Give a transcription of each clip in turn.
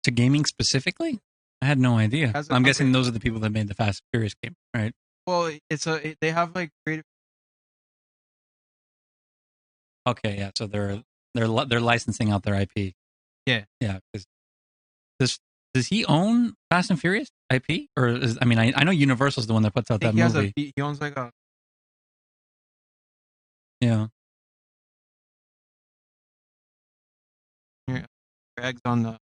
to gaming specifically? I had no idea. I'm guessing those are the people that made the Fast and Furious game, right? Well, they have like creative. Okay, yeah. So they're licensing out their IP. Yeah. Does he own Fast and Furious IP, or I know Universal's the one that puts out that movie. He owns like a. Yeah. Your eggs on the.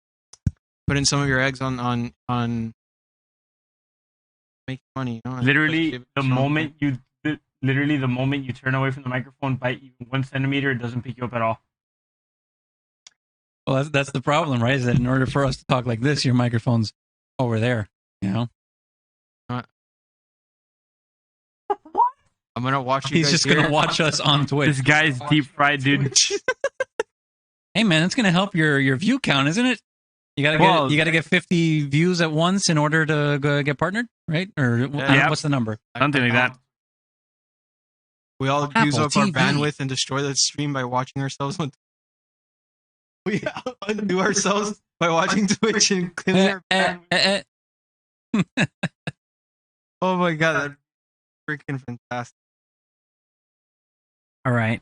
Put in some of your eggs on making money. You know? Literally, the moment you turn away from the microphone, bite even 1 centimeter, it doesn't pick you up at all. Well, that's the problem, right? Is that in order for us to talk like this, your microphone's over there, you know? What? I'm going to watch you He's guys just going to watch us on Twitch. This guy's deep fried, dude. Hey, man, it's going to help your view count, isn't it? You gotta get 50 views at once in order to get partnered, right? Or what's the number? Something like that. We all use up our bandwidth and destroy the stream by watching ourselves on. We undo ourselves by watching Twitch and cleaning our bandwidth. Oh my god, that's freaking fantastic! All right,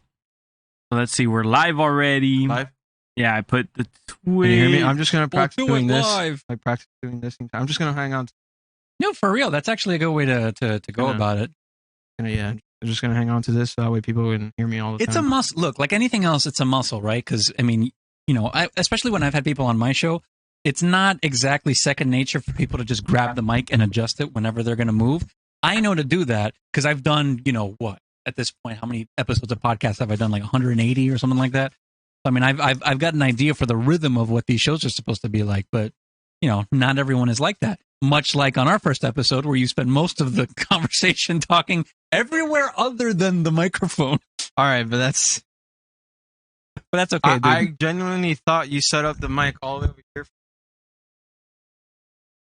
so let's see. We're live already. Live. Yeah, I put the tweet. Can you hear me? I'm just gonna practice doing this. Live. I practice doing this. I'm just gonna hang on. No, for real. That's actually a good way to go about it. Yeah, I'm just gonna hang on to this so that way people can hear me all the time. It's a muscle. Look, like anything else, it's a muscle, right? Because especially when I've had people on my show, it's not exactly second nature for people to just grab the mic and adjust it whenever they're gonna move. I know to do that because I've done, at this point, how many episodes of podcasts have I done? Like 180 or something like that. I mean, I've got an idea for the rhythm of what these shows are supposed to be like, but not everyone is like that. Much like on our first episode, where you spent most of the conversation talking everywhere other than the microphone. All right, but that's okay. Dude. I genuinely thought you set up the mic all the way over here.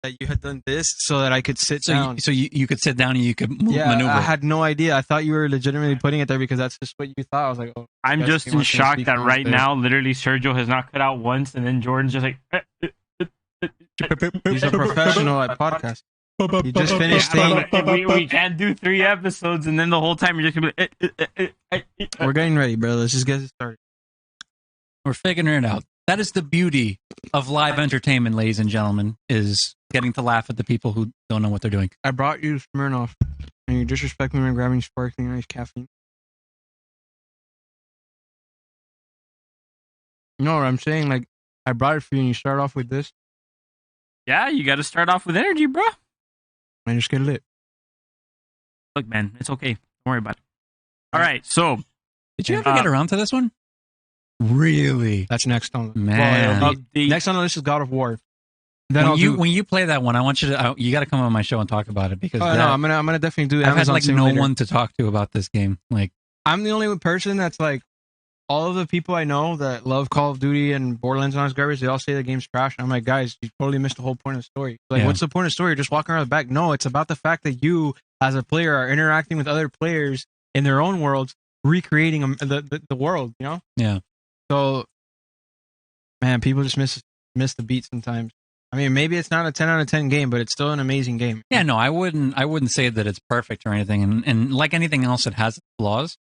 That you had done this so that I could sit down. So you could sit down and you could maneuver. I had no idea. I thought you were legitimately putting it there because that's just what you thought. I was like, oh. I'm just in shock that right now, literally, Sergio has not cut out once, and then Jordan's just like. He's a professional at podcasts. You just finished saying we can't do 3 episodes, and then the whole time you're just gonna be like, We're getting ready, bro. Let's just get it started. We're figuring it out. That is the beauty of live entertainment, ladies and gentlemen, is getting to laugh at the people who don't know what they're doing. I brought you Smirnoff, and you disrespect me by grabbing sparkling ice caffeine. You know what I'm saying? Like, I brought it for you, and you start off with this. Yeah, you got to start off with energy, bro. I just get lit. Look, man, it's okay. Don't worry about it. All right, so did you ever get around to this one? Really? That's next on man. Well, next on the list is God of War. Then when you play that one, I want you to you got to come on my show and talk about it because I'm gonna definitely do. I've had like no one to talk to about this game. Like I'm the only person that's like all of the people I know that love Call of Duty and Borderlands and all this garbage. They all say the game's trash. And I'm like, guys, you totally missed the whole point of the story. Like, what's the point of the story? You're just walking around the back. No, it's about the fact that you, as a player, are interacting with other players in their own worlds, recreating the world. You know? Yeah. So, man, people just miss the beat sometimes. I mean, maybe it's not a 10 out of 10 game, but it's still an amazing game. Yeah, no, I wouldn't say that it's perfect or anything. And like anything else, it has flaws.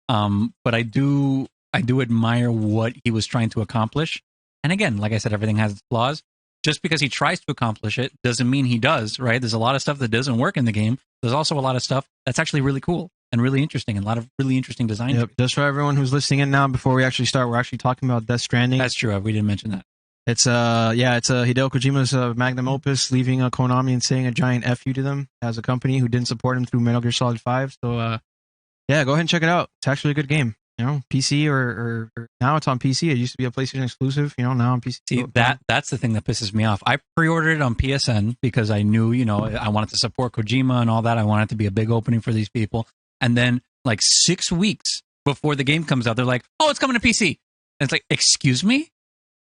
But I do admire what he was trying to accomplish. And again, like I said, everything has its flaws. Just because he tries to accomplish it doesn't mean he does, right? There's a lot of stuff that doesn't work in the game. There's also a lot of stuff that's actually really cool and really interesting, and a lot of really interesting design. Yep. Just for everyone who's listening in now, before we actually start, we're actually talking about Death Stranding. That's true. We didn't mention that. It's Hideo Kojima's magnum opus, leaving Konami and saying a giant F you to them as a company who didn't support him through Metal Gear Solid 5. So, go ahead and check it out. It's actually a good game. You know, PC or now it's on PC. It used to be a PlayStation exclusive. You know, now on PC. See, that's the thing that pisses me off. I pre-ordered it on PSN because I knew, I wanted to support Kojima and all that. I wanted it to be a big opening for these people. And then, like 6 weeks before the game comes out, they're like, "Oh, it's coming to PC." And it's like, excuse me.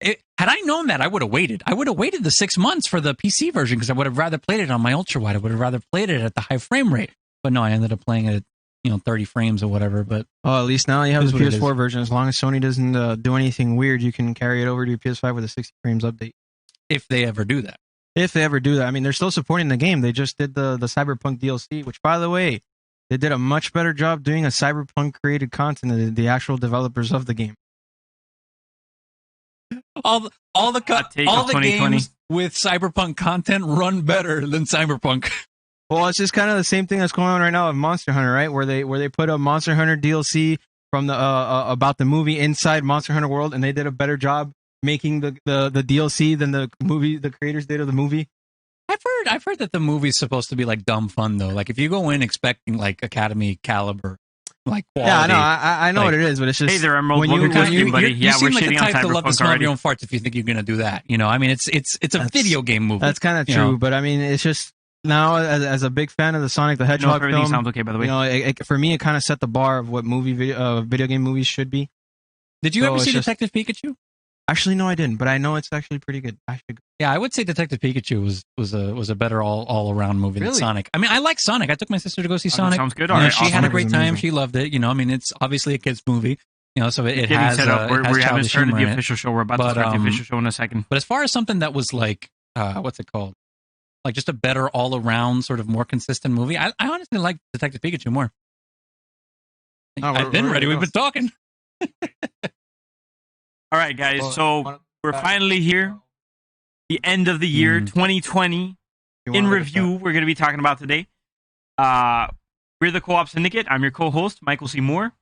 Had I known that, I would have waited. I would have waited the 6 months for the PC version because I would have rather played it on my ultra wide. I would have rather played it at the high frame rate. But no, I ended up playing it at 30 frames or whatever. But at least now you have the PS4 version. As long as Sony doesn't do anything weird, you can carry it over to your PS5 with a 60 frames update. if they ever do that. If they ever do that. I mean, they're still supporting the game. They just did the Cyberpunk DLC, which, by the way, they did a much better job doing a Cyberpunk created content than the actual developers of the game. All the games with Cyberpunk content run better than Cyberpunk. Well, it's just kind of the same thing that's going on right now with Monster Hunter, right? Where they put a Monster Hunter DLC from the about the movie inside Monster Hunter World, and they did a better job making the DLC than the creators did of the movie. I've heard that the movie's supposed to be like dumb fun though. Like if you go in expecting like Academy caliber, like quality. Yeah, no, I know like, what it is, but it's just hey there, Emerald. You seem we're like the type to love to smell already. your own farts if you think you're gonna do that. You know, I mean, it's a video game movie. That's kind of true, but I mean, it's just now as a big fan of the Sonic the Hedgehog film. Everything sounds okay, by the way. You know, for me, it kind of set the bar of what video game movies should be. Did you ever see Detective Pikachu? Actually, no, I didn't, but I know it's actually pretty good. Yeah, I would say Detective Pikachu was a better all around movie than Sonic. I mean, I like Sonic. I took my sister to go see Sonic. Sounds good. All right, she had a great time. She loved it. You know, I mean, it's obviously a kids movie. You know, so it has. Set up. We haven't started the official show. We're about to start the official show in a second. But as far as something that was like, what's it called? Like just a better all around, sort of more consistent movie. I honestly like Detective Pikachu more. I've been ready. We've been talking. All right, guys. So we're finally here. The end of the year, 2020. In review, we're going to be talking about today. We're the Co-Op Syndicate. I'm your co-host, Michael C. Moore.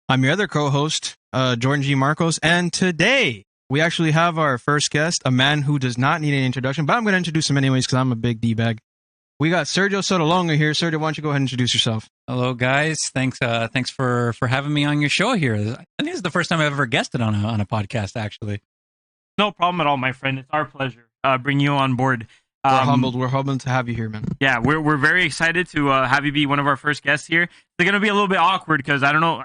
I'm your other co-host, Jordan G. Marcos. And today, we actually have our first guest, a man who does not need an introduction, but I'm going to introduce him anyways because I'm a big D-bag. We got Sergio Sotolongo here. Sergio, why don't you go ahead and introduce yourself? Hello, guys. Thanks for having me on your show here. I think this is the first time I've ever guested on a podcast, actually. No problem at all, my friend. It's our pleasure bring you on board. We're humbled. We're humbled to have you here, man. Yeah, we're very excited to have you be one of our first guests here. They're going to be a little bit awkward because I don't know.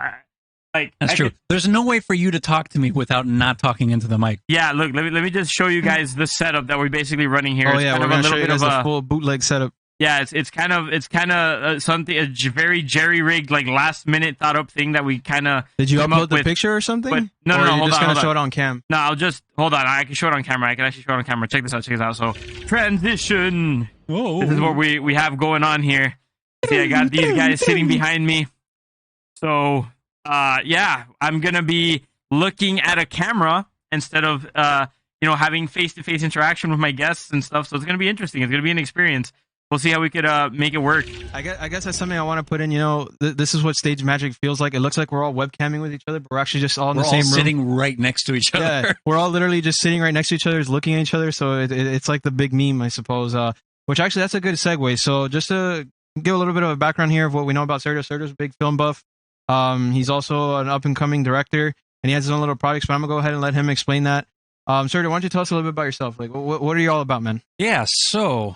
That's true. There's no way for you to talk to me without not talking into the mic. Yeah, look, let me just show you guys the setup that we're basically running here. Oh, yeah, we're going to show you guys the full bootleg setup. Yeah, it's kind of something, a very jerry-rigged, like last-minute thought-up thing that we kind of. Did you upload the picture or something? But, no, or no, are you hold just on, going to show it on cam? No, I'll just hold on. I can show it on camera. I can actually show it on camera. Check this out. So, transition. Whoa. This is what we have going on here. See, I got these guys sitting behind me. So, yeah, I'm gonna be looking at a camera instead of having face-to-face interaction with my guests and stuff. So it's gonna be interesting. It's gonna be an experience. We'll see how we could make it work. I guess that's something I want to put in. You know, this is what stage magic feels like. It looks like we're all webcamming with each other, but we're actually just all in the same room. Sitting right next to each other. Yeah, we're all literally just sitting right next to each other, looking at each other. So it's like the big meme, I suppose. Which actually, that's a good segue. So just to give a little bit of a background here of what we know about Sergio. Sergio's a big film buff. He's also an up-and-coming director, and he has his own little projects, but I'm going to go ahead and let him explain that. Sergio, why don't you tell us a little bit about yourself? Like, what are you all about, man? Yeah, so...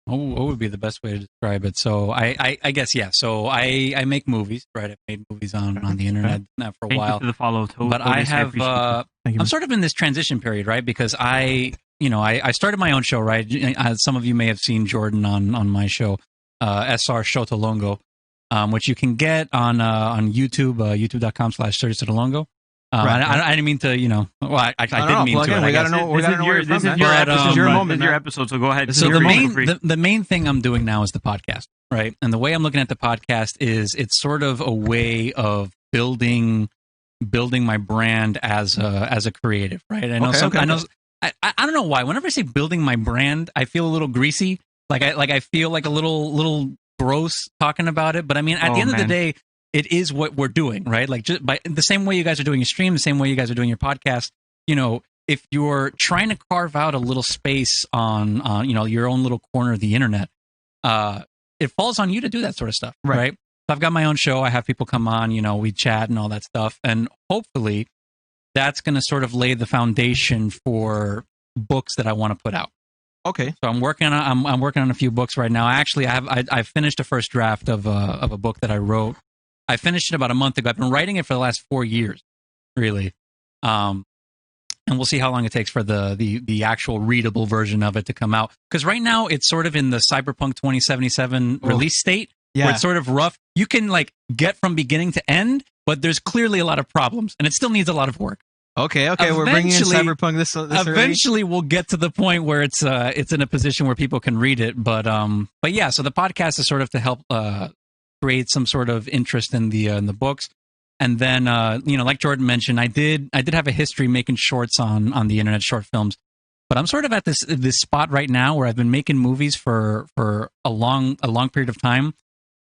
what would be the best way to describe it? So I guess, yeah. So I make movies, right? I've made movies on the internet now for a while. Thank you for the follow. But I have, I'm sort of in this transition period, right? Because I started my own show, right? Some of you may have seen Jordan on my show, SR Sotolongo, which you can get on YouTube, youtube.com/Sergio Sotolongo. Right. I didn't mean to, well, I didn't mean to. We gotta know. This is your moment, your episode. So go ahead. So the main thing I'm doing now is the podcast, right? And the way I'm looking at the podcast is it's sort of a way of building my brand as a creative, right? I know I don't know why. Whenever I say building my brand, I feel a little greasy. I feel like a little gross talking about it. But I mean, at the end of the day, it is what we're doing, right? Like just by the same way you guys are doing your stream, the same way you guys are doing your podcast. If you're trying to carve out a little space on your own little corner of the internet, it falls on you to do that sort of stuff, right? So I've got my own show. I have people come on, we chat and all that stuff, and hopefully that's going to sort of lay the foundation for books that I want to put out. Okay. So I'm working on a few books right now. Actually, I finished a first draft of a book that I wrote. I finished it about a month ago. I've been writing it for the last 4 years, really. And we'll see how long it takes for the actual readable version of it to come out. Because right now it's sort of in the Cyberpunk 2077 release state, where it's sort of rough. You can get from beginning to end, but there's clearly a lot of problems, and it still needs a lot of work. Okay, we're bringing in Cyberpunk this eventually we'll get to the point where it's in a position where people can read it, but yeah, so the podcast is sort of to help create some sort of interest in the books. And then like Jordan mentioned, I did have a history making shorts on the internet, short films. But I'm sort of at this spot right now where I've been making movies for a long period of time,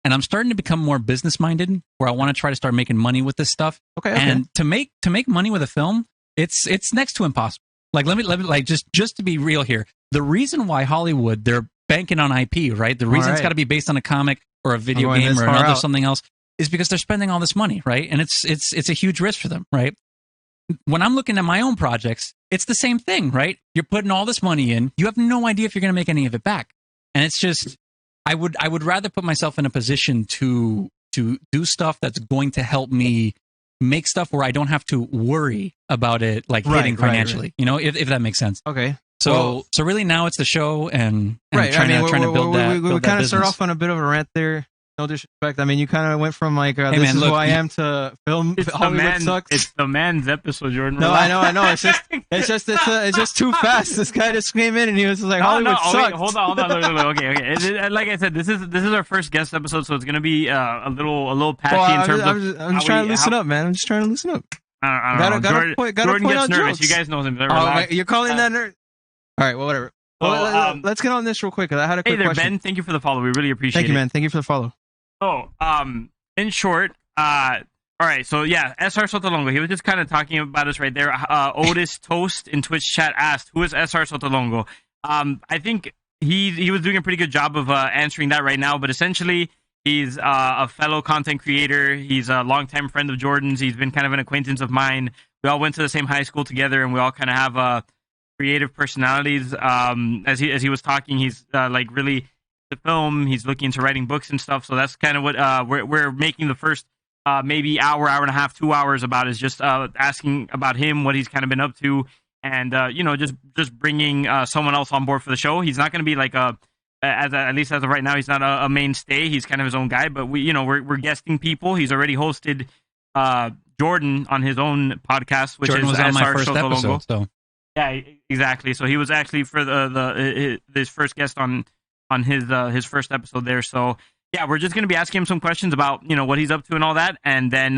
and I'm starting to become more business minded, where I want to try to start making money with this stuff. Okay. And to make money with a film, it's next to impossible. Like let me like just to be real here, the reason why Hollywood, they're banking on IP, right? The reason it's got to be based on a comic or a video game or another something else is because they're spending all this money, right? And it's a huge risk for them, right? When I'm looking at my own projects, it's the same thing, right? You're putting all this money in. You have no idea if you're going to make any of it back. And it's just, I would rather put myself in a position to do stuff that's going to help me make stuff where I don't have to worry about it hitting financially, right. You know, if that makes sense. Okay. So really now it's the show and trying to build that. We kind of start off on a bit of a rant there. No disrespect. I mean, you kind of went from this is who I am to film. Hollywood sucks. It's the man's episode, Jordan. No, I know. It's just too fast. This guy just came in and he was just like, Hollywood sucks. Wait, hold on. Look. Okay. Like I said, this is our first guest episode, so it's gonna be a little patchy in terms of. I'm just trying to loosen up, man. I'm just trying to loosen up. I don't know. Jordan gets nervous. Jokes. You guys know him. You're calling that nerd? All right. Well, whatever. Well, let's get on this real quick. I had a quick question. Hey there, Ben. Thank you for the follow. We really appreciate it. Thank you, man. Thank you for the follow. So, in short, all right, so yeah, SR Sotolongo, he was just kind of talking about us right there. Otis Toast in Twitch chat asked, who is SR Sotolongo? I think he was doing a pretty good job of answering that right now, but essentially, he's a fellow content creator. He's a longtime friend of Jordan's. He's been kind of an acquaintance of mine. We all went to the same high school together, and we all kind of have creative personalities. As he was talking, he's really the film. He's looking into writing books and stuff. So that's kind of what we're making the first maybe hour and a half, 2 hours about, is just asking about him, what he's kind of been up to, and just bringing someone else on board for the show. He's not going to be like at least as of right now, he's not a mainstay. He's kind of his own guy, but we're guesting people. He's already hosted Jordan on his own podcast, which Jordan is was on my first Showtolongo. episode. So yeah, exactly. So he was actually for his first guest on his first episode there. So yeah, we're just going to be asking him some questions about what he's up to and all that, and then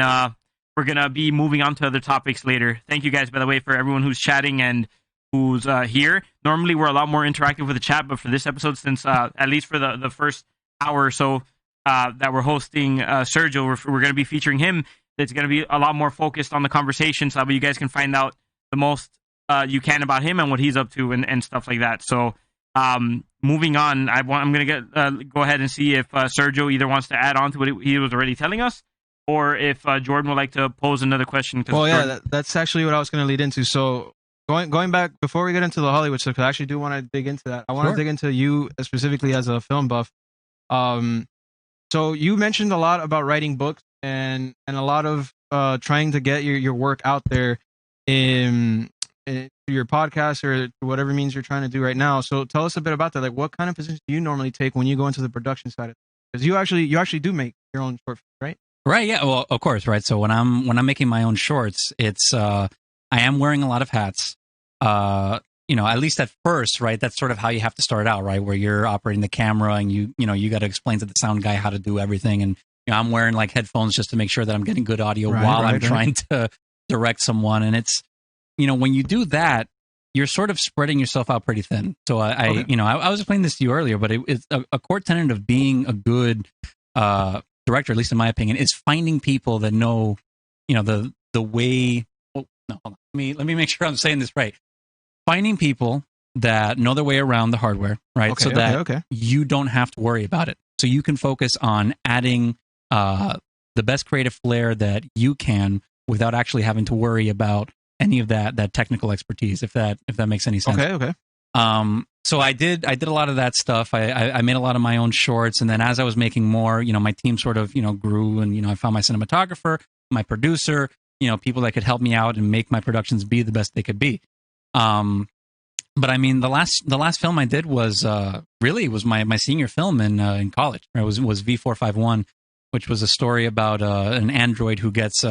we're going to be moving on to other topics later. Thank you guys, by the way, for everyone who's chatting and who's here. Normally we're a lot more interactive with the chat, but for this episode, since at least for the first hour or so that we're hosting Sergio, we're going to be featuring him. It's going to be a lot more focused on the conversation, so that way you guys can find out the most you can about him and what he's up to and stuff like that. So moving on, I'm going to go ahead and see if Sergio either wants to add on to what he was already telling us, or if Jordan would like to pose another question. Well, yeah, that's actually what I was going to lead into. So going back, before we get into the Hollywood stuff, I actually do want to dig into that. I want to dig into you specifically as a film buff. So you mentioned a lot about writing books and a lot of trying to get your work out there in your podcast or whatever means you're trying to do right now. So tell us a bit about that. Like, what kind of positions do you normally take when you go into the production side of it? Because you actually do make your own short films, right? Right. Yeah. Well, of course. Right. So when I'm making my own shorts, it's I am wearing a lot of hats. At least at first, right? That's sort of how you have to start out, right? Where you're operating the camera and you got to explain to the sound guy how to do everything. And I'm wearing like headphones just to make sure that I'm getting good audio while I'm trying to direct someone. And it's, when you do that, you're sort of spreading yourself out pretty thin. So I was explaining this to you earlier, but it's a core tenet of being a good director, at least in my opinion, is finding people that know, the way. Oh, no, hold on. Let me make sure I'm saying this right. Finding people that know their way around the hardware, right? So that you don't have to worry about it. So you can focus on adding the best creative flair that you can without actually having to worry about any of that technical expertise, if that makes any sense. Okay. So I did a lot of that stuff. I made a lot of my own shorts, and then as I was making more, my team sort of grew, and I found my cinematographer, my producer, people that could help me out and make my productions be the best they could be. But I mean, the last film I did was my senior film in college. It was V451, which was a story about an android who gets,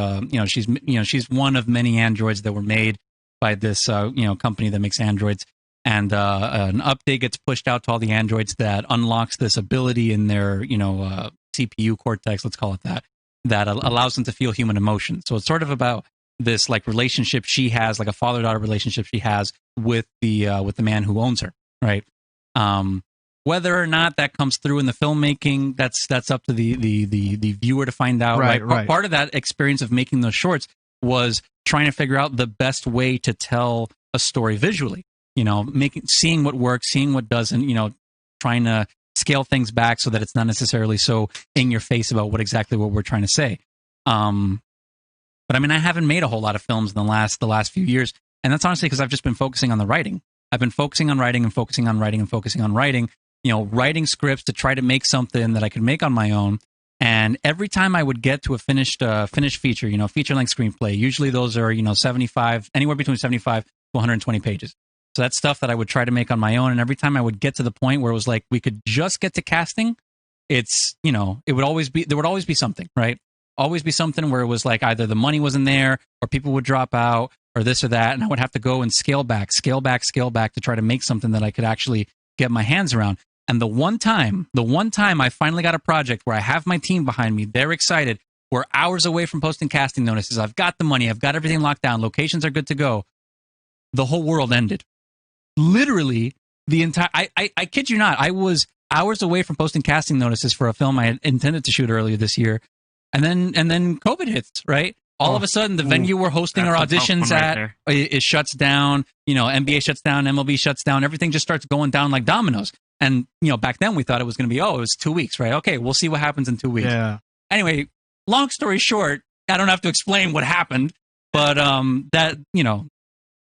she's one of many androids that were made by this, company that makes androids. And an update gets pushed out to all the androids that unlocks this ability in their, CPU cortex, let's call it that allows them to feel human emotions. So it's sort of about this like relationship she has, like a father-daughter relationship she has with the man who owns her, right? Whether or not that comes through in the filmmaking, that's up to the viewer to find out, right? Part of that experience of making those shorts was trying to figure out the best way to tell a story visually. Seeing what works, seeing what doesn't, trying to scale things back so that it's not necessarily so in your face about what we're trying to say. But I mean, I haven't made a whole lot of films in the last few years, and that's honestly because I've just been focusing on the writing. I've been focusing on writing and focusing on writing and focusing on writing, writing scripts to try to make something that I could make on my own. And every time I would get to a finished feature, feature-length screenplay, usually those are, anywhere between 75 to 120 pages. So that's stuff that I would try to make on my own. And every time I would get to the point where it was like, we could just get to casting, there would always be something, right? Always be something where it was like either the money wasn't there or people would drop out or this or that. And I would have to go and scale back to try to make something that I could actually get my hands around. And the one time I finally got a project where I have my team behind me, they're excited. We're hours away from posting casting notices. I've got the money. I've got everything locked down. Locations are good to go. The whole world ended. Literally, the entire... I kid you not. I was hours away from posting casting notices for a film I had intended to shoot earlier this year. And then COVID hits, right? All of a sudden, the venue we're hosting our auditions at, it shuts down. NBA shuts down, MLB shuts down. Everything just starts going down like dominoes. And, back then we thought it was going to be, it was 2 weeks, right? Okay, we'll see what happens in 2 weeks. Yeah. Anyway, long story short, I don't have to explain what happened, but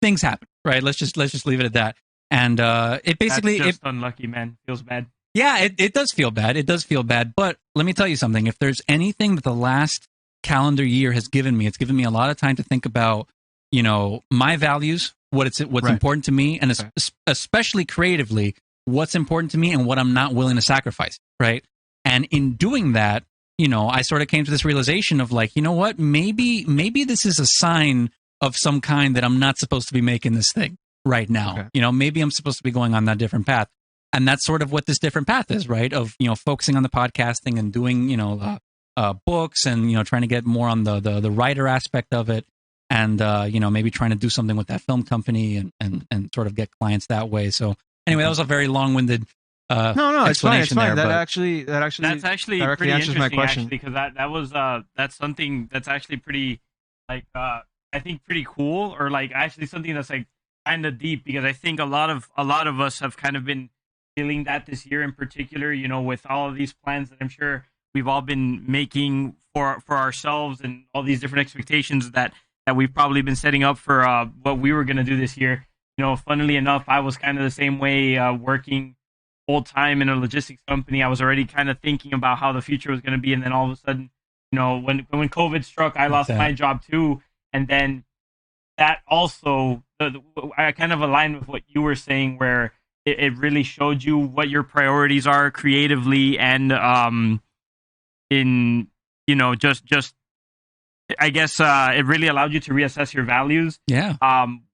things happen, right? Let's just leave it at that. And it basically... That's just unlucky, man. Feels bad. Yeah, it does feel bad. It does feel bad. But let me tell you something. If there's anything that the last calendar year has given me, it's given me a lot of time to think about, my values, what's important to me, and especially creatively, what's important to me and what I'm not willing to sacrifice, right? And in doing that, I sort of came to this realization of like, you know what? Maybe this is a sign of some kind that I'm not supposed to be making this thing right now. Okay. Maybe I'm supposed to be going on that different path. And that's sort of what this different path is, right? Of, focusing on the podcasting and doing, books and, trying to get more on the writer aspect of it. And, maybe trying to do something with that film company and sort of get clients that way. So anyway, that was a very long-winded no, it's fine. It's fine. There, that's actually pretty answers my question. Because that's something that's actually pretty, like, I think pretty cool, or like actually something that's like kind of deep, because I think a lot of us have kind of been feeling that this year in particular, with all of these plans that I'm sure we've all been making for ourselves and all these different expectations that we've probably been setting up for what we were going to do this year. Funnily enough, I was kind of the same way, working full time in a logistics company. I was already kind of thinking about how the future was going to be. And then all of a sudden, when COVID struck, I lost my job too. And then that also, I kind of aligned with what you were saying, where it really showed you what your priorities are creatively and just I guess it really allowed you to reassess your values. Yeah.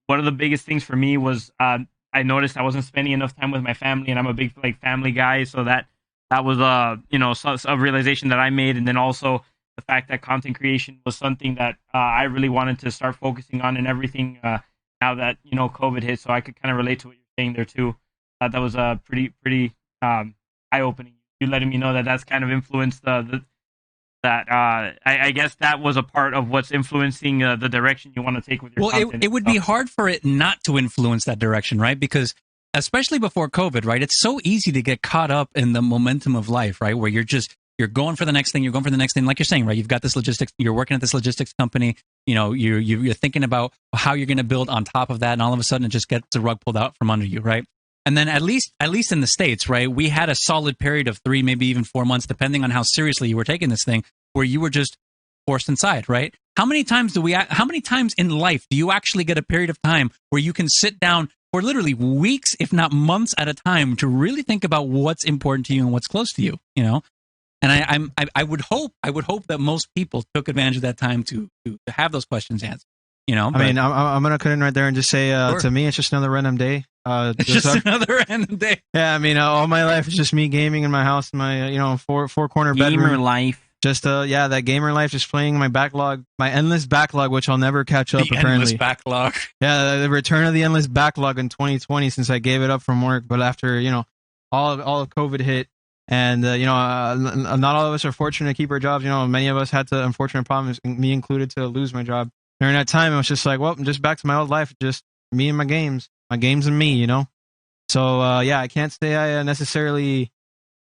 One of the biggest things for me was I noticed I wasn't spending enough time with my family, and I'm a big family guy, so that was a realization that I made. And then also the fact that content creation was something that I really wanted to start focusing on and everything now that COVID hit, so I could kind of relate to what you're saying there too. That was pretty eye-opening. You letting me know that that's kind of influenced I guess that was a part of what's influencing the direction you want to take with your content. Well, it would be hard for it not to influence that direction, right? Because especially before COVID, right? It's so easy to get caught up in the momentum of life, right? Where you're going for the next thing, like you're saying, right? You've got this logistics, you're working at this logistics company, you're thinking about how you're going to build on top of that, and all of a sudden it just gets the rug pulled out from under you, right? And then at least in the States, right, we had a solid period of 3, maybe even 4 months, depending on how seriously you were taking this thing, where you were just forced inside, right? How many times in life do you actually get a period of time where you can sit down for literally weeks, if not months at a time, to really think about what's important to you and what's close to you, And I would hope that most people took advantage of that time to have those questions answered. You know, I mean, I'm gonna cut in right there and just say, Sure. to me, it's just another random day. It's just another random day. Yeah, I mean, all my life is just me gaming in my house, in my four corner bedroom. Gamer life. Just that gamer life, just playing my backlog, my endless backlog, which I'll never catch up. Apparently, endless backlog. Yeah, the return of the endless backlog in 2020 since I gave it up from work. But after all of COVID hit, and not all of us are fortunate to keep our jobs. Many of us had to unfortunate problems, me included, to lose my job. During that time, I was just like, well, I'm just back to my old life, just me and my games and me, So I can't say I necessarily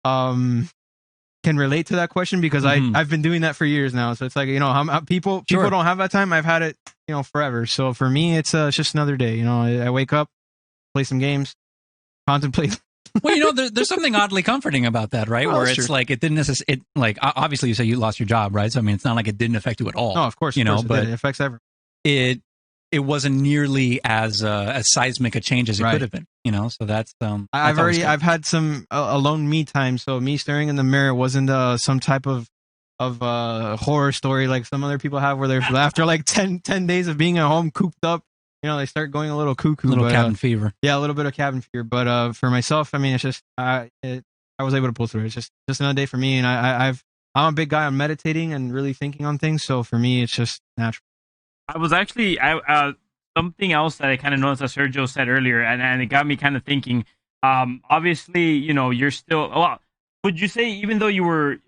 can relate to that question because I've been doing that for years now. So it's like, how people don't have that time. I've had it, forever. So for me, it's just another day. I wake up, play some games, contemplate. Well, there's something oddly comforting about that, right? Where it's like it didn't necessarily, obviously you say you lost your job, right? So I mean, it's not like it didn't affect you at all. No, of course, but it affects everyone. It wasn't nearly as seismic a change as it could have been, So that's I've had some alone me time. So me staring in the mirror wasn't some type of horror story like some other people have, where they're after like 10 days of being at home cooped up, they start going a little cuckoo. Cabin fever. Yeah, a little bit of cabin fever. But for myself, I mean, it's just I was able to pull through. It's just another day for me, and I'm a big guy on meditating and really thinking on things. So for me, it's just natural. I was actually something else that I kind of noticed that Sergio said earlier, and it got me kind of thinking. Obviously, you're still. Well, would you say even though you were,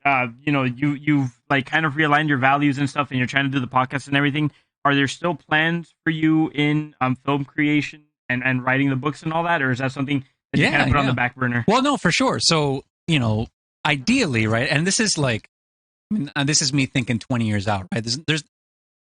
you've like kind of realigned your values and stuff, and you're trying to do the podcast and everything, are there still plans for you in film creation and writing the books and all that, or is that something that you kind of put on the back burner? Well, no, for sure. So ideally, right, and this is like, this is me thinking 20 years out, right? There's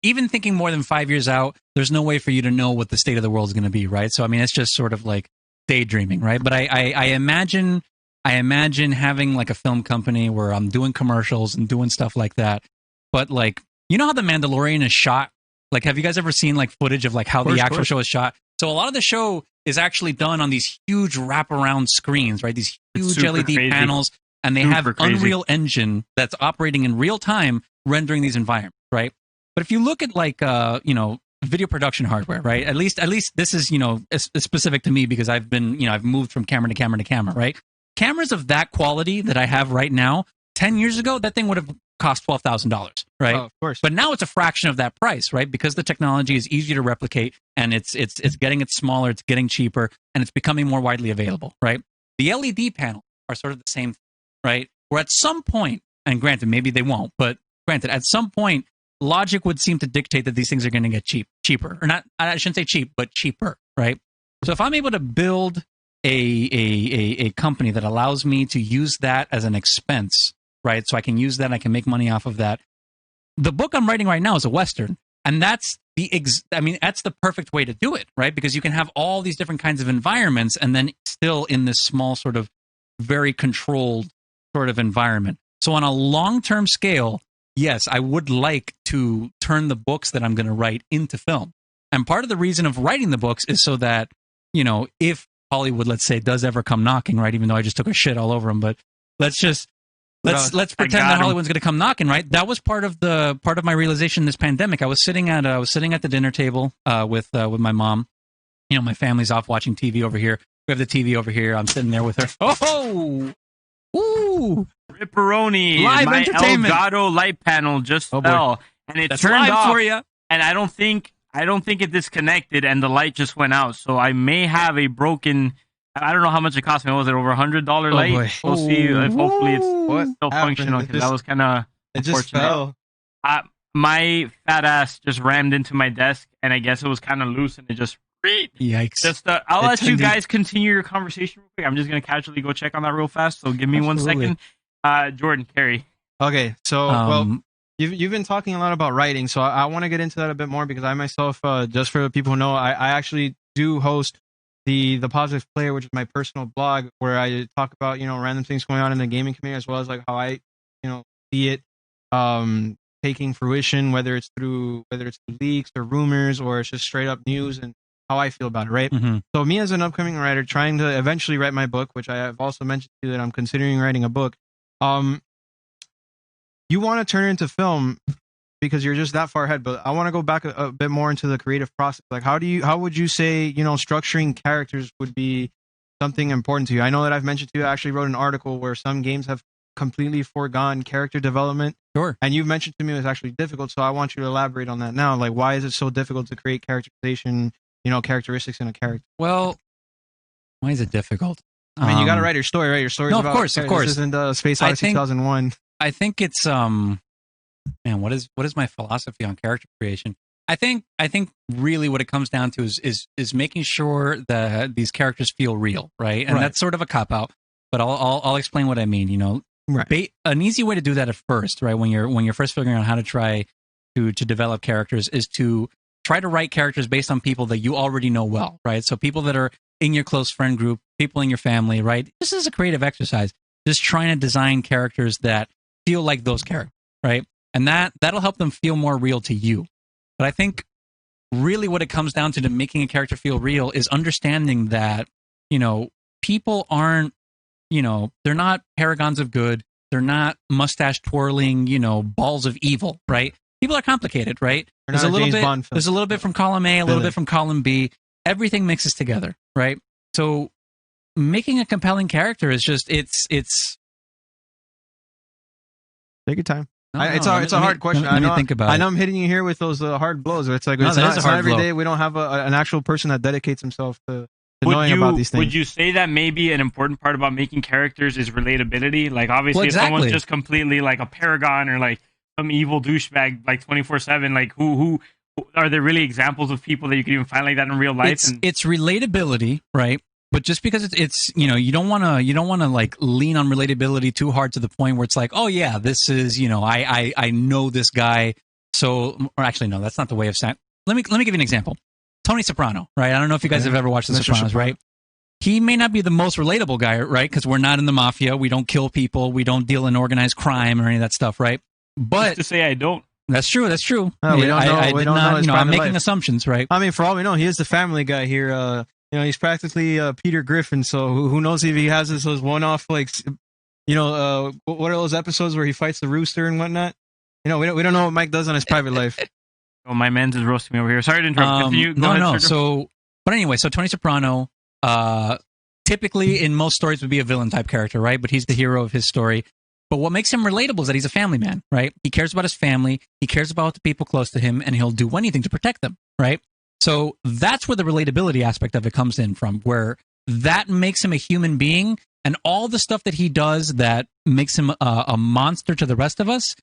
even thinking more than 5 years out, there's no way for you to know what the state of the world is going to be, right? So, I mean, it's just sort of like daydreaming, right? But I imagine having like a film company where I'm doing commercials and doing stuff like that. But like, how The Mandalorian is shot? Like, have you guys ever seen like footage of like how the actual show is shot? So a lot of the show is actually done on these huge wraparound screens, right? These huge LED panels, and they have Unreal Engine that's operating in real time, rendering these environments, right? But if you look at like video production hardware, right? At least this is specific to me because I've been I've moved from camera to camera to camera, right? Cameras of that quality that I have right now, 10 years ago, that thing would have cost $12,000, right? Oh, of course. But now it's a fraction of that price, right? Because the technology is easier to replicate, and it's getting smaller, it's getting cheaper, and it's becoming more widely available, right? The LED panels are sort of the same thing, right? Where at some point, and granted, maybe they won't, but granted, at some point, logic would seem to dictate that these things are going to get cheaper, or not. I shouldn't say cheap, but cheaper, right? So if I'm able to build a company that allows me to use that as an expense, right? So I can use that, and I can make money off of that. The book I'm writing right now is a Western, and that's that's the perfect way to do it, right? Because you can have all these different kinds of environments, and then still in this small sort of very controlled sort of environment. So on a long-term scale, yes, I would like to turn the books that I'm going to write into film. And part of the reason of writing the books is so that, if Hollywood, let's say, does ever come knocking, right? Even though I just took a shit all over them, but let's pretend that Hollywood's going to come knocking, right? That was part of my realization in this pandemic. I was sitting at the dinner table with my mom. My family's off watching TV over here. We have the TV over here. I'm sitting there with her. Oh, ooh. Ripperoni, live my entertainment. Elgato light panel just fell, and it That's turned off for you. And I don't think it disconnected, and the light just went out. So I may have a broken. I don't know how much it cost me. Was it over $100 light? Boy. We'll see if hopefully it's still functional, because that was kind of unfortunate. Just fell. My fat ass just rammed into my desk, and I guess it was kind of loose, and it just. Yikes! I'll let you guys continue your conversation real quick. I'm just gonna casually go check on that real fast. So give me 1 second. Jordan, carry. Okay, so you've been talking a lot about writing, so I want to get into that a bit more, because I myself, just for the people who know, I actually do host the Positive Player, which is my personal blog, where I talk about random things going on in the gaming community, as well as like how I see it taking fruition, whether it's through leaks or rumors, or it's just straight up news, and how I feel about it, right? Mm-hmm. So me as an upcoming writer, trying to eventually write my book, which I have also mentioned to you that I'm considering writing a book. you want to turn it into film because you're just that far ahead. But I want to go back a bit more into the creative process. Like, how would you say, structuring characters would be something important to you? I know that I've mentioned to you, I actually wrote an article where some games have completely foregone character development. Sure. And you've mentioned to me it was actually difficult. So I want you to elaborate on that now. Like, why is it so difficult to create characterization, characteristics in a character? Well, why is it difficult? I mean, you got to write your story, right? Your story's no, about... of course. This isn't Space Odyssey 2001. I think it's... Man, what is my philosophy on character creation? I think really what it comes down to is making sure that these characters feel real, right? And that's sort of a cop-out, but I'll explain what I mean, Right. An easy way to do that at first, right? When you're first figuring out how to try to develop characters is to try to write characters based on people that you already know well, right? So people that are in your close friend group, people in your family, right? This is a creative exercise. Just trying to design characters that feel like those characters, right? And that'll help them feel more real to you. But I think really what it comes down to making a character feel real is understanding that, people aren't, they're not paragons of good. They're not mustache twirling, balls of evil, right? People are complicated, right? There's a little bit from column A, a little bit from column B. Everything mixes together, right? So making a compelling character is just it's take your time. It's a hard question. Let me think about it. I know I'm hitting you here with those hard blows. It's like it's not every day we don't have an actual person that dedicates himself to knowing about these things. Would you say that maybe an important part about making characters is relatability? Like, obviously, if someone's just completely like a paragon or like some evil douchebag, like 24/7, like who are there really examples of people that you can even find like that in real life? It's relatability, right? But just because it's you don't want to like lean on relatability too hard to the point where it's like, oh yeah, this is I know this guy. So, or actually no, that's not the way of saying. Let me give you an example. Tony Soprano, right? I don't know if you guys have ever watched The Sopranos, right? He may not be the most relatable guy, right? Because we're not in the mafia, we don't kill people, we don't deal in organized crime or any of that stuff, right? But just to say I don't. That's true. That's true. No, we don't know. I did not. I'm making assumptions, right? I mean, for all we know, he is the family guy here. He's practically Peter Griffin. So who knows if he has those one-off, like, what are those episodes where he fights the rooster and whatnot? We don't know what Mike does on his private life. Oh, my man's is roasting me over here. Sorry to interrupt. Continue. Go ahead, Sergio. So, but anyway, so Tony Soprano, typically in most stories would be a villain type character, right? But he's the hero of his story. But what makes him relatable is that he's a family man, right? He cares about his family, he cares about the people close to him, and he'll do anything to protect them, right? So that's where the relatability aspect of it comes in from, where that makes him a human being, and all the stuff that he does that makes him a monster to the rest of us,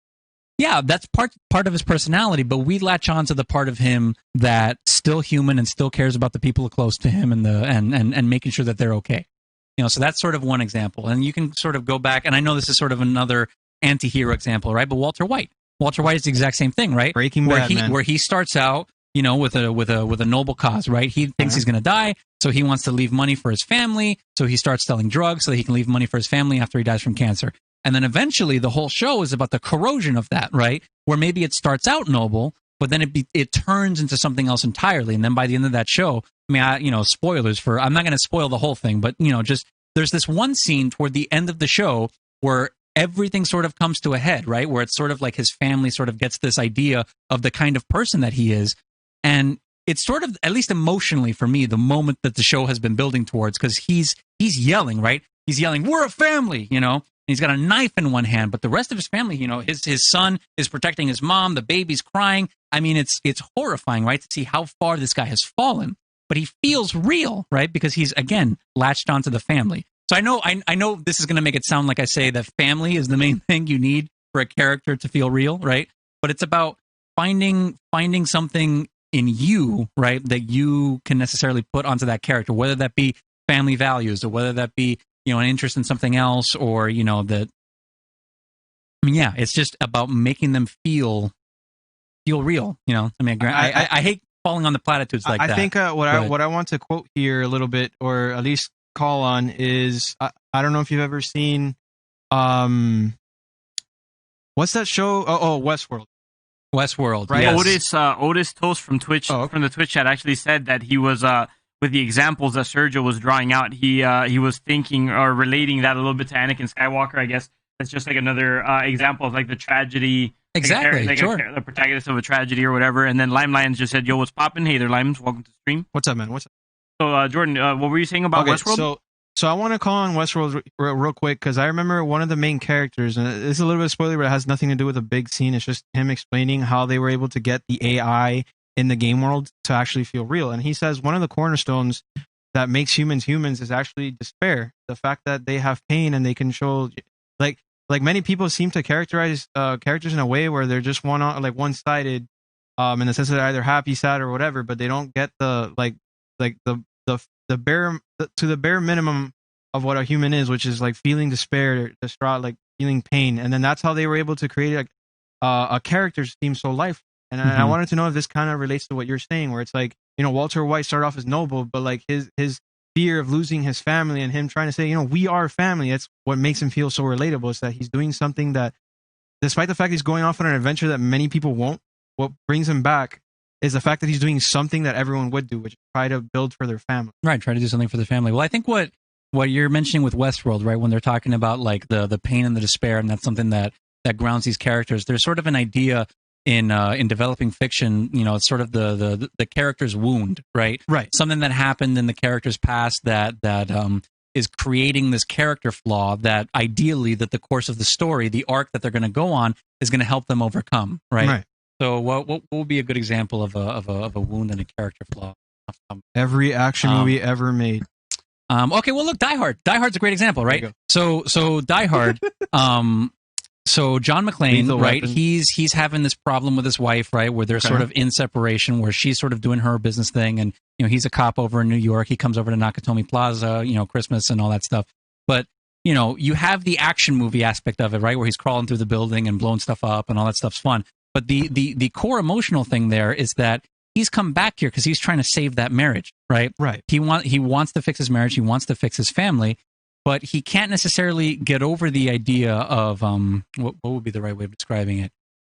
yeah, that's part of his personality, but we latch on to the part of him that's still human and still cares about the people close to him and making sure that they're okay. So that's sort of one example. And you can sort of go back, and I know this is sort of another anti-hero example, right? But Walter White is the exact same thing, right? Breaking Bad, where he starts out, with a noble cause, right? He thinks he's going to die, so he wants to leave money for his family, so he starts selling drugs so that he can leave money for his family after he dies from cancer. And then eventually the whole show is about the corrosion of that, right? Where maybe it starts out noble, but then it turns into something else entirely. And then by the end of that show, I mean, spoilers I'm not going to spoil the whole thing, but, just there's this one scene toward the end of the show where everything sort of comes to a head, right? Where it's sort of like his family sort of gets this idea of the kind of person that he is. And it's sort of, at least emotionally for me, the moment that the show has been building towards, because he's yelling, right? He's yelling, "We're a family," He's got a knife in one hand, but the rest of his family, his son is protecting his mom. The baby's crying. I mean, it's horrifying, right, to see how far this guy has fallen. But he feels real, right, because he's again latched onto the family. So I know this is going to make it sound like I say that family is the main thing you need for a character to feel real, right? But it's about finding something in you, right, that you can necessarily put onto that character, whether that be family values or whether that be an interest in something else, or that. I mean, yeah, it's just about making them feel real. I mean, I hate falling on the platitudes like that. I think what I want to quote here a little bit, or at least call on, is I don't know if you've ever seen what's that show? Oh, Westworld. Westworld, right? Yes. Otis Toast from Twitch from the Twitch chat actually said that he was with the examples that Sergio was drawing out, he was thinking or relating that a little bit to Anakin Skywalker, I guess, That's just like another example of like the tragedy. Exactly, like sure. The protagonist of a tragedy or whatever. And then Lime Lions just said, "Yo, what's poppin'? Hey there, Limes. Welcome to the stream." What's up, man? What's up? So, Jordan, what were you saying about Westworld? So I want to call on Westworld real quick because I remember one of the main characters, and it's a little bit of spoiler, but it has nothing to do with a big scene. It's just him explaining how they were able to get the AI in the game world to actually feel real. And he says one of the cornerstones that makes humans humans is actually despair. The fact that they have pain and they can show, like many people seem to characterize characters in a way where they're just one-sided, in the sense that they're either happy, sad, or whatever, but they don't get the bare minimum of what a human is, which is like feeling despair, distraught, like feeling pain. And then that's how they were able to create a character seems so lifeless. And I wanted to know if this kind of relates to what you're saying, where it's like, Walter White started off as noble, but like his fear of losing his family and him trying to say, we are family. That's what makes him feel so relatable, is that he's doing something that, despite the fact he's going off on an adventure that many people won't, what brings him back is the fact that he's doing something that everyone would do, which is try to build for their family. Right, try to do something for the family. Well, I think what you're mentioning with Westworld, right, when they're talking about like the pain and the despair, and that's something that grounds these characters. There's sort of an idea in developing fiction, it's sort of the character's wound, right? Right. Something that happened in the character's past that is creating this character flaw that ideally that the course of the story, the arc that they're going to go on, is going to help them overcome, right? Right. So what would be a good example of a wound and a character flaw? Every action movie ever made. Okay, well look, Die Hard. Die Hard's a great example, right? So Die Hard. So John McClane, right? He's having this problem with his wife, right? Where they're sort of in separation, where she's sort of doing her business thing, and he's a cop over in New York. He comes over to Nakatomi Plaza, Christmas and all that stuff. But you have the action movie aspect of it, right? Where he's crawling through the building and blowing stuff up, and all that stuff's fun. But the core emotional thing there is that he's come back here because he's trying to save that marriage, right? Right. He wants to fix his marriage. He wants to fix his family, but he can't necessarily get over the idea of what would be the right way of describing it,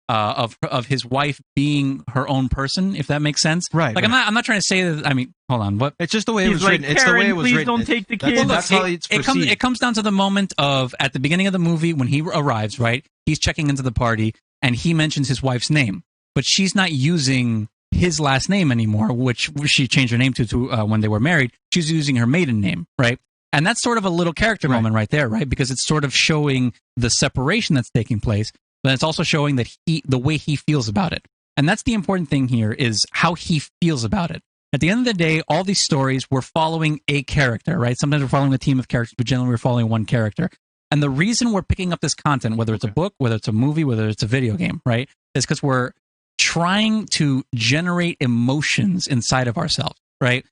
of his wife being her own person, if that makes sense. Right. Like I'm not trying to say that. I mean, hold on. What? It's just the way it was written. It's the way it was please written. Don't take the kids. That's how it's perceived. It comes down to the moment of at the beginning of the movie when he arrives. Right. He's checking into the party. And he mentions his wife's name, but she's not using his last name anymore, which she changed her name to when they were married. She's using her maiden name, right? And that's sort of a little character moment right there, right? Because it's sort of showing the separation that's taking place, but it's also showing that the way he feels about it. And that's the important thing here, is how he feels about it. At the end of the day, all these stories, we're following a character, right? Sometimes we're following a team of characters, but generally we're following one character. And the reason we're picking up this content, whether it's a book, whether it's a movie, whether it's a video game, right, is because we're trying to generate emotions inside of ourselves, right?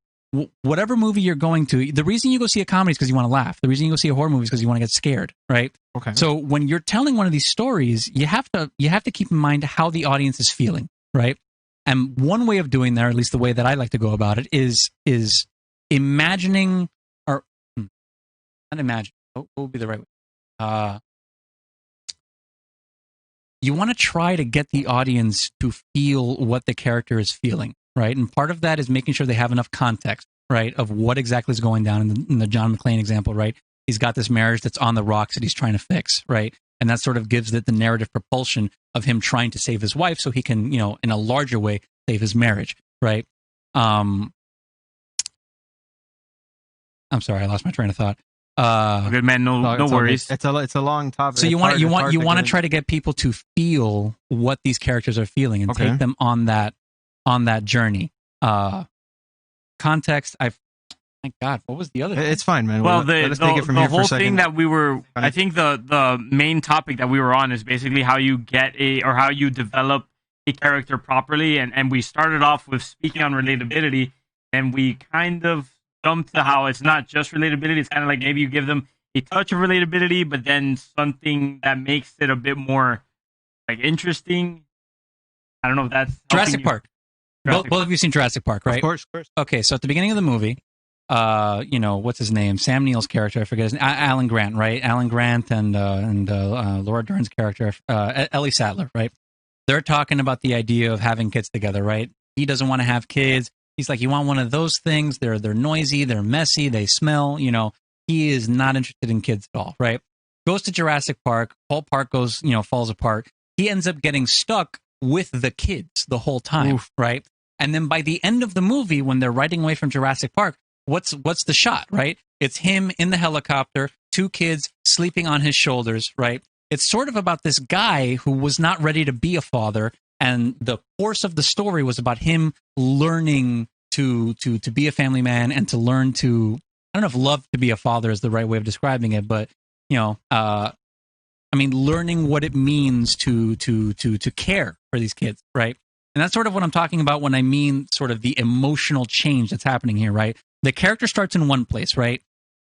Whatever movie you're going to, the reason you go see a comedy is because you want to laugh. The reason you go see a horror movie is because you want to get scared, right? Okay. So when you're telling one of these stories, you have to keep in mind how the audience is feeling, right? And one way of doing that, or at least the way that I like to go about it, is imagining, or not imagine. What would be the right way? You want to try to get the audience to feel what the character is feeling, right? And part of that is making sure they have enough context, right, of what exactly is going down in the John McClane example, right? He's got this marriage that's on the rocks that he's trying to fix, right? And that sort of gives it the narrative propulsion of him trying to save his wife so he can, in a larger way, save his marriage, right? I'm sorry, I lost my train of thought. Good man, no worries. It's a long topic. So you want to try to get people to feel what these characters are feeling and take them on that journey. Context. Thank God. What was the other thing? It's fine, man. Well, the whole thing that we were, I think the main topic that we were on is basically how you how you develop a character properly, and we started off with speaking on relatability, and we kind of jumped to how it's not just relatability. It's kind of like maybe you give them a touch of relatability, but then something that makes it a bit more like interesting. I don't know if that's Jurassic Park. Both of you seen Jurassic Park, right? Of course. Okay, so at the beginning of the movie, what's his name? Sam Neill's character, I forget his name. Alan Grant, right? Alan Grant and Laura Dern's character, Ellie Sattler, right? They're talking about the idea of having kids together, right? He doesn't want to have kids. He's like, you want one of those things? They're noisy, they're messy, they smell. He is not interested in kids at all, right? goes to Jurassic Park. Whole park goes, falls apart. He ends up getting stuck with the kids the whole time, right? And then by the end of the movie, when they're riding away from Jurassic Park, what's the shot, right? It's him in the helicopter, 2 kids sleeping on his shoulders, right? It's sort of about this guy who was not ready to be a father, and the course of the story was about him learning to be a family man and to learn to, I don't know if love to be a father is the right way of describing it, but learning what it means to care for these kids, right? And that's sort of what I'm talking about when I mean sort of the emotional change that's happening here, right? The character starts in one place, right?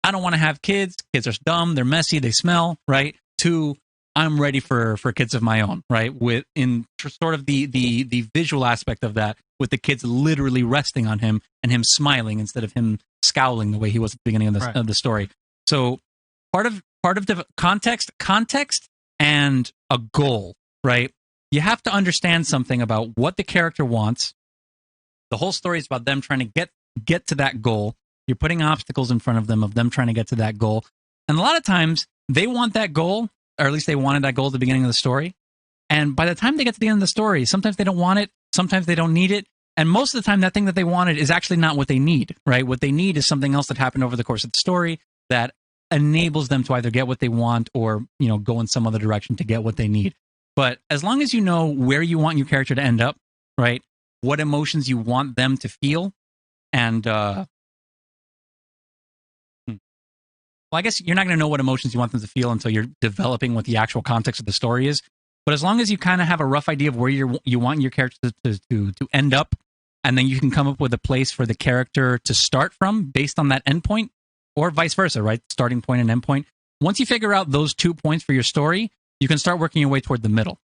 I don't want to have kids. Kids are dumb. They're messy. They smell, right? 2, I'm ready for kids of my own, right? With in sort of the visual aspect of that, with the kids literally resting on him and him smiling instead of him scowling the way he was at the beginning of the story. So part of the context and a goal, right? You have to understand something about what the character wants. The whole story is about them trying to get to that goal. You're putting obstacles in front of them trying to get to that goal. And a lot of times they want that goal, or at least they wanted that goal at the beginning of the story. And by the time they get to the end of the story, sometimes they don't want it, sometimes they don't need it. And most of the time, that thing that they wanted is actually not what they need, right? What they need is something else that happened over the course of the story that enables them to either get what they want or, go in some other direction to get what they need. But as long as you know where you want your character to end up, right? What emotions you want them to feel, and well, I guess you're not going to know what emotions you want them to feel until you're developing what the actual context of the story is. But as long as you kind of have a rough idea of where you want your character to end up, and then you can come up with a place for the character to start from based on that endpoint, or vice versa, right? Starting point and endpoint. Once you figure out those 2 points for your story, you can start working your way toward the middle,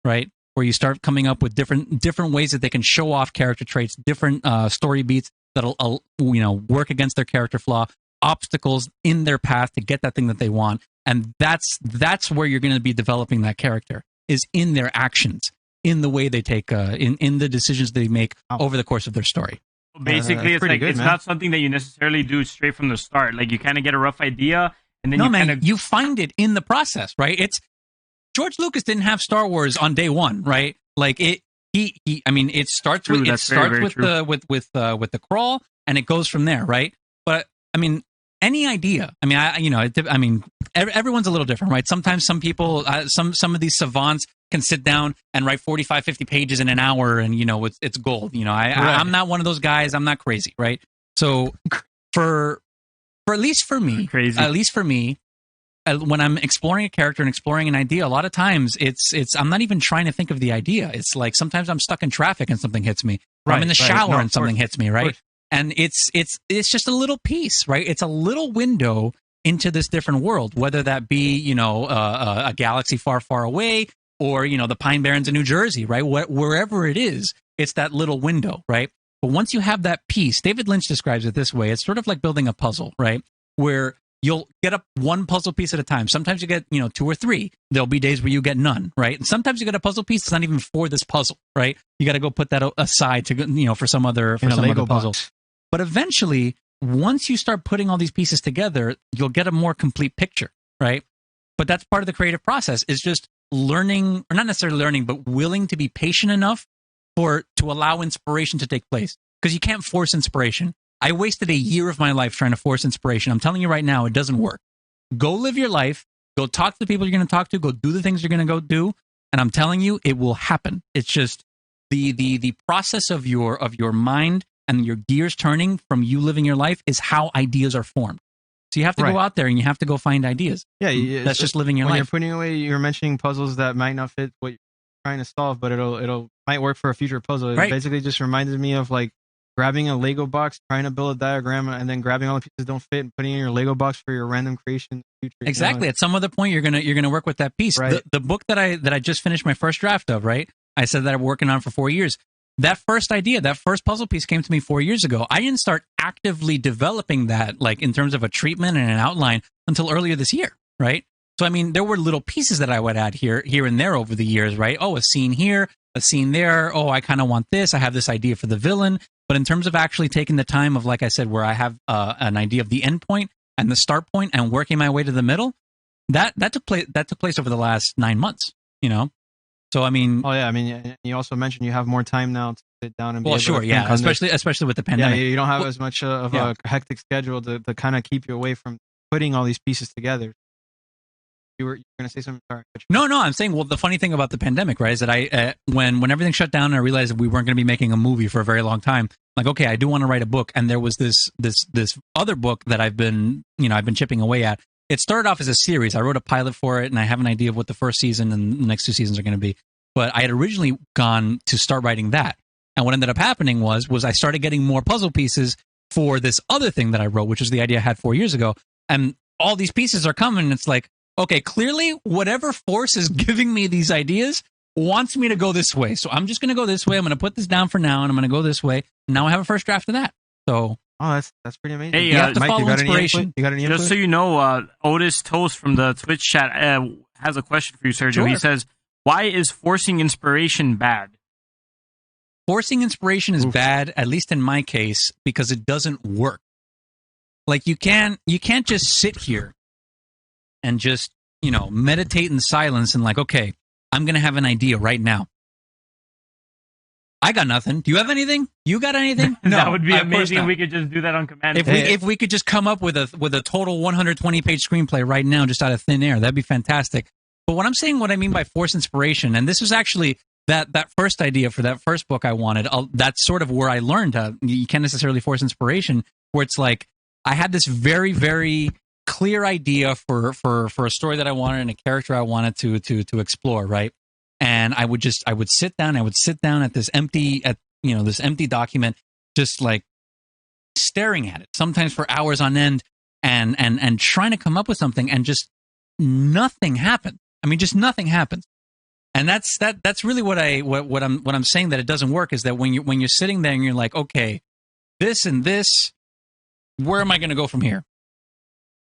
right? Where you start coming up with different ways that they can show off character traits, different story beats that'll work against their character flaw, obstacles in their path to get that thing that they want. And that's where you're going to be developing that character, is in their actions, in the way they take, in the decisions they make over the course of their story. Basically, it's like, it's not something that you necessarily do straight from the start. Like, you kind of get a rough idea, and then you find it in the process, right? It's George Lucas didn't have Star Wars on day one, right? Like it starts with the crawl, and it goes from there, right? But any idea. Everyone's a little different, right? Sometimes some people, some of these savants can sit down and write 45, 50 pages in an hour, and it's gold. I'm not one of those guys. I'm not crazy, right? So for at least for me, when I'm exploring a character and exploring an idea, a lot of times it's I'm not even trying to think of the idea. It's like sometimes I'm stuck in traffic and something hits me. Or I'm in the shower and something hits me, right? And it's just a little piece, right? It's a little window into this different world, whether that be, a galaxy far, far away, or, the Pine Barrens in New Jersey, right? Wherever it is, it's that little window, right? But once you have that piece, David Lynch describes it this way. It's sort of like building a puzzle, right? Where you'll get up one puzzle piece at a time. Sometimes you get, 2 or 3. There'll be days where you get none, right? And sometimes you get a puzzle piece that's not even for this puzzle, right? You got to go put that aside to, for some other puzzle. But eventually, once you start putting all these pieces together, you'll get a more complete picture, right? But that's part of the creative process, is just learning, or not necessarily learning, but willing to be patient enough to allow inspiration to take place. Because you can't force inspiration. I wasted a year of my life trying to force inspiration. I'm telling you right now, it doesn't work. Go live your life. Go talk to the people you're going to talk to. Go do the things you're going to go do. And I'm telling you, it will happen. It's just the process of your mind and your gears turning from you living your life is how ideas are formed. So you have to go out there and you have to go find ideas. Yeah, that's just living your life. When you're putting away, you're mentioning puzzles that might not fit what you're trying to solve, but it'll might work for a future puzzle. It basically just reminded me of like grabbing a Lego box, trying to build a diagram, and then grabbing all the pieces that don't fit and putting it in your Lego box for your random creation in the future. Exactly. At some other point, you're gonna work with that piece. Right. The book that I just finished my first draft of, right? I said that I'm working on for 4 years. That first idea, that first puzzle piece came to me 4 years ago. I didn't start actively developing that, like in terms of a treatment and an outline, until earlier this year, right? So, there were little pieces that I would add here and there over the years, right? Oh, a scene here, a scene there. Oh, I kind of want this. I have this idea for the villain. But in terms of actually taking the time of, like I said, where I have an idea of the end point and the start point and working my way to the middle, that took place over the last 9 months. So I mean, oh yeah, I mean, you also mentioned you have more time now to sit down and be able sure, to yeah, think on especially with the pandemic. Yeah, you don't have as much of a hectic schedule to kind of keep you away from putting all these pieces together. You were going to say something? Sorry. No, I'm saying, well, the funny thing about the pandemic, right, is that I when everything shut down and I realized that we weren't going to be making a movie for a very long time, like, okay, I do want to write a book, and there was this other book that I've been chipping away at. It started off as a series. I wrote a pilot for it, and I have an idea of what the first season and the next 2 seasons are going to be. But I had originally gone to start writing that. And what ended up happening was I started getting more puzzle pieces for this other thing that I wrote, which was the idea I had 4 years ago. And all these pieces are coming, and it's like, okay, clearly whatever force is giving me these ideas wants me to go this way. So I'm just going to go this way. I'm going to put this down for now, and I'm going to go this way. Now I have a first draft of that. So... Oh, that's pretty amazing. Hey, Mike, you got any input? Just so you know, Otis Toast from the Twitch chat has a question for you, Sergio. Sure. He says, why is forcing inspiration bad? Forcing inspiration is bad, at least in my case, because it doesn't work. Like, you can't just sit here and just, meditate in silence and like, okay, I'm going to have an idea right now. I got nothing. Do you have anything? You got anything? No. That would be amazing if we could just do that on command. If we could just come up with a total 120-page screenplay right now, just out of thin air, that'd be fantastic. But what I'm saying, what I mean by force inspiration, and this was actually that first idea for that first book I wanted. That's sort of where I learned you can't necessarily force inspiration. Where it's like I had this very, very clear idea for a story that I wanted and a character I wanted to explore, right? And I would sit down at this empty document, just like staring at it, sometimes for hours on end, and trying to come up with something, and just nothing happened. I mean, just nothing happens. And that's really what I'm saying, that it doesn't work, is that when you're sitting there and you're like, okay, this and this, where am I going to go from here?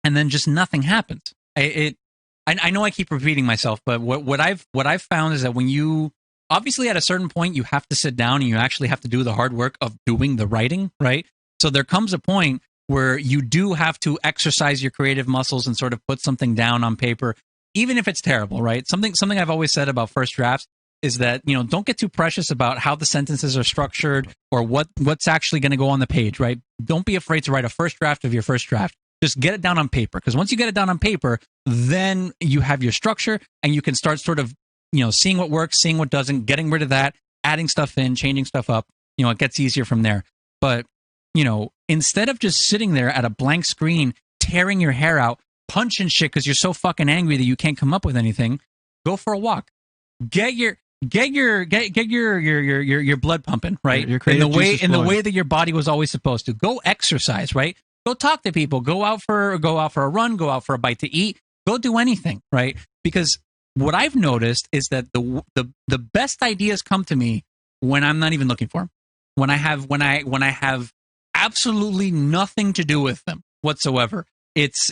And then just nothing happens. I know I keep repeating myself, but what I've found is that when you, obviously at a certain point, you have to sit down and you actually have to do the hard work of doing the writing, right? So there comes a point where you do have to exercise your creative muscles and sort of put something down on paper, even if it's terrible, right? Something I've always said about first drafts is that, don't get too precious about how the sentences are structured or what's actually going to go on the page, right? Don't be afraid to write a first draft of your first draft. Just get it down on paper, because once you get it down on paper, then you have your structure and you can start sort of, seeing what works, seeing what doesn't, getting rid of that, adding stuff in, changing stuff up. It gets easier from there. But, instead of just sitting there at a blank screen, tearing your hair out, punching shit because you're so fucking angry that you can't come up with anything, go for a walk. Get your blood pumping, right? In the way that your body was always supposed to. Go exercise, right? Go talk to people. Go out for a run. Go out for a bite to eat. Go do anything, right? Because what I've noticed is that the best ideas come to me when I'm not even looking for them. When I have absolutely nothing to do with them whatsoever. It's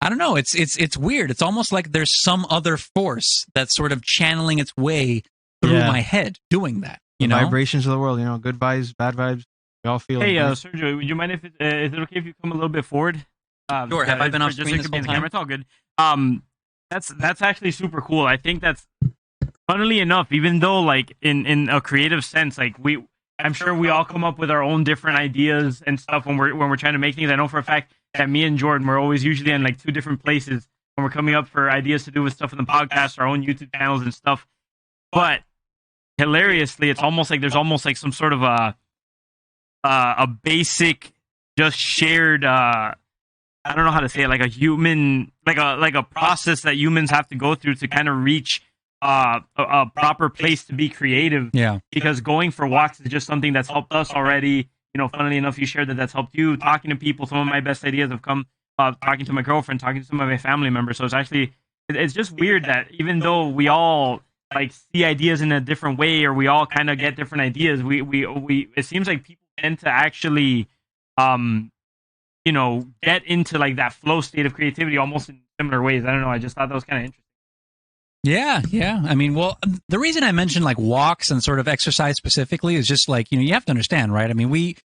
I don't know. It's weird. It's almost like there's some other force that's sort of channeling its way through my head, doing that. Vibrations of the world. Good vibes, bad vibes. We all feel. Hey, Sergio, would you mind is it okay if you come a little bit forward? Sure. Have I been off screen this whole time? It's all good. That's actually super cool. I think that's, funnily enough, even though like in a creative sense, like I'm sure we all come up with our own different ideas and stuff when we're trying to make things. I know for a fact that me and Jordan, we're always usually in like 2 different places when we're coming up for ideas to do with stuff in the podcast, our own YouTube channels and stuff. But hilariously, it's almost like there's almost like some sort of a basic, just shared, I don't know how to say it, like a human, like a process that humans have to go through to kind of reach a proper place to be creative. Yeah. Because going for walks is just something that's helped us already. Funnily enough, you shared that's helped you. Talking to people, some of my best ideas have come talking to my girlfriend, talking to some of my family members. So it's just weird that even though we all like see ideas in a different way, or we all kind of get different ideas, we it seems like people tend to actually get into like that flow state of creativity almost in similar ways. I don't know, I just thought that was kind of interesting. Yeah. I mean, well, the reason I mentioned like walks and sort of exercise specifically is just like, you have to understand, right? I mean, we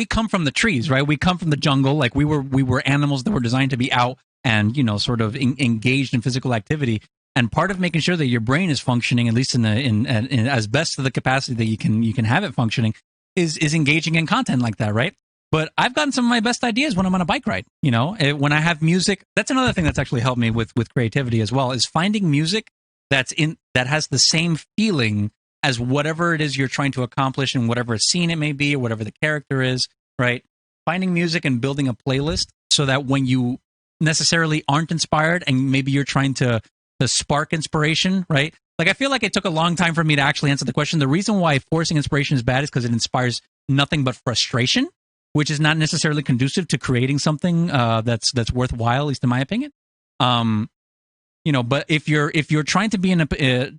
come from the trees, right? We come from the jungle. Like we were animals that were designed to be out and sort of engaged in physical activity. And part of making sure that your brain is functioning, at least in as best to the capacity that you can have it functioning, is engaging in content like that, right? But I've gotten some of my best ideas when I'm on a bike ride. When I have music. That's another thing that's actually helped me with creativity as well, is finding music that has the same feeling as whatever it is you're trying to accomplish in whatever scene it may be or whatever the character is, right? Finding music and building a playlist so that when you necessarily aren't inspired and maybe you're trying to spark inspiration, right? Like, I feel like it took a long time for me to actually answer the question. The reason why forcing inspiration is bad is because it inspires nothing but frustration, which is not necessarily conducive to creating something that's worthwhile, at least in my opinion. But if you're trying to be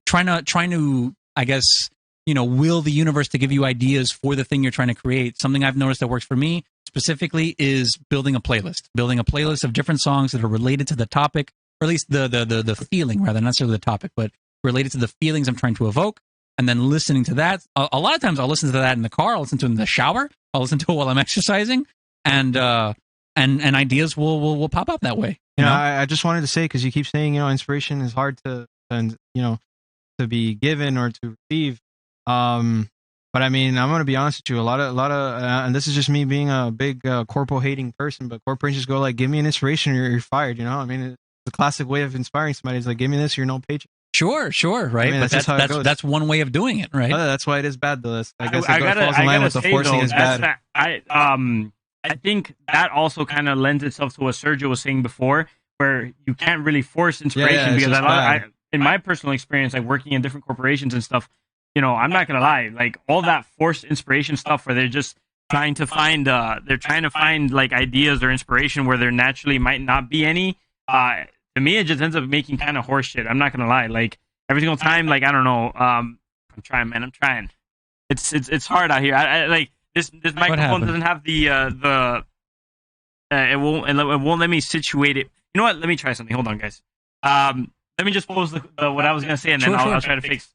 trying to I guess will the universe to give you ideas for the thing you're trying to create, something I've noticed that works for me specifically is building a playlist of different songs that are related to the topic, or at least the feeling, rather, not necessarily the topic, but related to the feelings I'm trying to evoke, and then listening to that. A lot of times I'll listen to that in the car, I'll listen to it in the shower, I'll listen to it while I'm exercising, and ideas will pop up that way. I just wanted to say, because you keep saying, inspiration is hard to be given or to receive. But I mean, I'm going to be honest with you, a lot of, and this is just me being a big corpo hating person, but corporations go like, give me an inspiration or you're fired. I mean, it's the classic way of inspiring somebody is like, give me this, you're no paycheck. Sure, right. I mean, but that's one way of doing it, right? That's why it is bad, though. I guess I gotta say, though, is bad. I think that also kind of lends itself to what Sergio was saying before, where you can't really force inspiration, because in my personal experience, like working in different corporations and stuff, I'm not gonna lie, like all that forced inspiration stuff where they're just trying to find like ideas or inspiration where there naturally might not be any. To me, it just ends up making kind of horse shit. I'm not gonna lie. Like every single time, like I don't know. I'm trying, man. I'm trying. It's hard out here. I like this microphone doesn't have the it won't let me situate it. You know what? Let me try something. Hold on, guys. Let me just pose what I was gonna say, and then I'll try to fix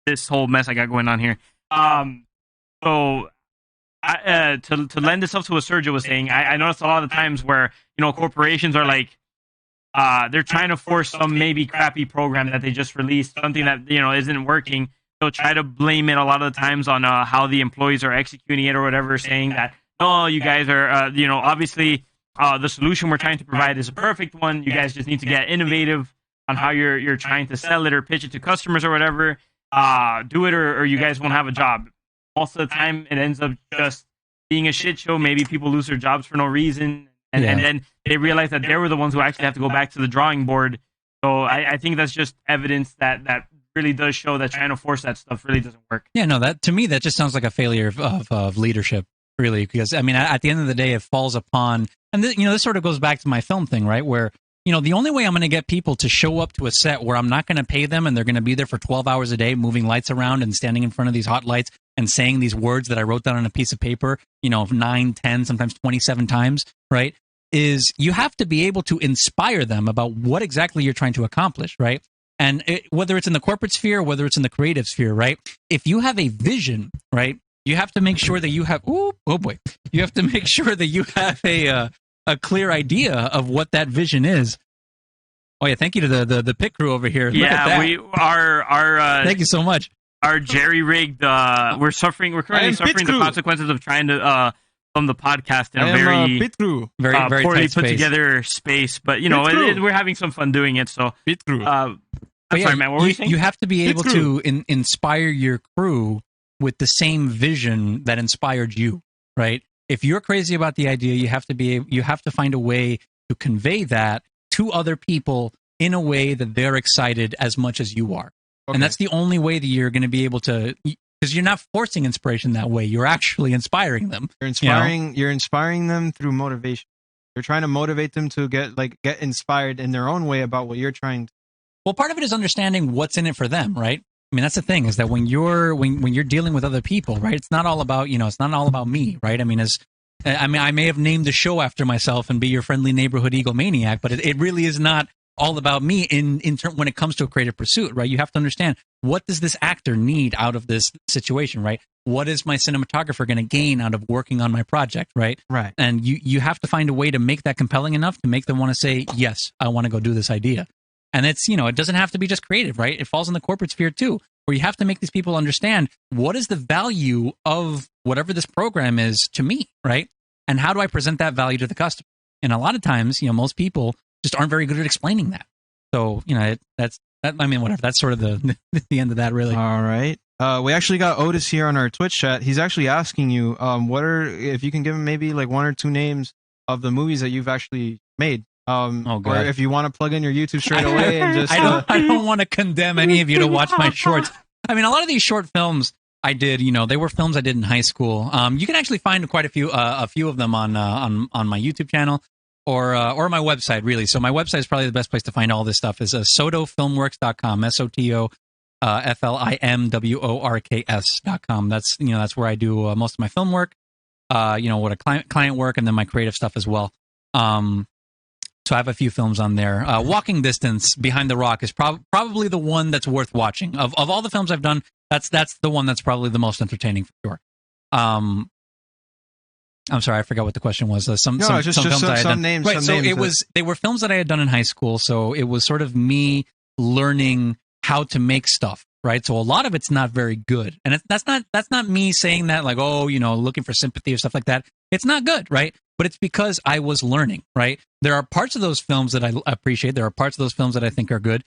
this whole mess I got going on here. So to lend itself to what Sergio was saying, I noticed a lot of the times where corporations are like. They're trying to force some maybe crappy program that they just released, something that isn't working. They'll try to blame it a lot of the times on how the employees are executing it or whatever, saying that, oh, you guys are, obviously the solution we're trying to provide is a perfect one. You guys just need to get innovative on how you're trying to sell it or pitch it to customers or whatever. Do it or you guys won't have a job. Most of the time, it ends up just being a shit show. Maybe people lose their jobs for no reason. And then they realize that they were the ones who actually have to go back to the drawing board. So I think that's just evidence that really does show that trying to force that stuff really doesn't work. Yeah, no, that to me, that just sounds like a failure of leadership, really. Because, I mean, at the end of the day, it falls upon, and this sort of goes back to my film thing, right? Where, the only way I'm going to get people to show up to a set where I'm not going to pay them and they're going to be there for 12 hours a day, moving lights around and standing in front of these hot lights and saying these words that I wrote down on a piece of paper, 9, 10, sometimes 27 times, right? Is you have to be able to inspire them about what exactly you're trying to accomplish, right? And whether it's in the corporate sphere, whether it's in the creative sphere, right? If you have a vision, right, you have to make sure that you have, you have to make sure that you have a clear idea of what that vision is. Oh yeah, thank you to the pit crew over here. Yeah, we are. Thank you so much. Our jerry-rigged. We're currently suffering the consequences of trying to film the podcast in a very pit crew, very poorly put together space. But we're having some fun doing it. So pit crew. I'm sorry, man. What were you saying? You have to be able to inspire your crew with the same vision that inspired you, right? If you're crazy about the idea, you have to find a way to convey that to other people in a way that they're excited as much as you are. Okay. And that's the only way that you're going to be able to, because you're not forcing inspiration that way. You're actually inspiring them. You're inspiring them through motivation. You're trying to motivate them to get inspired in their own way about what you're trying to. Well, part of it is understanding what's in it for them, right? I mean, that's the thing, is that when you're dealing with other people, right? It's not all about, it's not all about me, right? I mean, I may have named the show after myself and be your friendly neighborhood egomaniac, but it really is not all about me in when it comes to a creative pursuit, right? You have to understand, what does this actor need out of this situation, right? What is my cinematographer going to gain out of working on my project, right? Right. And you have to find a way to make that compelling enough to make them want to say, yes, I want to go do this idea. And it's, it doesn't have to be just creative, right? It falls in the corporate sphere too, where you have to make these people understand, what is the value of whatever this program is to me, right? And how do I present that value to the customer? And a lot of times, most people just aren't very good at explaining that. So, whatever. That's sort of the end of that, really. All right. We actually got Otis here on our Twitch chat. He's actually asking you, if you can give him maybe like 1 or 2 names of the movies that you've actually made. Or if you want to plug in your YouTube straight away and just. I don't want to condemn any of you to watch my shorts. I mean, a lot of these short films I did, they were films I did in high school. You can actually find quite a few of them on my YouTube channel or my website, really. So my website is probably the best place to find all this stuff. Is sotofilmworks.com, SOTOFILMWORKS.com. That's where I do most of my film work. What a client work, and then my creative stuff as well. So I have a few films on there. Walking Distance, Behind the Rock is probably the one that's worth watching. Of all the films I've done, that's the one that's probably the most entertaining for sure. I'm sorry, I forgot what the question was. Some films I had done. Names. Right, so they were films that I had done in high school. So it was sort of me learning how to make stuff. Right, so a lot of it's not very good, and that's not me saying that like, looking for sympathy or stuff like that. It's not good, right? But it's because I was learning, right? There are parts of those films that I appreciate. There are parts of those films that I think are good.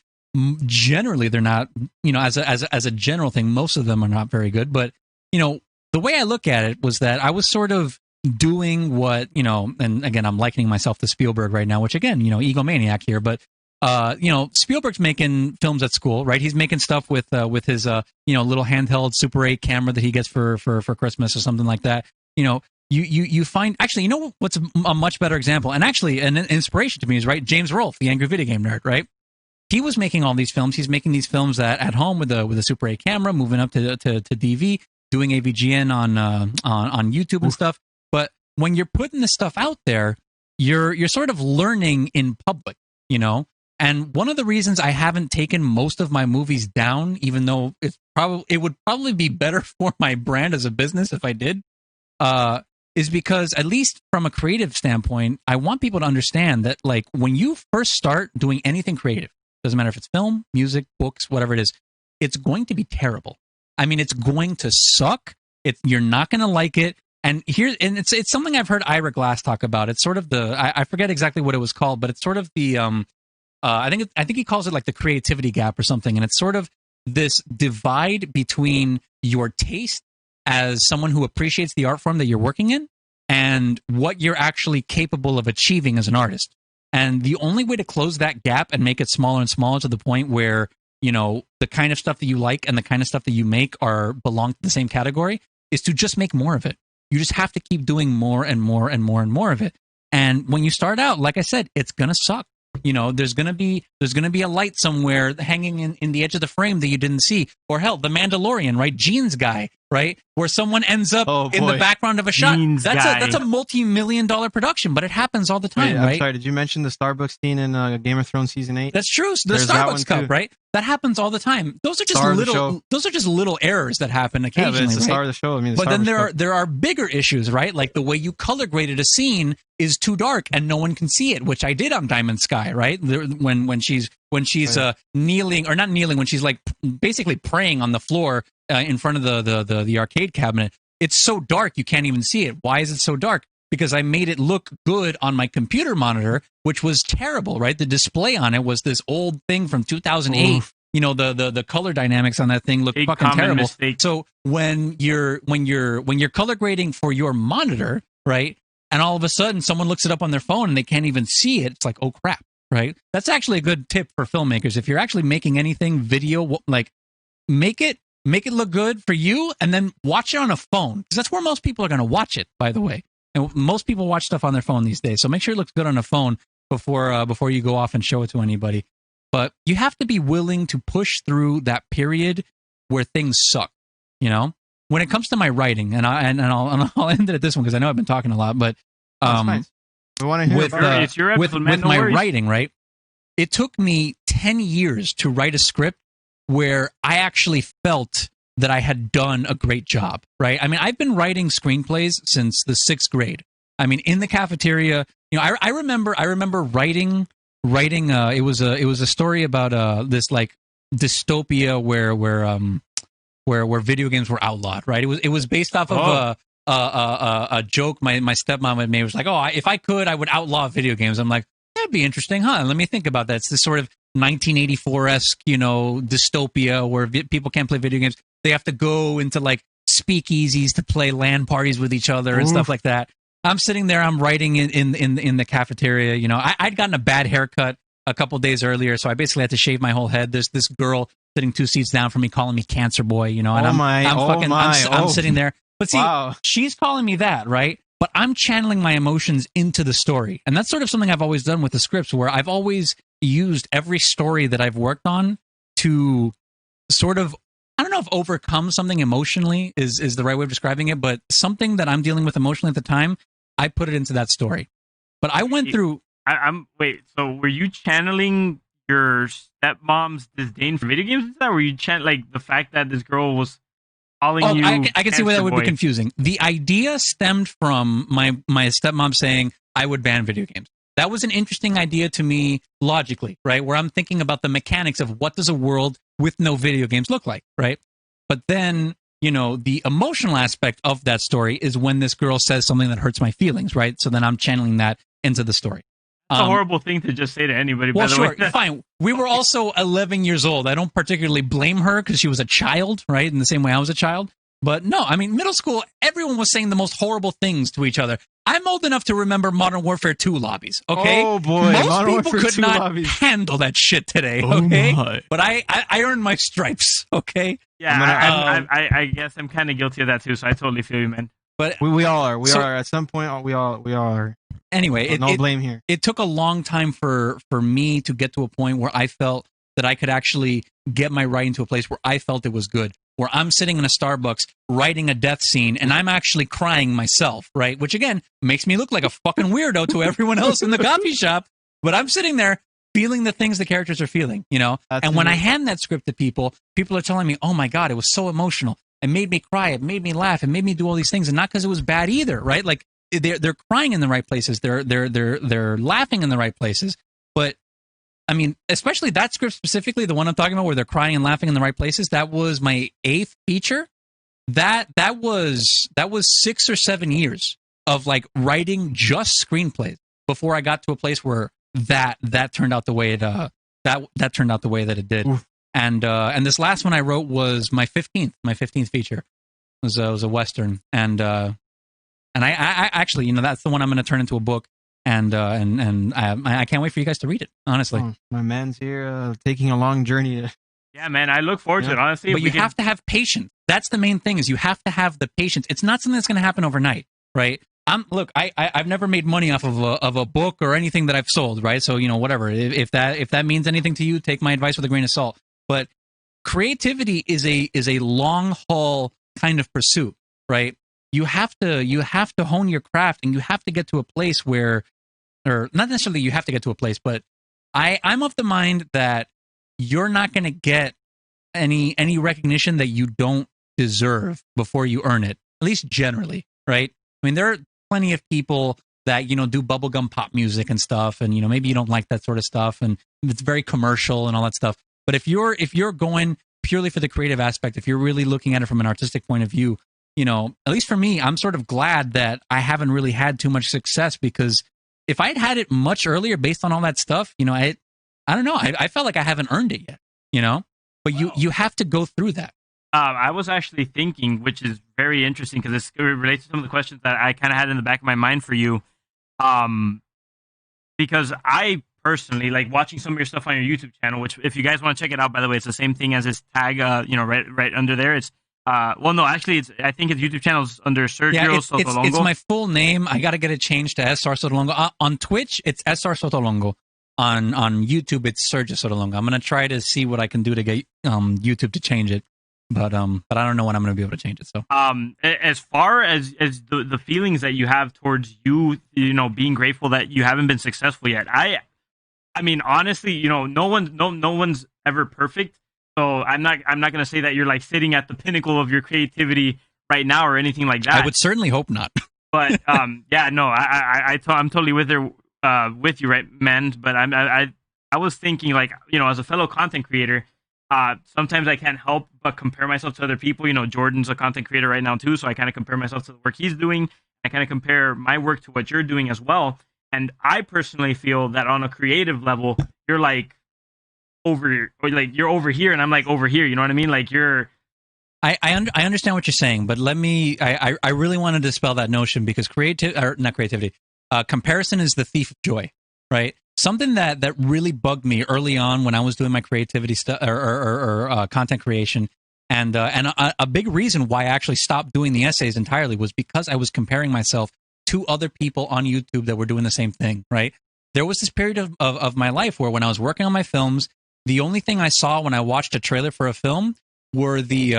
Generally, they're not, as a general thing, most of them are not very good. But, the way I look at it was that I was sort of doing what, and again, I'm likening myself to Spielberg right now, which again, egomaniac here, but, Spielberg's making films at school, right? He's making stuff with his, little handheld Super 8 camera that he gets for Christmas or something like that. You find, actually, what's a much better example, and actually an inspiration to me is, right, James Rolfe, the Angry Video Game Nerd, right? He was making all these films. He's making these films at home with a Super 8 camera, moving up to DV, doing AVGN on YouTube and stuff. But when you're putting this stuff out there, you're sort of learning in public, And one of the reasons I haven't taken most of my movies down, even though it would probably be better for my brand as a business if I did, is because, at least from a creative standpoint, I want people to understand that, like, when you first start doing anything creative, doesn't matter if it's film, music, books, whatever it is, it's going to be terrible. I mean, it's going to suck. You're not going to like it. And it's something I've heard Ira Glass talk about. It's sort of I forget exactly what it was called, but it's sort of the I think he calls it like the creativity gap or something. And it's sort of this divide between your taste as someone who appreciates the art form that you're working in and what you're actually capable of achieving as an artist. And the only way to close that gap and make it smaller and smaller to the point where, the kind of stuff that you like and the kind of stuff that you make belong to the same category is to just make more of it. You just have to keep doing more and more and more and more of it. And when you start out, like I said, it's going to suck. There's gonna be a light somewhere hanging in the edge of the frame that you didn't see, or hell, The Mandalorian, right? Gene's guy, right, where someone ends up in the background of a shot. That's a multi-million-dollar production, but it happens all the time, right? I'm sorry, did you mention the Starbucks scene in Game of Thrones season 8? That's true. The Starbucks cup, right? That happens all the time. Those are just little errors that happen occasionally. Yeah, but it's the right? star of the show. But then there are bigger issues, right? Like the way you color graded a scene is too dark and no one can see it, which I did on Diamond Sky, right? When she's kneeling, or not kneeling, when she's like basically praying on the floor in front of the arcade cabinet. It's so dark you can't even see it. Why is it so dark? Because I made it look good on my computer monitor, which was terrible, right? The display on it was this old thing from 2008. Oof. The color dynamics on that thing look fucking terrible. Mistake. So when you're color grading for your monitor, right? And all of a sudden someone looks it up on their phone and they can't even see it. It's like, oh crap, right? That's actually a good tip for filmmakers. If you're actually making anything video, like make it look good for you and then watch it on a phone. Because that's where most people are going to watch it, by the way. And most people watch stuff on their phone these days. So make sure it looks good on a phone before you go off and show it to anybody. But you have to be willing to push through that period where things suck, When it comes to my writing, and I'll end it at this one because I know I've been talking a lot, but nice. We want to hear with my writing, right? it took me 10 years to write a script where I actually felt that I had done a great job, right? I mean, I've been writing screenplays since the 6th grade. I mean, in the cafeteria, I remember writing. It was a story about this like dystopia where video games were outlawed, right? It was based off of a joke my stepmom had made. It was like, oh, if I could, I would outlaw video games. I'm like, that'd be interesting, huh? Let me think about that. It's this sort of 1984-esque, dystopia where people can't play video games. They have to go into like speakeasies to play LAN parties with each other and stuff like that. I'm sitting there, I'm writing in the cafeteria. I'd gotten a bad haircut a couple days earlier, so I basically had to shave my whole head. There's this girl sitting 2 seats down from me calling me cancer boy, and I'm sitting there. But see, she's calling me that, right? But I'm channeling my emotions into the story. And that's sort of something I've always done with the scripts, where I've always used every story that I've worked on to sort of, I don't know if overcome something emotionally is the right way of describing it, but something that I'm dealing with emotionally at the time, I put it into that story. But I went through... Wait, so were you channeling your stepmom's disdain for video games? Or were you like the fact that this girl was calling you... I can see where that would be confusing. The idea stemmed from my stepmom saying I would ban video games. That was an interesting idea to me logically, right? Where I'm thinking about the mechanics of what does a world with no video games look like, right? But then, the emotional aspect of that story is when this girl says something that hurts my feelings, right? So then I'm channeling that into the story. It's a horrible thing to just say to anybody. Well, by the sure, way. Fine. We were also 11 years old. I don't particularly blame her because she was a child, right? In the same way I was a child. But no, I mean, middle school, everyone was saying the most horrible things to each other. I'm old enough to remember Modern Warfare 2 lobbies, okay? Oh, boy. Most Modern people Warfare could 2 not lobbies. handle that shit today, Oh, okay? my. But I earned my stripes, okay? Yeah, I guess I'm kind of guilty of that too, so I totally feel you, man. But we all are. We are. At some point, we all are. Anyway, no blame here. It took a long time for me to get to a point where I felt that I could actually get my writing to a place where I felt it was good. Where I'm sitting in a Starbucks writing a death scene and I'm actually crying myself, right? Which again makes me look like a fucking weirdo to everyone else in the coffee shop. But I'm sitting there feeling the things the characters are feeling, And when I hand that script to people are telling me, "Oh my God, it was so emotional. It made me cry. It made me laugh. It made me do all these things." And not because it was bad either, right? Like they're crying in the right places. They're laughing in the right places. But I mean, especially that script specifically, the one I'm talking about where they're crying and laughing in the right places, that was my 8th feature. That was 6 or 7 years of like writing just screenplays before I got to a place where that turned out the way it that turned out the way that it did. Oof. And this last one I wrote was my 15th feature. It was a Western. And I actually, that's the one I'm going to turn into a book. And I can't wait for you guys to read it, honestly. Oh, my man's here taking a long journey. Yeah, man, I look forward to it, honestly. But you have to have patience. That's the main thing, is you have to have the patience. It's not something that's going to happen overnight, right? I've never made money off of a book or anything that I've sold, right? So, whatever. If that means anything to you, take my advice with a grain of salt. But creativity is a long haul kind of pursuit, right? You have to hone your craft, and you have to get to a place where, or not necessarily you have to get to a place, but I'm of the mind that you're not going to get any recognition that you don't deserve before you earn it, at least generally, right? I mean, there are plenty of people that, do bubblegum pop music and stuff, and, maybe you don't like that sort of stuff, and it's very commercial and all that stuff. But if you're going purely for the creative aspect, if you're really looking at it from an artistic point of view, at least for me, I'm sort of glad that I haven't really had too much success, because if I'd had it much earlier based on all that stuff, I don't know. I felt like I haven't earned it yet, but you have to go through that. I was actually thinking, which is very interesting because it relates to some of the questions that I kind of had in the back of my mind for you. Because I personally like watching some of your stuff on your YouTube channel, which if you guys want to check it out, by the way, it's the same thing as this tag, right under there. It's well, no, actually, I think his YouTube channel is under Sergio Sotolongo. It's my full name. I got to get it changed to SR Sotolongo. On Twitch, it's SR Sotolongo. On YouTube, it's Sergio Sotolongo. I'm going to try to see what I can do to get YouTube to change it. But I don't know when I'm going to be able to change it. So as far as the feelings that you have towards you being grateful that you haven't been successful yet, I mean, honestly, you know, no one's ever perfect. So I'm not gonna say that you're like sitting at the pinnacle of your creativity right now or anything like that. I would certainly hope not. But yeah, no, I'm totally with you, right, man. But I was thinking, like, you know, as a fellow content creator, sometimes I can't help but compare myself to other people. You know, Jordan's a content creator right now too, so I kind of compare myself to the work he's doing. I kind of compare my work to what you're doing as well. And I personally feel that on a creative level, you're like you're over here, and I'm like over here. You know what I mean? Like you're. I understand what you're saying, but let me. I really want to dispel that notion because not creativity. Comparison is the thief of joy, right? Something that really bugged me early on when I was doing my creativity stuff or content creation, and a big reason why I actually stopped doing the essays entirely was because I was comparing myself to other people on YouTube that were doing the same thing, right? There was this period of my life where when I was working on my films, the only thing I saw when I watched a trailer for a film were the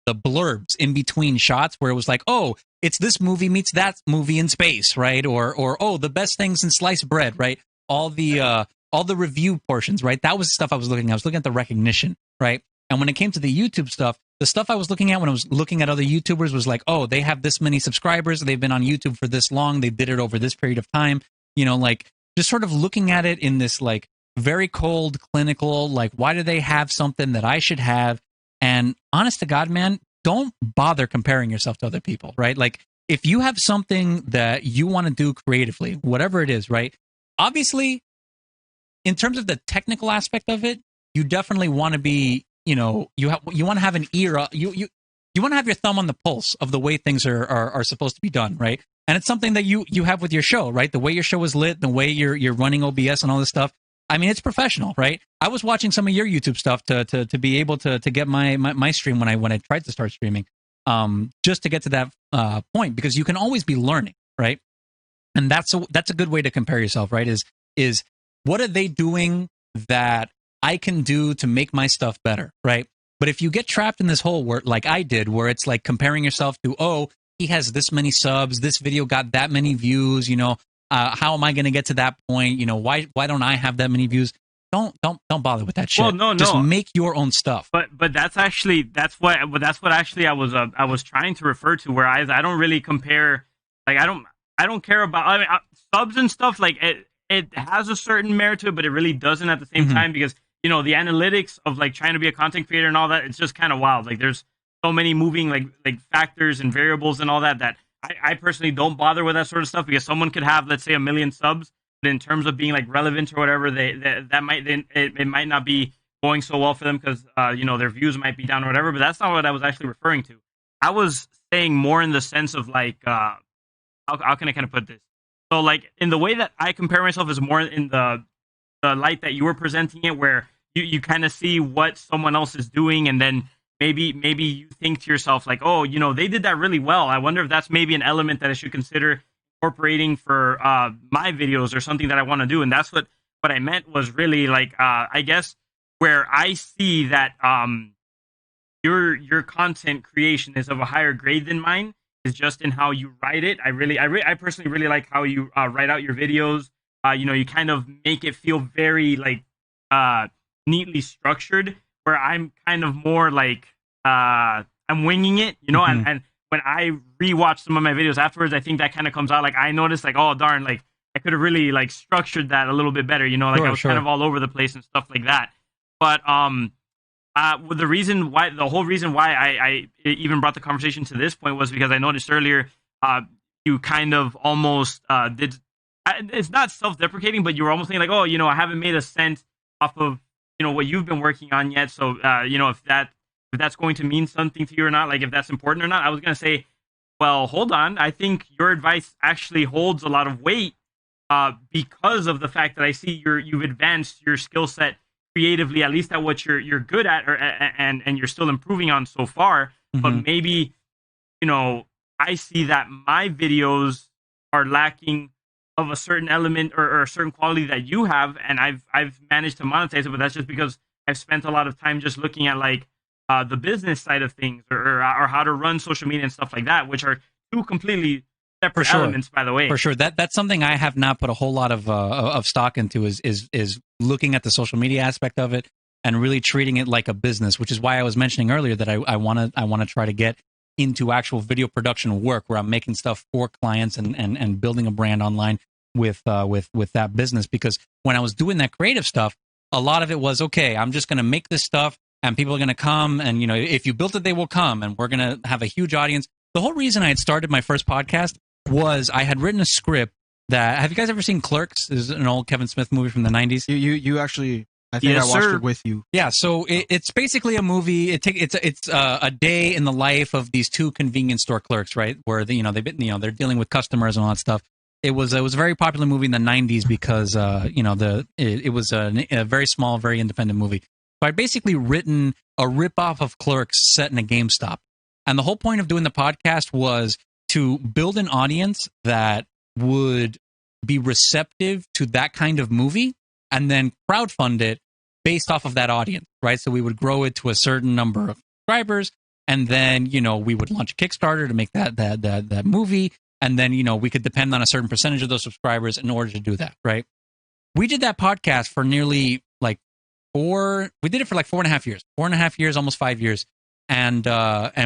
blurbs in between shots where it was like, oh, it's this movie meets that movie in space, right? Or oh, the best things in sliced bread, right? All the review portions, right? That was the stuff I was looking at. I was looking at the recognition, right? And when it came to the YouTube stuff, the stuff I was looking at when I was looking at other YouTubers was like, oh, they have this many subscribers, they've been on YouTube for this long, they did it over this period of time, you know, like just sort of looking at it in this like very cold, clinical, like, why do they have something that I should have? And honest to God, man, don't bother comparing yourself to other people, right? Like, if you have something that you want to do creatively, whatever it is, right? Obviously, in terms of the technical aspect of it, you definitely want to be, you know, you want to have an ear, you want to have your thumb on the pulse of the way things are supposed to be done, right? And it's something that you have with your show, right? The way your show is lit, the way you're running OBS and all this stuff. I mean, it's professional, right? I was watching some of your YouTube stuff to be able to get my stream when I tried to start streaming, just to get to that point, because you can always be learning, right? And that's a good way to compare yourself, right? Is what are they doing that I can do to make my stuff better, right? But if you get trapped in this hole where, like I did, where it's like comparing yourself to, oh, he has this many subs, this video got that many views, you know. How am I going to get to that point? You know, why don't I have that many views? Don't bother with that shit. Well, no. Just make your own stuff. But that's what actually I was trying to refer to. Where I don't really compare. Like I don't care about. I mean, subs and stuff. Like it has a certain merit to it, but it really doesn't at the same time, because you know the analytics of like trying to be a content creator and all that. It's just kind of wild. Like there's so many moving like factors and variables and all that. I personally don't bother with that sort of stuff, because someone could have, let's say, 1 million subs, but in terms of being like relevant or whatever, it might not be going so well for them because you know, their views might be down or whatever. But that's not what I was actually referring to. I was saying more in the sense of like how can I kind of put this? So like in the way that I compare myself is more in the light that you were presenting it, where you kind of see what someone else is doing, and then maybe you think to yourself like, oh, you know, they did that really well. I wonder if that's maybe an element that I should consider incorporating for my videos or something that I want to do. And that's what I meant was really like, I guess where I see that your content creation is of a higher grade than mine is just in how you write it. I personally really like how you write out your videos. You know, you kind of make it feel very like neatly structured, where I'm kind of more like I'm winging it, you know. And when I rewatch some of my videos afterwards, I think that kind of comes out. Like I noticed, like, oh darn, like I could have really like structured that a little bit better, you know. Like I was kind of all over the place and stuff like that. But the whole reason why I even brought the conversation to this point was because I noticed earlier you kind of almost did. It's not self-deprecating, but you were almost thinking like, oh, you know, I haven't made a cent off of, you know, what you've been working on yet. So, you know, if that's going to mean something to you or not, like if that's important or not. I was going to say, well, hold on. I think your advice actually holds a lot of weight because of the fact that I see you've advanced your skill set creatively, at least at what you're good at, and you're still improving on so far. But maybe, you know, I see that my videos are lacking of a certain element or a certain quality that you have, and I've managed to monetize it, but that's just because I've spent a lot of time just looking at like the business side of things or how to run social media and stuff like that, which are two completely separate elements, by the way. For sure. That's something I have not put a whole lot of stock into is looking at the social media aspect of it and really treating it like a business, which is why I was mentioning earlier that I want to try to get into actual video production work where I'm making stuff for clients and building a brand online with that business. Because when I was doing that creative stuff, a lot of it was, okay, I'm just going to make this stuff and people are going to come, and if you built it, they will come, and we're going to have a huge audience. The whole reason I had started my first podcast was I had written a script that, have you guys ever seen Clerks? This is an old Kevin Smith movie from the 90s. You actually, I think I watched it with you. Yeah, so it's basically a movie. It's a day in the life of these two convenience store clerks, right? Where they're dealing with customers and all that stuff. It was a very popular movie in the 90s because it was a very small, very independent movie. So I'd basically written a ripoff of Clerks set in a GameStop. And the whole point of doing the podcast was to build an audience that would be receptive to that kind of movie and then crowdfund it based off of that audience, right? So we would grow it to a certain number of subscribers, and then, we would launch a Kickstarter to make that movie, and then, we could depend on a certain percentage of those subscribers in order to do that, right? We did that podcast for nearly we did it for 4.5 years, almost 5 years. And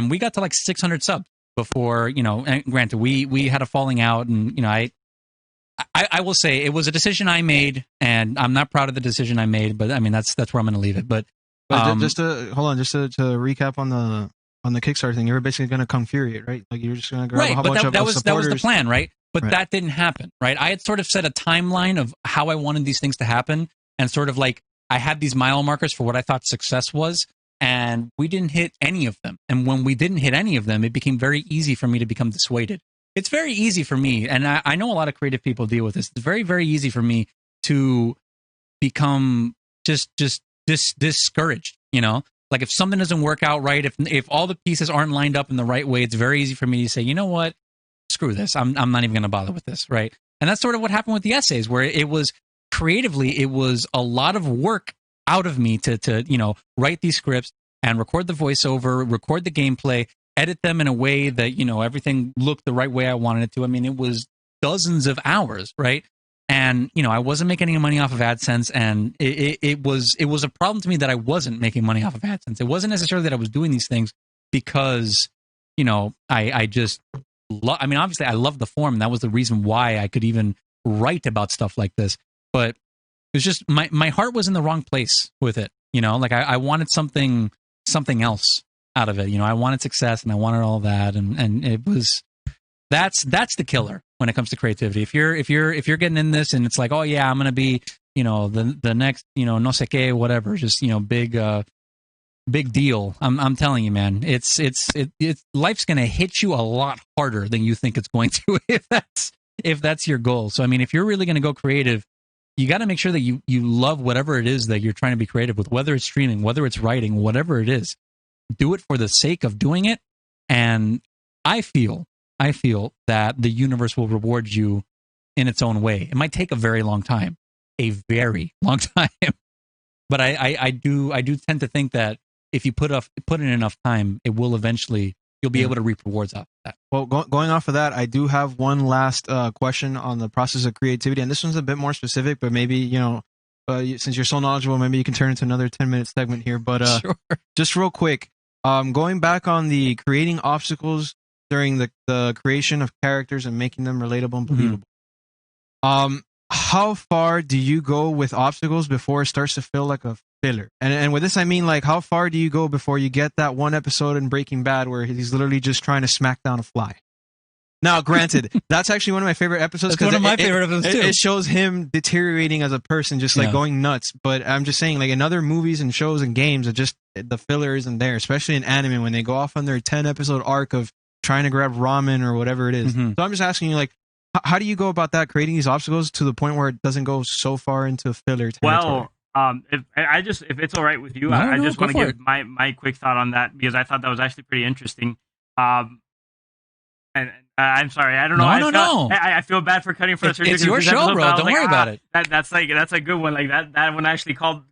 we got to 600 subs before, and granted, we had a falling out, and, I will say it was a decision I made, and I'm not proud of the decision I made, but I mean, that's where I'm going to leave it. But just to recap on the Kickstarter thing, you were basically going to come fury it, right? Like, you're just going to grab a whole bunch of supporters. That was the plan, right? But that didn't happen, right? I had sort of set a timeline of how I wanted these things to happen, and sort of I had these mile markers for what I thought success was, and we didn't hit any of them. And when we didn't hit any of them, it became very easy for me to become dissuaded. It's very easy for me, and I know a lot of creative people deal with this. It's very, very easy for me to become just discouraged, Like, if something doesn't work out right, if all the pieces aren't lined up in the right way, it's very easy for me to say, you know what, screw this. I'm not even going to bother with this, right? And that's sort of what happened with the essays, where it was creatively, it was a lot of work out of me to write these scripts and record the voiceover, record the gameplay, edit them in a way that, everything looked the right way I wanted it to. I mean, it was dozens of hours, right? And, I wasn't making any money off of AdSense, and it was a problem to me that I wasn't making money off of AdSense. It wasn't necessarily that I was doing these things because, I just, obviously I love the form, and that was the reason why I could even write about stuff like this. But it was just, my heart was in the wrong place with it, I wanted something else out of it. I wanted success, and I wanted all that, and it was, that's the killer when it comes to creativity. If you're getting in this and it's like, oh yeah, I'm gonna be, the next, no sé qué, whatever, just, big deal. I'm telling you, man, it's life's gonna hit you a lot harder than you think it's going to if that's your goal. So I mean, if you're really gonna go creative, you got to make sure that you love whatever it is that you're trying to be creative with, whether it's streaming, whether it's writing, whatever it is. Do it for the sake of doing it, and I feel that the universe will reward you in its own way. It might take a very long time, but I do tend to think that if you put in enough time, it will eventually, you'll be able to reap rewards off of that. Well, going off of that, I do have one last question on the process of creativity, and this one's a bit more specific, but maybe since you're so knowledgeable, maybe you can turn into another 10-minute segment here. But sure. Just real quick. Going back on the creating obstacles during the creation of characters and making them relatable and believable. Mm-hmm. How far do you go with obstacles before it starts to feel like a filler? And with this, I mean, how far do you go before you get that one episode in Breaking Bad where he's literally just trying to smack down a fly? Now, granted, that's actually one of my favorite episodes. That's one of my favorite episodes too. It shows him deteriorating as a person, just going nuts. But I'm just saying, in other movies and shows and games, the filler isn't there, especially in anime when they go off on their 10-episode arc of trying to grab ramen or whatever it is. Mm-hmm. So I'm just asking you, how do you go about that, creating these obstacles to the point where it doesn't go so far into filler territory? Well, if it's all right with you, I just want to give my quick thought on that, because I thought that was actually pretty interesting. And I'm sorry, I don't know. No. I feel bad for cutting for the Sergio. It's your show, bro. Don't worry about it. That's a good one. That one actually called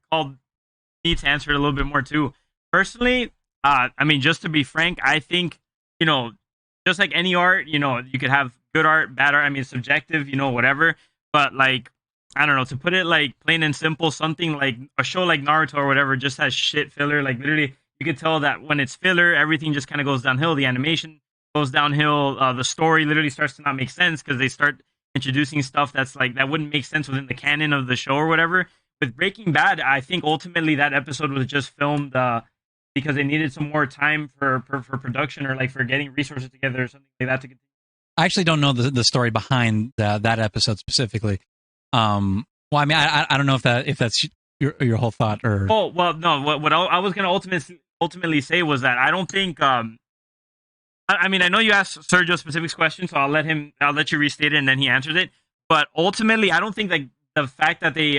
me to answer it a little bit more too. Personally, just to be frank, I think just like any art, you could have good art, bad art. I mean, subjective, whatever. But like, I don't know, to put it like plain and simple, something like a show like Naruto or whatever just has shit filler. Like literally, you could tell that when it's filler, everything just kind of goes downhill. The animation goes downhill. The story literally starts to not make sense because they start introducing stuff that's like that wouldn't make sense within the canon of the show or whatever. With Breaking Bad, I think ultimately that episode was just filmed because they needed some more time for production or like for getting resources together or something like that to continue. I actually don't know the story behind that episode specifically. Well, I mean, I don't know if that's your whole thought or. Oh well, no. What I was gonna ultimately say was that I don't think. I mean, I know you asked Sergio specific questions, so I'll let you restate it and then he answers it. But ultimately, I don't think like the fact that they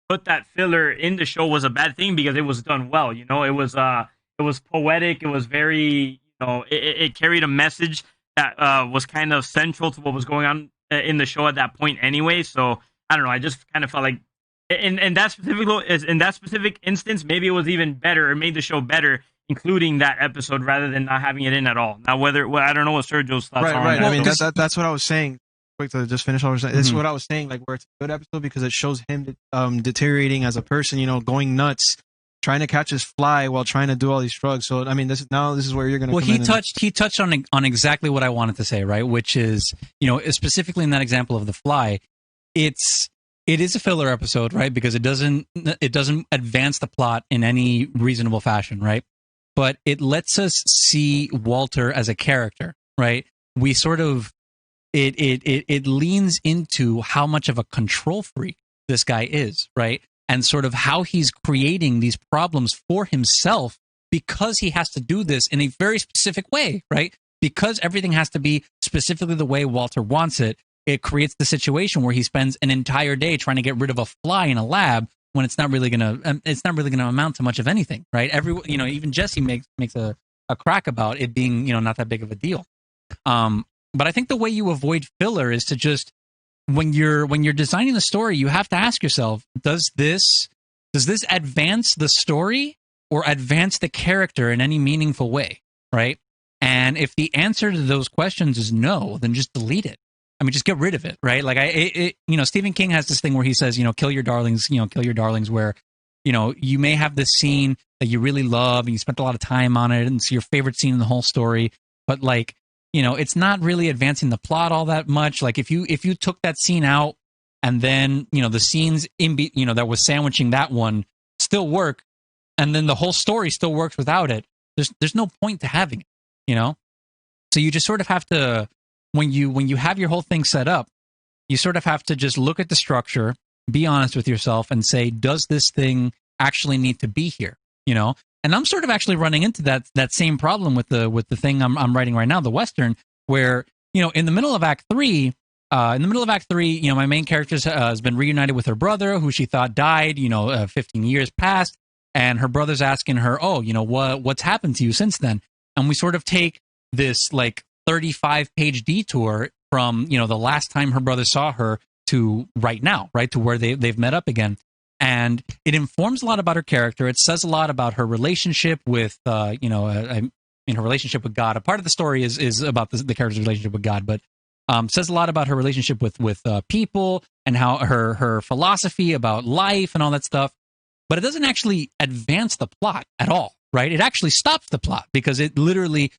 put that filler in the show was a bad thing because it was done well. It was poetic. It was very, it carried a message that was kind of central to what was going on in the show at that point anyway. So I don't know. I just kind of felt like in that specific instance, maybe it was even better. It made the show better, including that episode rather than not having it in at all. Now, I don't know what Sergio's thoughts are. Right. I mean, that's what I was saying. Quick to just finish what I was saying. This is what I was saying. Like, where it's a good episode because it shows him deteriorating as a person. Going nuts, trying to catch his fly while trying to do all these drugs. So I mean, this is where you're going to. Well, he touched on exactly what I wanted to say, right? Which is, specifically in that example of the fly, it is a filler episode, right? Because it doesn't advance the plot in any reasonable fashion, right? But it lets us see Walter as a character, right? We sort of it leans into how much of a control freak this guy is, right? And sort of how he's creating these problems for himself because he has to do this in a very specific way, right? Because everything has to be specifically the way Walter wants it. It creates the situation where he spends an entire day trying to get rid of a fly in a lab when it's not really gonna amount to much of anything, right? Even Jesse makes a crack about it being not that big of a deal. But I think the way you avoid filler is to just when you're designing the story, you have to ask yourself, does this advance the story or advance the character in any meaningful way, right? And if the answer to those questions is no, then just delete it. I mean, just get rid of it, right? Like Stephen King has this thing where he says, kill your darlings, kill your darlings, where, you may have this scene that you really love and you spent a lot of time on it and it's your favorite scene in the whole story, but like, it's not really advancing the plot all that much. Like if you took that scene out and then, the scenes that was sandwiching that one still work and then the whole story still works without it, there's no point to having it, So you just sort of have to, when you have your whole thing set up, you sort of have to just look at the structure, be honest with yourself and say, does this thing actually need to be here? And I'm sort of actually running into that same problem with the thing I'm writing right now, the Western, where, in the middle of Act 3, my main character has been reunited with her brother, who she thought died, 15 years past, and her brother's asking her, oh, what's happened to you since then? And we sort of take this like 35-page detour from, the last time her brother saw her to right now, right, to where they've met up again. And it informs a lot about her character. It says a lot about her relationship with, her relationship with God. A part of the story is about the character's relationship with God, but says a lot about her relationship with people and how her philosophy about life and all that stuff. But it doesn't actually advance the plot at all, right? It actually stops the plot because it's literally,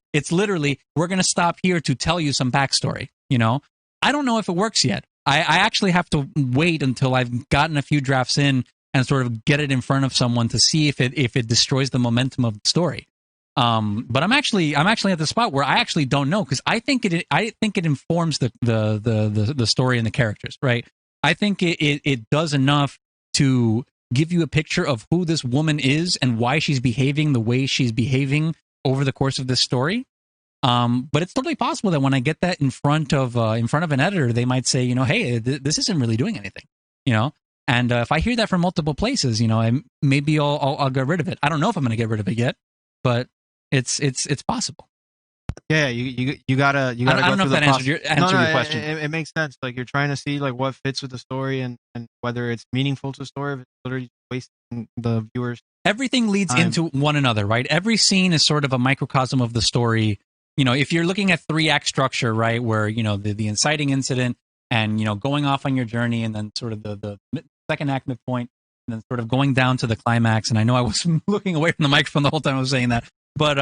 we're going to stop here to tell you some backstory, I don't know if it works yet. I actually have to wait until I've gotten a few drafts in and sort of get it in front of someone to see if it destroys the momentum of the story. But I'm actually at the spot where I actually don't know because I think it informs the story and the characters, right? I think it does enough to give you a picture of who this woman is and why she's behaving the way she's behaving over the course of this story. But it's totally possible that when I get that in front of an editor, they might say, hey, this isn't really doing anything, And if I hear that from multiple places, maybe I'll get rid of it. I don't know if I'm going to get rid of it yet, but it's possible. Yeah, you gotta. I don't know if that answered your question. It makes sense. Like you're trying to see like what fits with the story and whether it's meaningful to the story, if it's literally wasting the viewers. Everything leads into one another, right? Every scene is sort of a microcosm of the story. if you're looking at 3-act structure, right, where, the inciting incident and, going off on your journey, and then sort of the second act midpoint, and then sort of going down to the climax. And I know I was looking away from the microphone the whole time I was saying that. But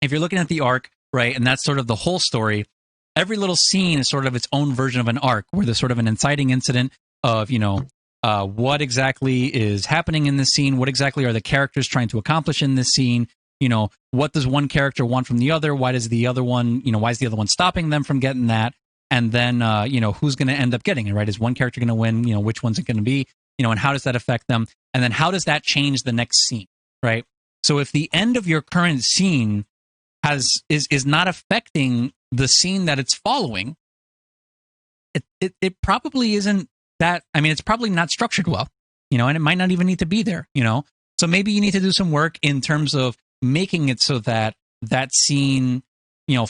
if you're looking at the arc, right, and that's sort of the whole story, every little scene is sort of its own version of an arc, where there's sort of an inciting incident of, what exactly is happening in this scene, what exactly are the characters trying to accomplish in this scene, what does one character want from the other, why does the other one, why is the other one stopping them from getting that, and then, who's going to end up getting it, right? Is one character going to win, which one's it going to be, and how does that affect them, and then how does that change the next scene, right? So if the end of your current scene is not affecting the scene that it's following, it probably isn't that. I mean, it's probably not structured well, and it might not even need to be there, So maybe you need to do some work in terms of making it so that that scene,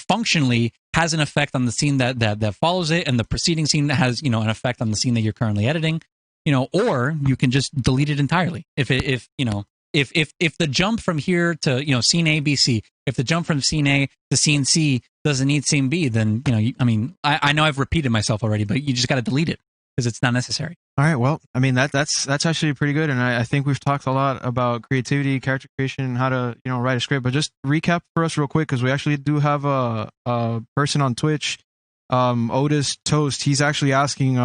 functionally has an effect on the scene that follows it, and the preceding scene has, an effect on the scene that you're currently editing, or you can just delete it entirely. If the jump from here to, scene A, B, C, if the jump from scene A to scene C doesn't need scene B, then, I know I've repeated myself already, but you just got to delete it because it's not necessary. All right. Well, I mean, that's actually pretty good. And I think we've talked a lot about creativity, character creation, and how to, write a script. But just recap for us real quick, because we actually do have a person on Twitch, Otis Toast. He's actually asking,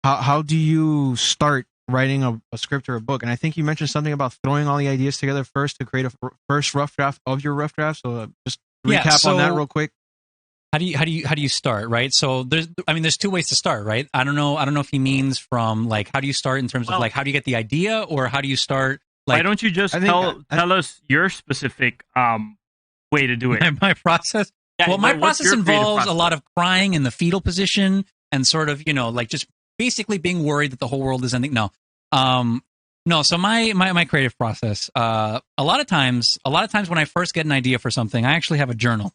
how do you start writing a script or a book? And I think you mentioned something about throwing all the ideas together first to create a first rough draft of your rough draft. So just recap on that real quick. How do you start, right? So there's 2 ways to start, right? I don't know if he means from like, how do you start in terms of like, how do you get the idea, or how do you start? Like, why don't you just tell us your specific way to do it? My process. Yeah, well, my process involves a lot of crying in the fetal position and sort of, like just basically being worried that the whole world is ending. No. So my creative process, a lot of times when I first get an idea for something, I actually have a journal.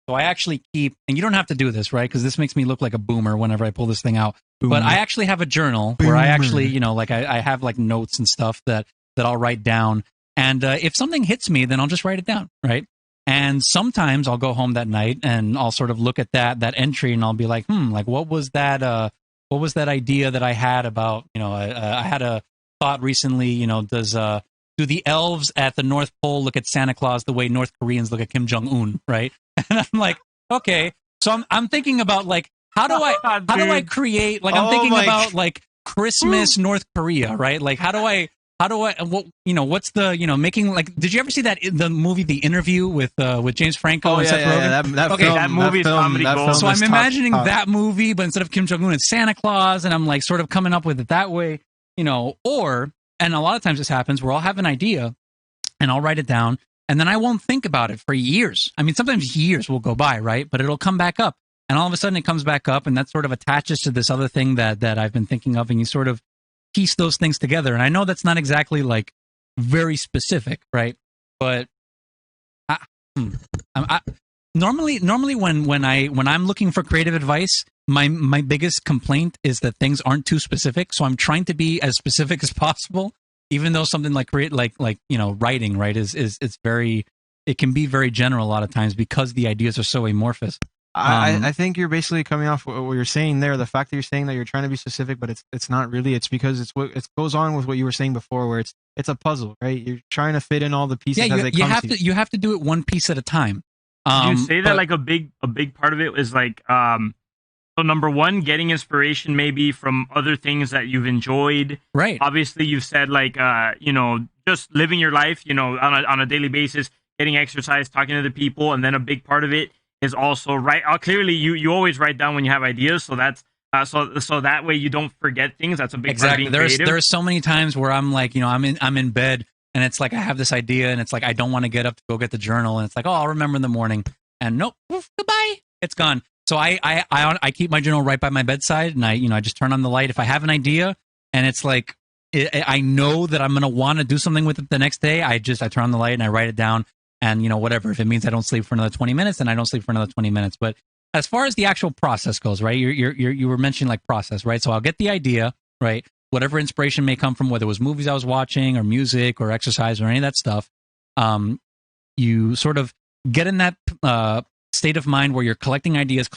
So I actually keep, and you don't have to do this, right? Because this makes me look like a boomer whenever I pull this thing out. Boomer. But I actually have a journal where I actually, I have like notes and stuff that I'll write down. And if something hits me, then I'll just write it down, right? And sometimes I'll go home that night and I'll sort of look at that entry and I'll be like, like what was that idea that I had about, I had a thought recently, do the elves at the North Pole look at Santa Claus the way North Koreans look at Kim Jong-un, right? And I'm like, okay. So I'm thinking about like, how do I create, like, I'm thinking about like Christmas North Korea, right? Like, how do I, what's the, making like, did you ever see the movie, The Interview with James Franco and Seth Rogen? That movie's comedy gold. So I'm imagining that movie, but instead of Kim Jong-un, it's Santa Claus, and I'm like sort of coming up with it that way, and a lot of times this happens where I'll have an idea and I'll write it down, and then I won't think about it for years. I mean, sometimes years will go by, right? But it'll come back up. And all of a sudden it comes back up, and that sort of attaches to this other thing that I've been thinking of, and you sort of piece those things together. And I know that's not exactly like very specific, right? But normally when I'm looking for creative advice, my biggest complaint is that things aren't too specific. So I'm trying to be as specific as possible, even though something like writing, right, is very, it can be very general a lot of times because the ideas are so amorphous. I think you're basically coming off what you're saying there. The fact that you're saying that you're trying to be specific, but it's not really. It's because it goes on with what you were saying before, where it's a puzzle, right? You're trying to fit in all the pieces as they come to you. You have to do it one piece at a time. You say that like a big part of it is like so number one, getting inspiration maybe from other things that you've enjoyed. Right. Obviously, you've said like just living your life, on a daily basis, getting exercise, talking to the people, and then a big part of it is also clearly you always write down when you have ideas, so that's so that way you don't forget things. That's a big part of being creative. There are so many times where I'm like, I'm in bed and it's like I have this idea and it's like I don't want to get up to go get the journal, and it's like, oh, I'll remember in the morning, and nope, goodbye, it's gone. So I keep my journal right by my bedside, and I just turn on the light if I have an idea, and it's like I know that I'm gonna want to do something with it the next day. I turn on the light and I write it down. And, whatever, if it means I don't sleep for another 20 minutes, then I don't sleep for another 20 minutes. But as far as the actual process goes, right, you were mentioning like process, right? So I'll get the idea, right? Whatever inspiration may come from, whether it was movies I was watching or music or exercise or any of that stuff, you sort of get in that state of mind where you're collecting ideas,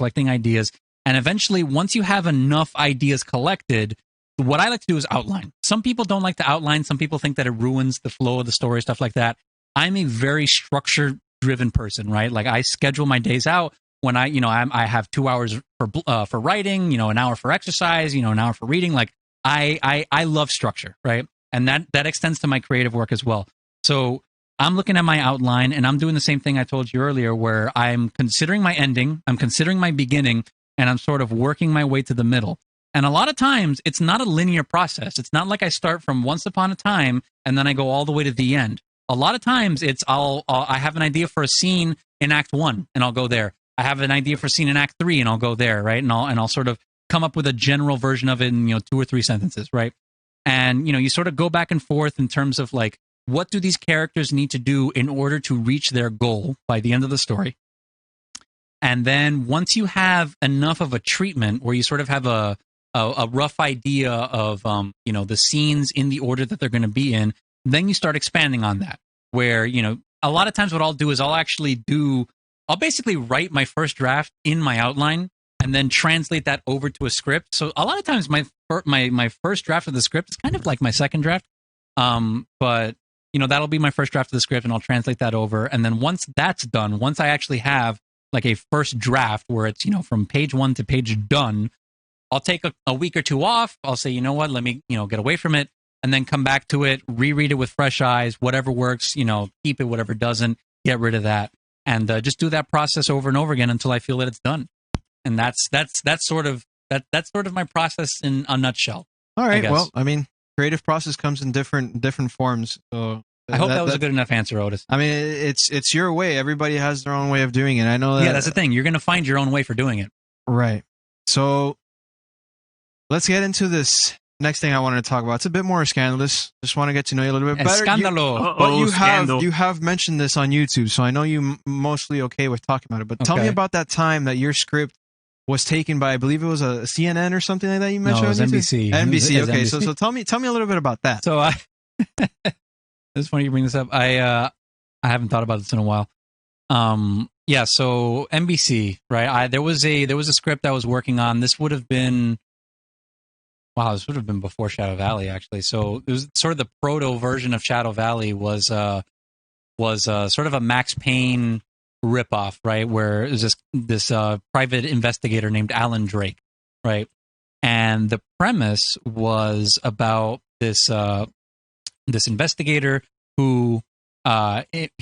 and eventually, once you have enough ideas collected, what I like to do is outline. Some people don't like to outline. Some people think that it ruins the flow of the story, stuff like that. I'm a very structure-driven person, right? Like I schedule my days out when I have 2 hours for writing, an hour for exercise, an hour for reading. Like I love structure, right? And that extends to my creative work as well. So I'm looking at my outline and I'm doing the same thing I told you earlier, where I'm considering my ending, I'm considering my beginning, and I'm sort of working my way to the middle. And a lot of times it's not a linear process. It's not like I start from once upon a time and then I go all the way to the end. A lot of times it's I have an idea for a scene in Act 1 and I'll go there. I have an idea for a scene in Act 3 and I'll go there, right? And I'll sort of come up with a general version of it in 2 or 3 sentences, right? And you sort of go back and forth in terms of like, what do these characters need to do in order to reach their goal by the end of the story? And then once you have enough of a treatment where you sort of have a rough idea of the scenes in the order that they're going to be in, then you start expanding on that. Where a lot of times what I'll do is I'll basically write my first draft in my outline and then translate that over to a script. So a lot of times my first draft of the script is kind of like my second draft, but that'll be my first draft of the script and I'll translate that over. And then once that's done, once I actually have like a first draft where it's from page 1 to page done, I'll take a week or 2 off. I'll say, let me get away from it and then come back to it, reread it with fresh eyes, whatever works, keep it, whatever doesn't, get rid of that, and just do that process over and over again until I feel that it's done. And that's sort of my process in a nutshell. All right. Well, I mean, creative process comes in different forms. So I hope that was a good enough answer, Otis. I mean, it's your way. Everybody has their own way of doing it. I know that. Yeah, that's the thing. You're going to find your own way for doing it. Right. So let's get into this next thing I wanted to talk about. It's a bit more scandalous. Just want to get to know you a little bit better. Scandalo. But you have mentioned this on YouTube, so I know you mostly okay with talking about it. But tell me about that time that your script was taken by, I believe it was a CNN or something like that you mentioned. No, it was NBC. NBC. Okay, NBC. So tell me a little bit about that. So it's funny you bring this up. I haven't thought about this in a while. Yeah. So NBC, right? There was a script I was working on. This would have been before Shadow Valley, actually. So it was sort of the proto version of Shadow Valley was sort of a Max Payne ripoff, right? Where it was this private investigator named Alan Drake, right? And the premise was about this investigator who his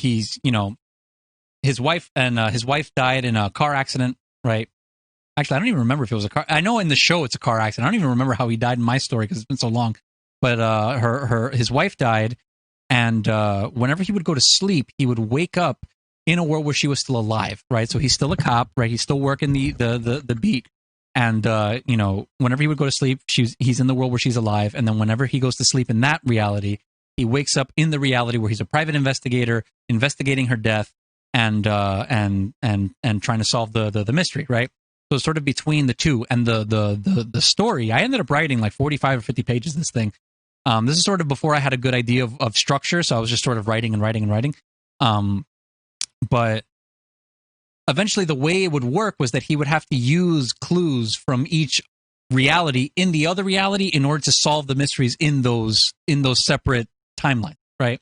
wife died in a car accident, right? Actually, I don't even remember if it was a car. I know in the show it's a car accident. I don't even remember how he died in my story because it's been so long. But his wife died, and whenever he would go to sleep, he would wake up in a world where she was still alive, right? So he's still a cop, right? He's still working the beat, and whenever he would go to sleep, he's in the world where she's alive, and then whenever he goes to sleep in that reality, he wakes up in the reality where he's a private investigator investigating her death and trying to solve the mystery, right? So sort of between the two, and the story, I ended up writing like 45 or 50 pages of this thing. This is sort of before I had a good idea of structure, so I was just sort of writing. But eventually the way it would work was that he would have to use clues from each reality in the other reality in order to solve the mysteries in those separate timelines, right?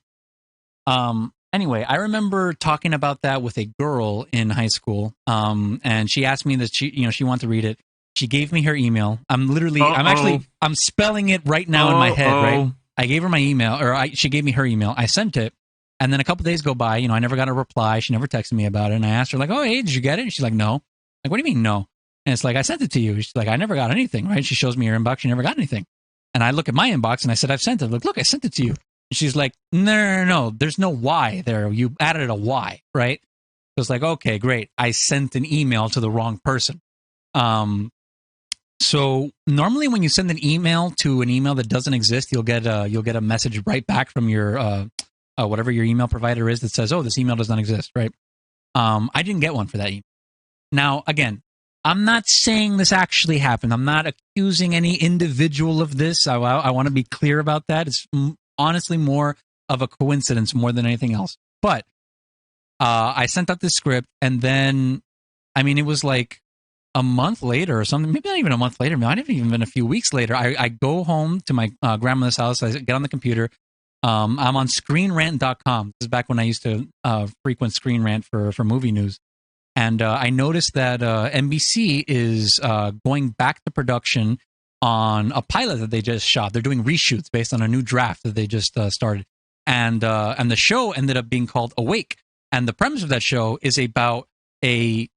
Anyway, I remember talking about that with a girl in high school, and she asked me that she wanted to read it. She gave me her email. I'm spelling it right now in my head, right? I gave her my email, she gave me her email. I sent it, and then a couple days go by. I never got a reply. She never texted me about it, and I asked her like, "Oh, hey, did you get it?" And she's like, "No." Like, what do you mean no? And it's like, I sent it to you. She's like, I never got anything, right? She shows me her inbox. She never got anything. And I look at my inbox, and I said, I've sent it. Look, I sent it to you. She's like, no, there's no Y there. You added a Y, right? So it's like, okay, great. I sent an email to the wrong person. So normally when you send an email to an email that doesn't exist, you'll get a message right back from your whatever your email provider is that says, oh, this email does not exist, right? I didn't get one for that email. Now, again, I'm not saying this actually happened. I'm not accusing any individual of this. I want to be clear about that. It's honestly more of a coincidence more than anything else. But I sent out this script, and then, I mean, it was like a month later or something, maybe not even a month later, might have even been a few weeks later. I go home to my grandmother's house. I get on the computer. I'm on ScreenRant.com. This is back when I used to frequent Screen Rant for movie news. And I noticed that NBC is going back to production on a pilot that they just shot. They're doing reshoots based on a new draft that they just started. And the show ended up being called Awake. And the premise of that show is about a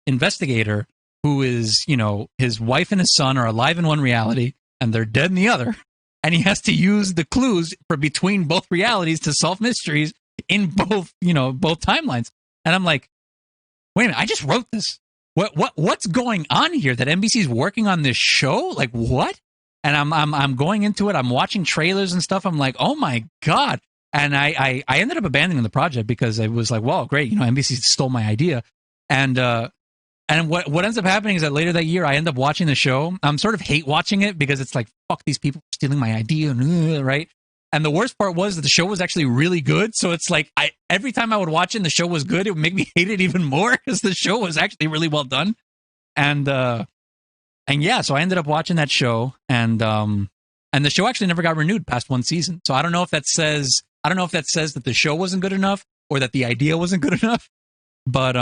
investigator who is, you know, his wife and his son are alive in one reality and they're dead in the other. And he has to use the clues for between both realities to solve mysteries in both, you know, both timelines. And I'm like, wait a minute, I just wrote this. What's going on here? That NBC's working on this show? Like, what? And I'm going into it. I'm watching trailers and stuff. I'm like, oh my God. And I ended up abandoning the project because it was like, well, great, you know, NBC stole my idea. And what ends up happening is that later that year, I end up watching the show. I'm sort of hate watching it because it's like, fuck these people stealing my idea, right? And the worst part was that the show was actually really good. So it's like, every time I would watch it and the show was good, it would make me hate it even more because the show was actually really well done. And yeah, so I ended up watching that show, and the show actually never got renewed past one season. So I don't know if that says that the show wasn't good enough or that the idea wasn't good enough. But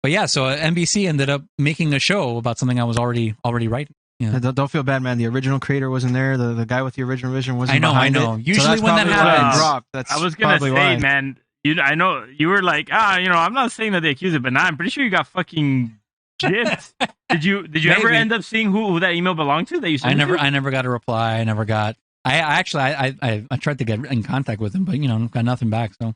yeah, so NBC ended up making a show about something I was already writing. Yeah. Don't feel bad, man. The original creator wasn't there. The guy with the original vision wasn't. I know. It. Usually so when that happens, I was gonna say, why. man. I know you were like, you know, I'm not saying that they accused it, but now I'm pretty sure you got fucking gypped. Did you ever end up seeing who that email belonged to that you sent? I never got a reply. I never got. I tried to get in contact with him, but you know, got nothing back. So.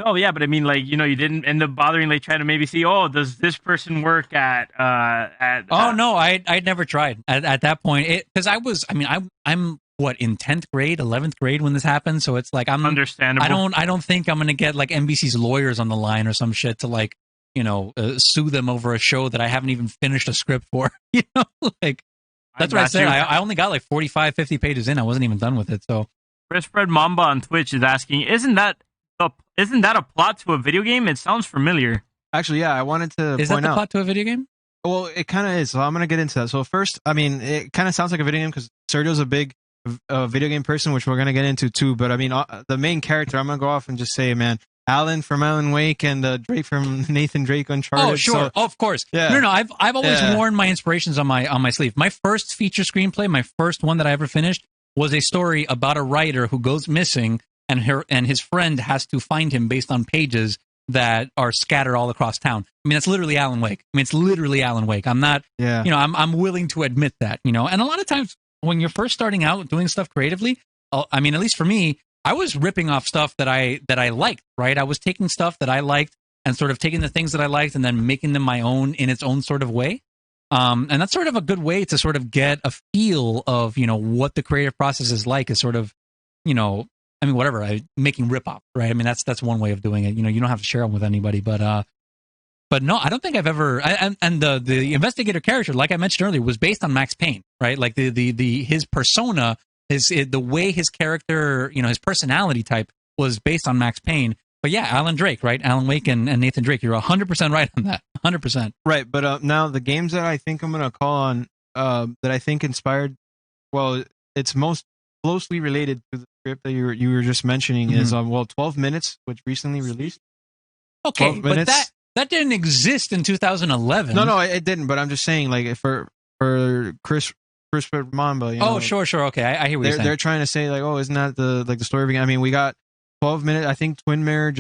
Oh yeah, but I mean, like, you know, you didn't end up bothering, like, trying to maybe see, oh, does this person work at? Oh no, I'd never tried at that point, because I'm what, in 10th grade, 11th grade when this happened, so it's like I'm understandable. I don't think I'm gonna get like NBC's lawyers on the line or some shit to, like, you know, sue them over a show that I haven't even finished a script for. You know, like, that's what I said. I only got like 45, 50 pages in. I wasn't even done with it. So Chris Fred Mamba on Twitch is asking, isn't that a plot to a video game? It sounds familiar. Actually, yeah, I wanted to Is point that the out. plot to a video game? Well, it kind of is. So I'm going to get into that. So first, I mean, it kind of sounds like a video game because Sergio's a big video game person, which we're going to get into too. But I mean, the main character, I'm going to go off and just say, man, Alan from Alan Wake and Drake from Nathan Drake Uncharted. Oh, sure. So, of course. Yeah. No, I've always worn my inspirations on my sleeve. My first feature screenplay, my first one that I ever finished, was a story about a writer who goes missing, and his friend has to find him based on pages that are scattered all across town. I mean, that's literally Alan Wake. I mean, it's literally Alan Wake. I'm not, you know, I'm willing to admit that, you know. And a lot of times when you're first starting out doing stuff creatively, I mean, at least for me, I was ripping off stuff that I liked, right? I was taking stuff that I liked and sort of taking the things that I liked and then making them my own in its own sort of way. And that's sort of a good way to sort of get a feel of, you know, what the creative process is like, is sort of, you know, I mean, whatever, making rip-off, right? I mean, that's one way of doing it. You know, you don't have to share them with anybody, but no, I don't think I've ever. And the investigator character, like I mentioned earlier, was based on Max Payne, right? Like his persona, the way his character, you know, his personality type was based on Max Payne. But yeah, Alan Drake, right? Alan Wake and Nathan Drake. You're 100% right on that. 100%. Right, but now the games that I think I'm gonna call on, that I think inspired, well, it's most closely related to the script that you were just mentioning is 12 Minutes, which recently released. Okay, but that didn't exist in 2011. No, it didn't. But I'm just saying, like, for Chris Mamba. You know, sure. Okay, I hear what you're saying. They're trying to say, like, oh, isn't that the story of a game? I mean, we got 12 Minutes. I think Twin Mirror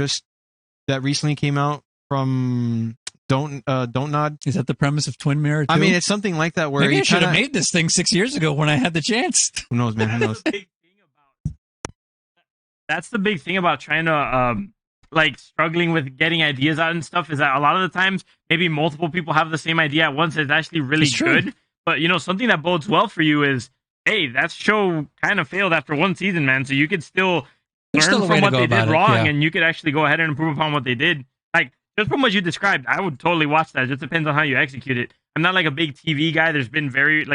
that recently came out from Don't Nod. Is that the premise of Twin Mirror too? I mean, it's something like that where maybe I should have made this thing 6 years ago when I had the chance. Who knows, man? Who knows? That's the big thing about trying to like struggling with getting ideas out and stuff, is that a lot of the times maybe multiple people have the same idea at once. It's actually really good. But, you know, something that bodes well for you is, hey, that show kind of failed after one season, man. So you could still learn from what they did wrong, and you could actually go ahead and improve upon what they did. Like, just from what you described, I would totally watch that. It just depends on how you execute it. I'm not like a big TV guy. There's been very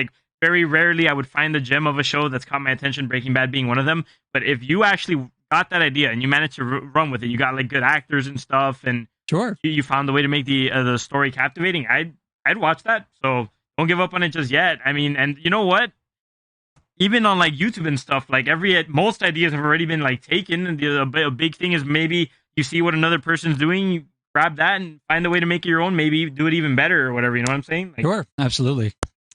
rarely I would find the gem of a show that's caught my attention, Breaking Bad being one of them. But if you actually got that idea and you managed to run with it, you got like good actors and stuff, and sure, you found the way to make the story captivating, I'd watch that. So don't give up on it just yet. I mean, and you know what? Even on like YouTube and stuff, like most ideas have already been like taken. And a big thing is maybe you see what another person's doing, you grab that and find a way to make it your own. Maybe do it even better or whatever. You know what I'm saying? Like, sure, absolutely.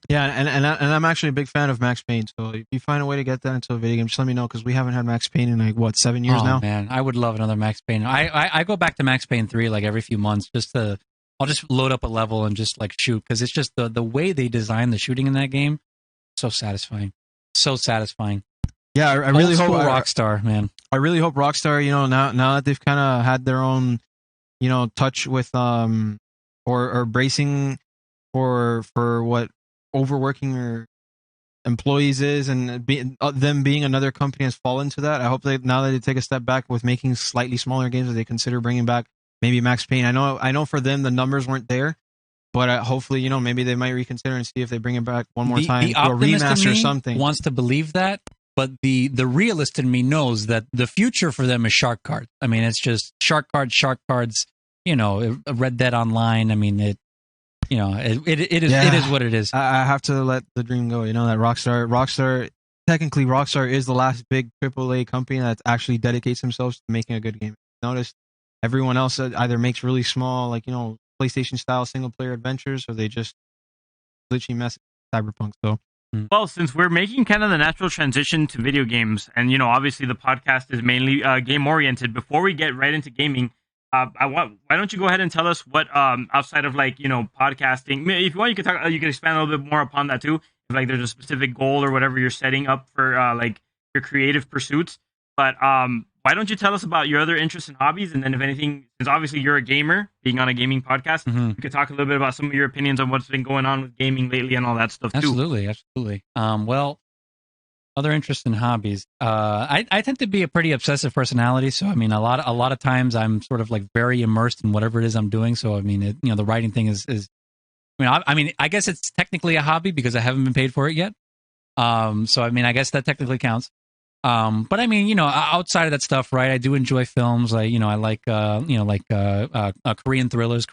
Yeah, and I'm actually a big fan of Max Payne. So if you find a way to get that into a video game, just let me know, because we haven't had Max Payne in like what 7 years now. Man, I would love another Max Payne. I go back to Max Payne 3 like every few months I'll just load up a level and just like shoot, because it's just the way they design the shooting in that game, so satisfying. So satisfying. Yeah, I really hope Rockstar, man. I really hope Rockstar, now that they've kind of had their own, touch with or bracing for what overworking their employees is, and them being another company has fallen to that. I hope now that they take a step back with making slightly smaller games, that they consider bringing back maybe Max Payne. I know for them the numbers weren't there. But hopefully, maybe they might reconsider and see if they bring it back one more time, or a remaster or something. Wants to believe that, but the realist in me knows that the future for them is shark cards. I mean, it's just shark cards. Red Dead Online. I mean, it is what it is. I have to let the dream go. That Rockstar technically Rockstar is the last big AAA company that actually dedicates themselves to making a good game. Notice everyone else either makes really small, like PlayStation style single player adventures, or they just glitchy mess Cyberpunk. So, well, since we're making kind of the natural transition to video games, and obviously the podcast is mainly game oriented. Before we get right into gaming, why don't you go ahead and tell us what outside of like podcasting, if you want, you can expand a little bit more upon that too. If like there's a specific goal or whatever you're setting up for like your creative pursuits, but why don't you tell us about your other interests and hobbies? And then if anything, since obviously you're a gamer, being on a gaming podcast, you could talk a little bit about some of your opinions on what's been going on with gaming lately and all that stuff too. Absolutely. Well, other interests and hobbies. I tend to be a pretty obsessive personality. So, I mean, a lot of times I'm sort of like very immersed in whatever it is I'm doing. So, I mean, the writing thing is I guess it's technically a hobby because I haven't been paid for it yet. So, I mean, I guess that technically counts. But I mean, outside of that stuff, right? I do enjoy films. I like Korean thrillers,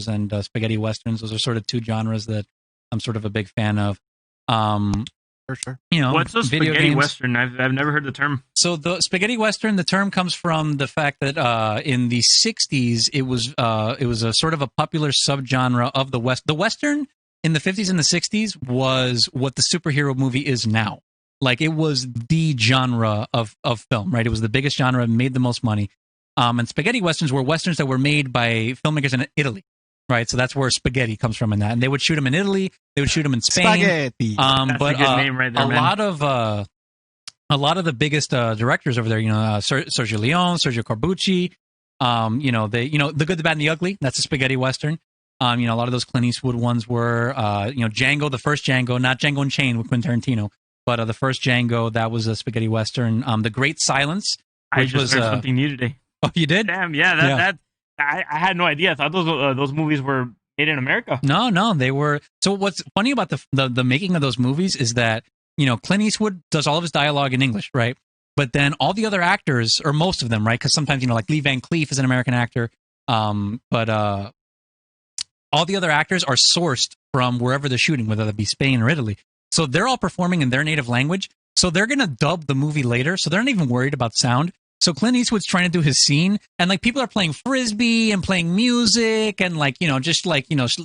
and spaghetti westerns. Those are sort of two genres that I'm sort of a big fan of. For sure. What's a spaghetti western? I've never heard the term. So the spaghetti western, the term comes from the fact that in the 60s it was a sort of a popular subgenre of the West. The western in the 50s and the 60s was what the superhero movie is now. Like, it was the genre of film, right? It was the biggest genre, made the most money. And spaghetti westerns were westerns that were made by filmmakers in Italy, right? So that's where spaghetti comes from in that. And they would shoot them in Italy, they would shoot them in Spain. Spaghetti. That's but a good name right there, a lot of the biggest directors over there, Sergio Leone, Sergio Corbucci, The Good, the Bad, and the Ugly. That's a spaghetti western. A lot of those Clint Eastwood ones were, Django, the first Django, not Django Unchained with Quentin Tarantino. But the first Django, that was a spaghetti western. The Great Silence, which I just learned something new today. Oh, you did? Damn, yeah. I had no idea. I thought those movies were made in America. No, they were. So what's funny about the making of those movies is that Clint Eastwood does all of his dialogue in English, right? But then all the other actors, or most of them, right? Because sometimes like Lee Van Cleef is an American actor, but all the other actors are sourced from wherever they're shooting, whether that be Spain or Italy. So they're all performing in their native language. So they're going to dub the movie later. So they're not even worried about sound. So Clint Eastwood's trying to do his scene, and like people are playing Frisbee and playing music and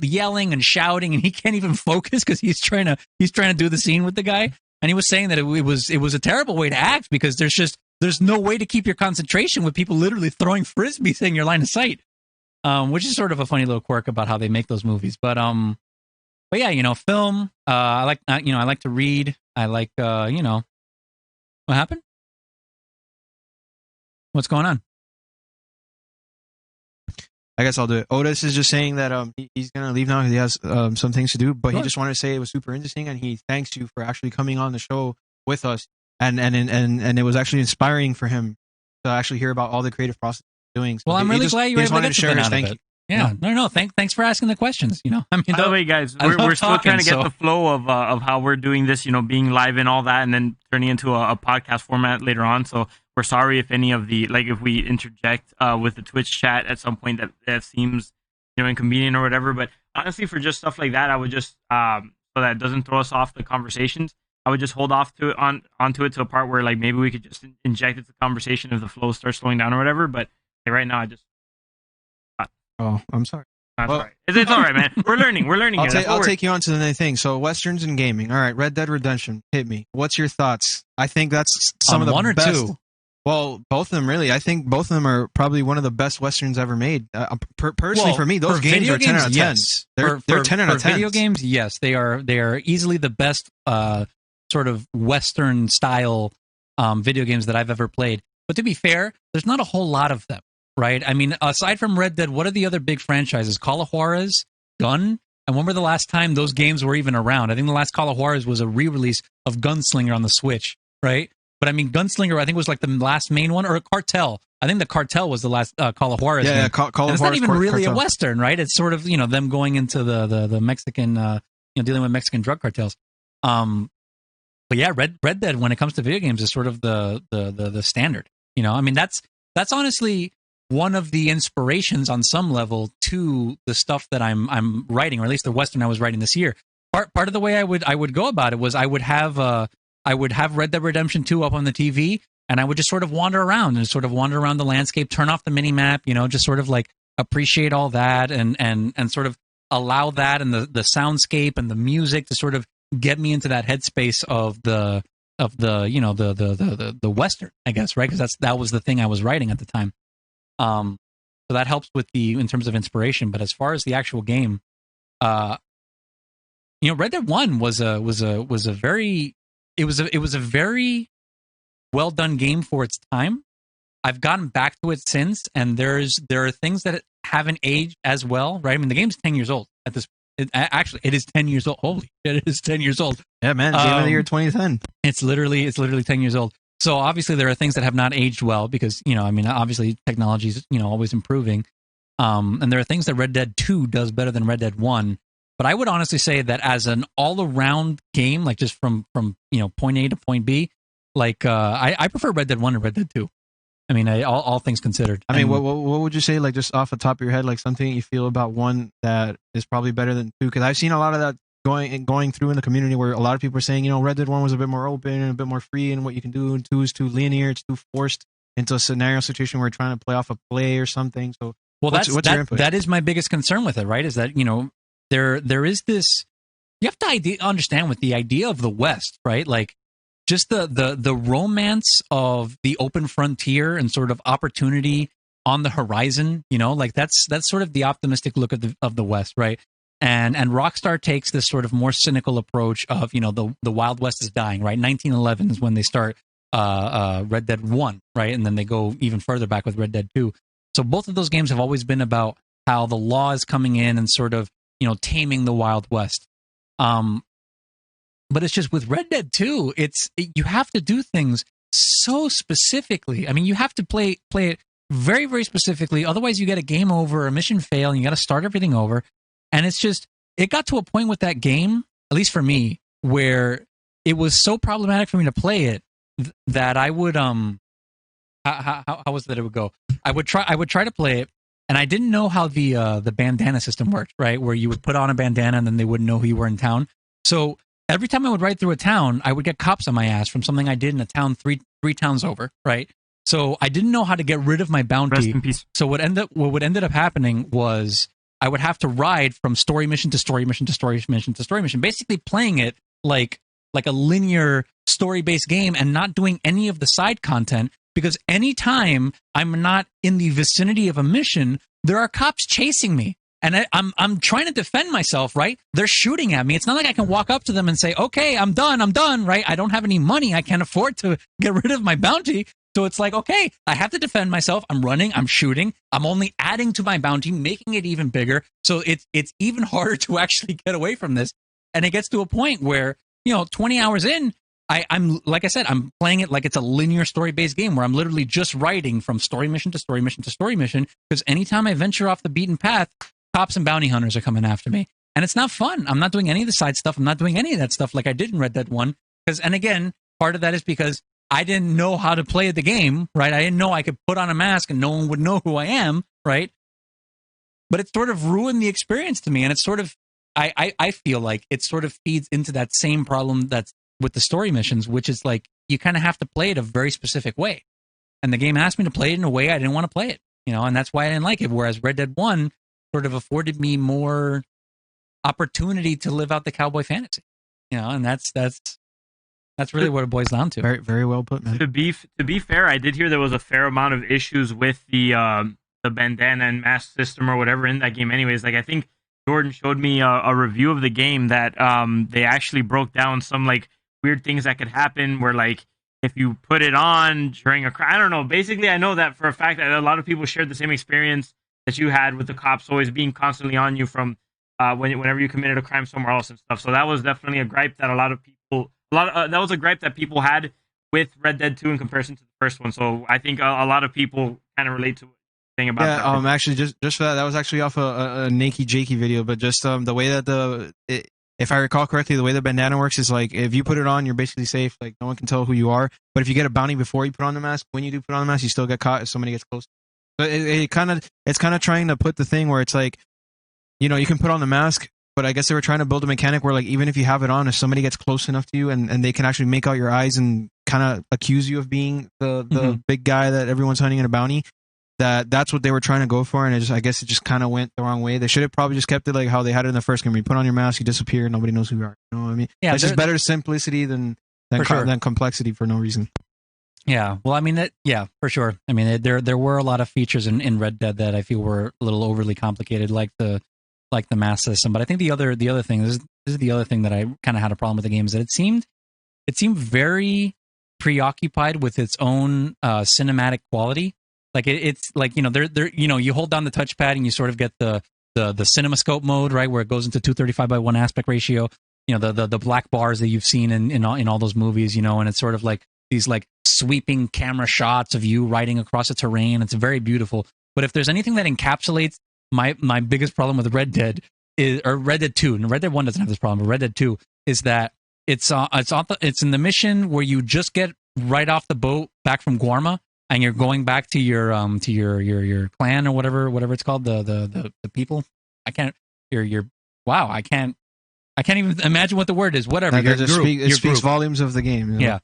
yelling and shouting, and he can't even focus because he's trying to do the scene with the guy. And he was saying that it was a terrible way to act because there's no way to keep your concentration with people literally throwing Frisbees in your line of sight. Which is sort of a funny little quirk about how they make those movies. But yeah, film. I like to read. I like, what happened? What's going on? I guess I'll do it. Otis is just saying that he's gonna leave now because he has some things to do. But He just wanted to say it was super interesting, and he thanks you for actually coming on the show with us. And it was actually inspiring for him to actually hear about all the creative process he's doing. So well, I'm really glad you were able to get something out of it. Yeah, no. Thanks for asking the questions. I mean, by the way, guys, we're still trying to get the flow of how we're doing this. Being live and all that, and then turning into a podcast format later on. So we're sorry if any of the if we interject with the Twitch chat at some point that seems inconvenient or whatever. But honestly, for just stuff like that, I would just so that it doesn't throw us off the conversations, I would just hold off to it onto it to a part where maybe we could just inject it to the conversation if the flow starts slowing down or whatever. But right now, I just oh, I'm sorry. That's all right. It's all right, man. We're learning. I'll take you on to the next thing. So Westerns and gaming. All right, Red Dead Redemption. Hit me. What's your thoughts? I think that's some of the one or best. two. Well, both of them really. I think both of them are probably one of the best Westerns ever made. Personally, for me, those games are 10 out of 10. Yes. They're 10 out of 10. Video games, yes, they are easily the best sort of Western style video games that I've ever played. But to be fair, there's not a whole lot of them. Right? I mean, aside from Red Dead, what are the other big franchises? Call of Juarez, Gun, and when were the last time those games were even around? I think the last Call of Juarez was a re-release of Gunslinger on the Switch, right? But I mean, Gunslinger, I think was the last main one, or Cartel. I think the Cartel was the last Call of Juarez. Yeah, Call of Juarez. It's not even really Cartel. a Western, right? It's sort of them going into the Mexican, dealing with Mexican drug cartels. But yeah, Red Dead, when it comes to video games, is sort of the standard. I mean, that's honestly one of the inspirations on some level to the stuff that I'm writing, or at least the Western I was writing this year. Part of the way I would go about it was I would have Red Dead Redemption 2 up on the TV, and I would just sort of wander around the landscape, turn off the mini map, just sort of appreciate all that and sort of allow that and the soundscape and the music to sort of get me into that headspace of the Western, I guess, right? Because that was the thing I was writing at the time. So that helps in terms of inspiration. But as far as the actual game, Red Dead 1 was a very well done game for its time. I've gotten back to it since, and there are things that haven't aged as well, right? I mean, the game's 10 years old at this. It is 10 years old. Holy shit, it is 10 years old. Yeah, man, game of the year 2010. It's literally 10 years old. So obviously there are things that have not aged well because, obviously technology is, always improving. And there are things that Red Dead 2 does better than Red Dead 1. But I would honestly say that as an all-around game, just from point A to point B, I prefer Red Dead 1 to Red Dead 2. I mean, all things considered. I mean, what would you say, just off the top of your head, something you feel about one that is probably better than 2? Because I've seen a lot of that going through in the community where a lot of people are saying, Red Dead 1 was a bit more open and a bit more free in what you can do, and 2 is too linear, it's too forced into a scenario situation where you're trying to play off a play or something. So, what's your input? That is my biggest concern with it, right? Is that, there is this, you have to understand with the idea of the West, right? Just the romance of the open frontier and sort of opportunity on the horizon, that's sort of the optimistic look of the West, right? And Rockstar takes this sort of more cynical approach of, the Wild West is dying, right? 1911 is when they start Red Dead 1, right? And then they go even further back with Red Dead 2. So both of those games have always been about how the law is coming in and sort of, taming the Wild West. But it's just with Red Dead 2, you have to do things so specifically. I mean, you have to play it very, very specifically. Otherwise, you get a game over, a mission fail, and you got to start everything over. And it got to a point with that game, at least for me, where it was so problematic for me to play it that I would how was it that it would go? I would try to play it, and I didn't know how the bandana system worked, right? Where you would put on a bandana and then they wouldn't know who you were in town. So every time I would ride through a town, I would get cops on my ass from something I did in a town three towns over, right? So I didn't know how to get rid of my bounty. Rest in peace. So what ended up happening was I would have to ride from story mission to story mission to story mission to story mission, basically playing it like a linear story-based game and not doing any of the side content, because anytime I'm not in the vicinity of a mission, there are cops chasing me. And I'm trying to defend myself, right? They're shooting at me. It's not like I can walk up to them and say, okay, I'm done, right? I don't have any money. I can't afford to get rid of my bounty. So it's like, okay, I have to defend myself. I'm running, I'm shooting. I'm only adding to my bounty, making it even bigger. So it's even harder to actually get away from this. And it gets to a point where, 20 hours in, I'm like I said, I'm playing it like it's a linear story-based game where I'm literally just writing from story mission to story mission to story mission, because anytime I venture off the beaten path, cops and bounty hunters are coming after me. And it's not fun. I'm not doing any of the side stuff. I'm not doing any of that stuff like I did in Red Dead 1. And again, part of that is because I didn't know how to play the game, right? I didn't know I could put on a mask and no one would know who I am, right? But it sort of ruined the experience to me. And it's sort of, I feel like it sort of feeds into that same problem that's with the story missions, which is like, you kind of have to play it a very specific way. And the game asked me to play it in a way I didn't want to play it, and that's why I didn't like it. Whereas Red Dead 1 sort of afforded me more opportunity to live out the cowboy fantasy, and that's really what it boils down to. Very, very well put, man. To be fair, I did hear there was a fair amount of issues with the bandana and mask system or whatever in that game. Anyways, like I think Jordan showed me a review of the game that they actually broke down some like weird things that could happen where like if you put it on during a crime, I don't know. Basically, I know that for a fact that a lot of people shared the same experience that you had with the cops always being constantly on you from whenever you committed a crime somewhere else and stuff. So that was definitely a gripe that that was a gripe that people had with Red Dead 2 in comparison to the first one. So I think a lot of people kind of relate to thing about that. Actually, just for that was actually off a Nakey Jakey video, but just the way that if I recall correctly, the way the bandana works is like if you put it on, you're basically safe. Like no one can tell who you are. But if you get a bounty before you put on the mask, when you do put on the mask, you still get caught if somebody gets close. But it's kind of trying to put the thing where it's like, you can put on the mask, but I guess they were trying to build a mechanic where like even if you have it on, if somebody gets close enough to you and they can actually make out your eyes and kind of accuse you of being the big guy that everyone's hunting in a bounty, that's what they were trying to go for, and I guess it just kind of went the wrong way. They should have probably just kept it like how they had it in the first game. You put on your mask, you disappear, nobody knows who you are. You know what I mean? Yeah, it's just better simplicity than complexity for no reason. Yeah, well, I mean, for sure. I mean, there were a lot of features in Red Dead that I feel were a little overly complicated, like the mask system. But I think the other thing, this is the other thing that I kind of had a problem with the game, is that it seemed very preoccupied with its own cinematic quality. Like it's like you hold down the touchpad and you sort of get the CinemaScope mode, right, where it goes into 235:1 aspect ratio. The black bars that you've seen in all those movies, and it's sort of like these like sweeping camera shots of you riding across the terrain. It's very beautiful. But if there's anything that encapsulates my biggest problem with Red Dead or Red Dead 2, and Red Dead 1 doesn't have this problem, but Red Dead 2 is that it's in the mission where you just get right off the boat back from Guarma. And you're going back to your clan or whatever it's called, the people. I can't even imagine what the word is. Whatever. It speaks volumes of the game. Yeah.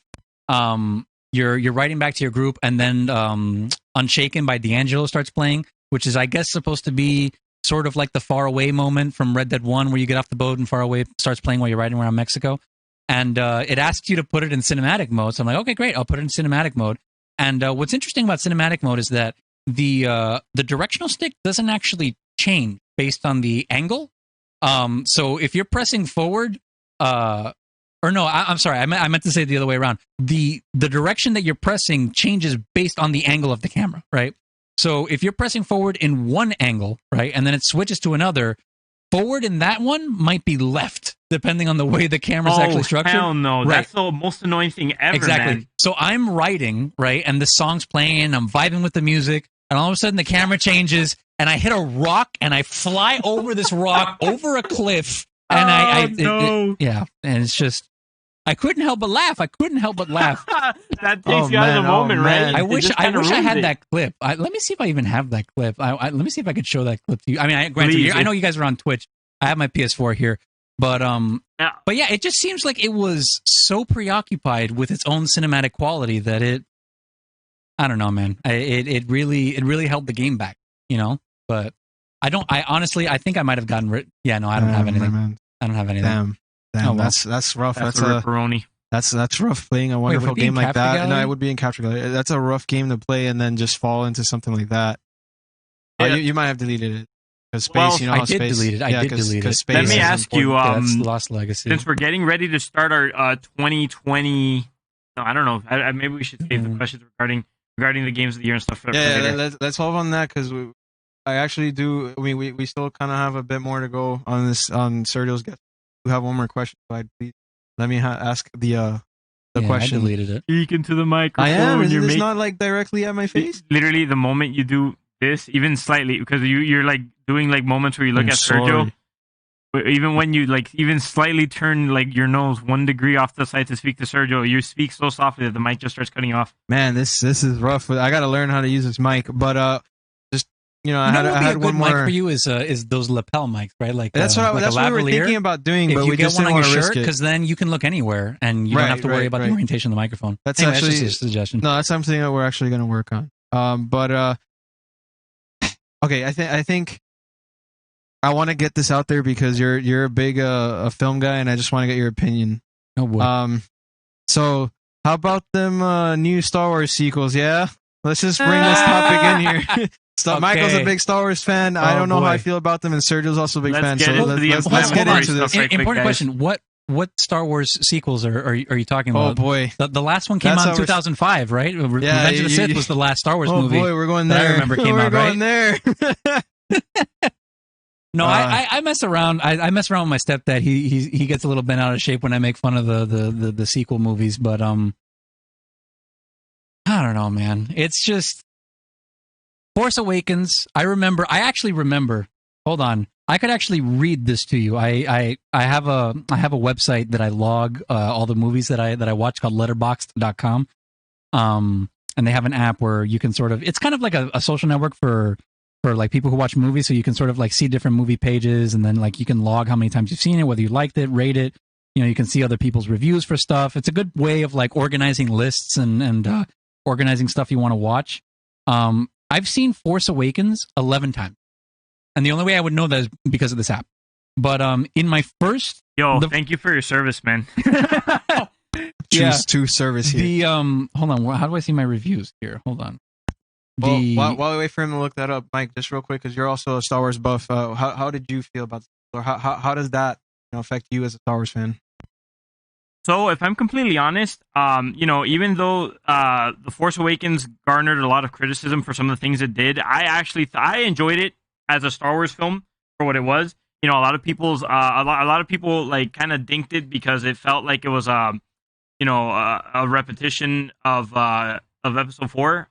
You're riding back to your group, and then Unshaken by D'Angelo starts playing, which is I guess supposed to be sort of like the Far Away moment from Red Dead 1, where you get off the boat and Far Away starts playing while you're riding around Mexico, and it asks you to put it in cinematic mode. So I'm like, okay, great, I'll put it in cinematic mode. And what's interesting about cinematic mode is that the directional stick doesn't actually change based on the angle. So if you're pressing forward, I'm sorry, I meant to say it the other way around. The direction that you're pressing changes based on the angle of the camera, right? So if you're pressing forward in one angle, right, and then it switches to another, forward in that one might be left, depending on the way the camera's actually structured. Hell no. Right. That's the most annoying thing ever, exactly. Man. So I'm writing, right, and the song's playing, I'm vibing with the music, and all of a sudden the camera changes, and I hit a rock, and I fly over this rock, over a cliff, and and it's just, I couldn't help but laugh. That takes you out of the moment, right? I wish I had that clip. Let me see if I even have that clip. Let me see if I could show that clip to you. I mean, granted, I know you guys are on Twitch. I have my PS4 here, but yeah, it just seems like it was so preoccupied with its own cinematic quality that I don't know, man. It really held the game back, But I honestly think I might have gotten Yeah, no, I don't have anything. Man. I don't have anything. Damn, that's rough. That's a ripperoni. That's rough playing a wonderful game like that. Gallery? No, it would be in Capture Gallery. That's a rough game to play and then just fall into something like that. Yeah. You might have deleted it. Because space, I did delete it. I did delete it. Let me ask you, that's Lost Legacy. Since we're getting ready to start our 2020, no, I don't know. Maybe we should save the questions regarding the games of the year and stuff. For later. Let's hold on that because I actually do. I mean, we still kind of have a bit more to go on this on Sergio's guest. We have one more question, so please let me ask the question. I deleted it. Speak into the microphone. I am. It's not like directly at my face. Literally, the moment you do this, even slightly, because you're like doing like moments where you look at Sergio. Even when you like even slightly turn like your nose 1 degree off the side to speak to Sergio, you speak so softly that the mic just starts cutting off. Man, this is rough. I got to learn how to use this mic, but just I had one more. Mic for you is those lapel mics, right? Like that's what like that's what we were thinking about doing, but we just didn't want to risk it because then you can look anywhere and you don't have to worry about the orientation of the microphone. That's anyway, actually that's just a suggestion. No, that's something that we're actually going to work on. Okay, I think I want to get this out there because you're a big a film guy, and I just want to get your opinion. Oh boy. So how about them new Star Wars sequels? Yeah, let's just bring this topic in here. So Michael's a big Star Wars fan. I don't know how I feel about them, and Sergio's also a big fan. So let's get into this. Important question: What Star Wars sequels are you talking about? Oh boy, the last one came out in 2005, right? Yeah, Revenge of the Sith was the last Star Wars movie. Oh boy, we're going there. I remember came out, right? We're going there. No, I mess around. I mess around with my stepdad. He gets a little bent out of shape when I make fun of the sequel movies, but I don't know, man. It's just Force Awakens. I actually remember. Hold on. I could actually read this to you. I have a website that I log all the movies that I watch called letterboxd.com. And they have an app where you can sort of, it's kind of like a social network for like people who watch movies, so you can sort of like see different movie pages, and then like you can log how many times you've seen it, whether you liked it, rate it. You can see other people's reviews for stuff. It's a good way of like organizing lists and organizing stuff you want to watch. I've seen Force Awakens 11 times. And the only way I would know that is because of this app. But in my first... thank you for your service, man. Choose to service here. Hold on, how do I see my reviews here? Hold on. While we wait for him to look that up, Mike, just real quick, because you're also a Star Wars buff, how did you feel about this? Or how does that affect you as a Star Wars fan? So, if I'm completely honest, even though The Force Awakens garnered a lot of criticism for some of the things it did, I actually I enjoyed it as a Star Wars film for what it was. A lot of people's a lot of people like kind of dinked it because it felt like it was a repetition of Episode 4,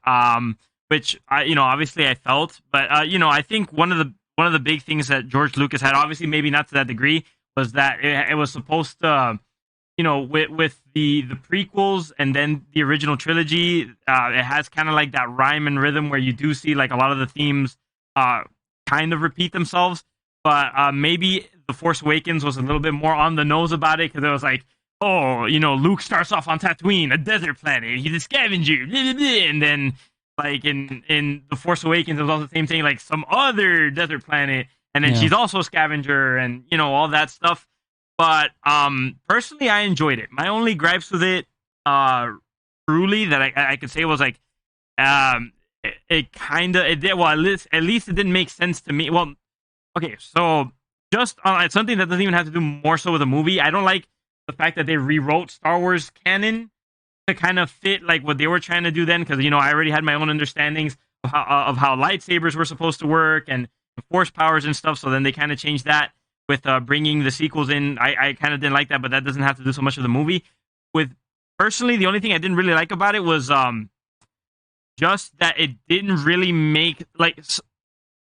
which obviously I felt, but I think one of the big things that George Lucas had, obviously maybe not to that degree, was that it was supposed to, with the prequels and then the original trilogy, it has kind of like that rhyme and rhythm where you do see like a lot of the themes kind of repeat themselves, but maybe The Force Awakens was a little bit more on the nose about it, because it was like, Luke starts off on Tatooine, a desert planet, he's a scavenger, and then like in The Force Awakens it was also the same thing, like some other desert planet, and then she's also a scavenger, and all that stuff. But personally, I enjoyed it. My only gripes with it, truly, that I could say was like, it did, well, at least it didn't make sense to me. Well, okay, so just it's something that doesn't even have to do more so with a movie. I don't like the fact that they rewrote Star Wars canon to kind of fit like what they were trying to do then, because I already had my own understandings of how lightsabers were supposed to work and force powers and stuff. So then they kind of changed that with bringing the sequels in. I kind of didn't like that, but that doesn't have to do so much with the movie. With personally, the only thing I didn't really like about it was just that it didn't really make like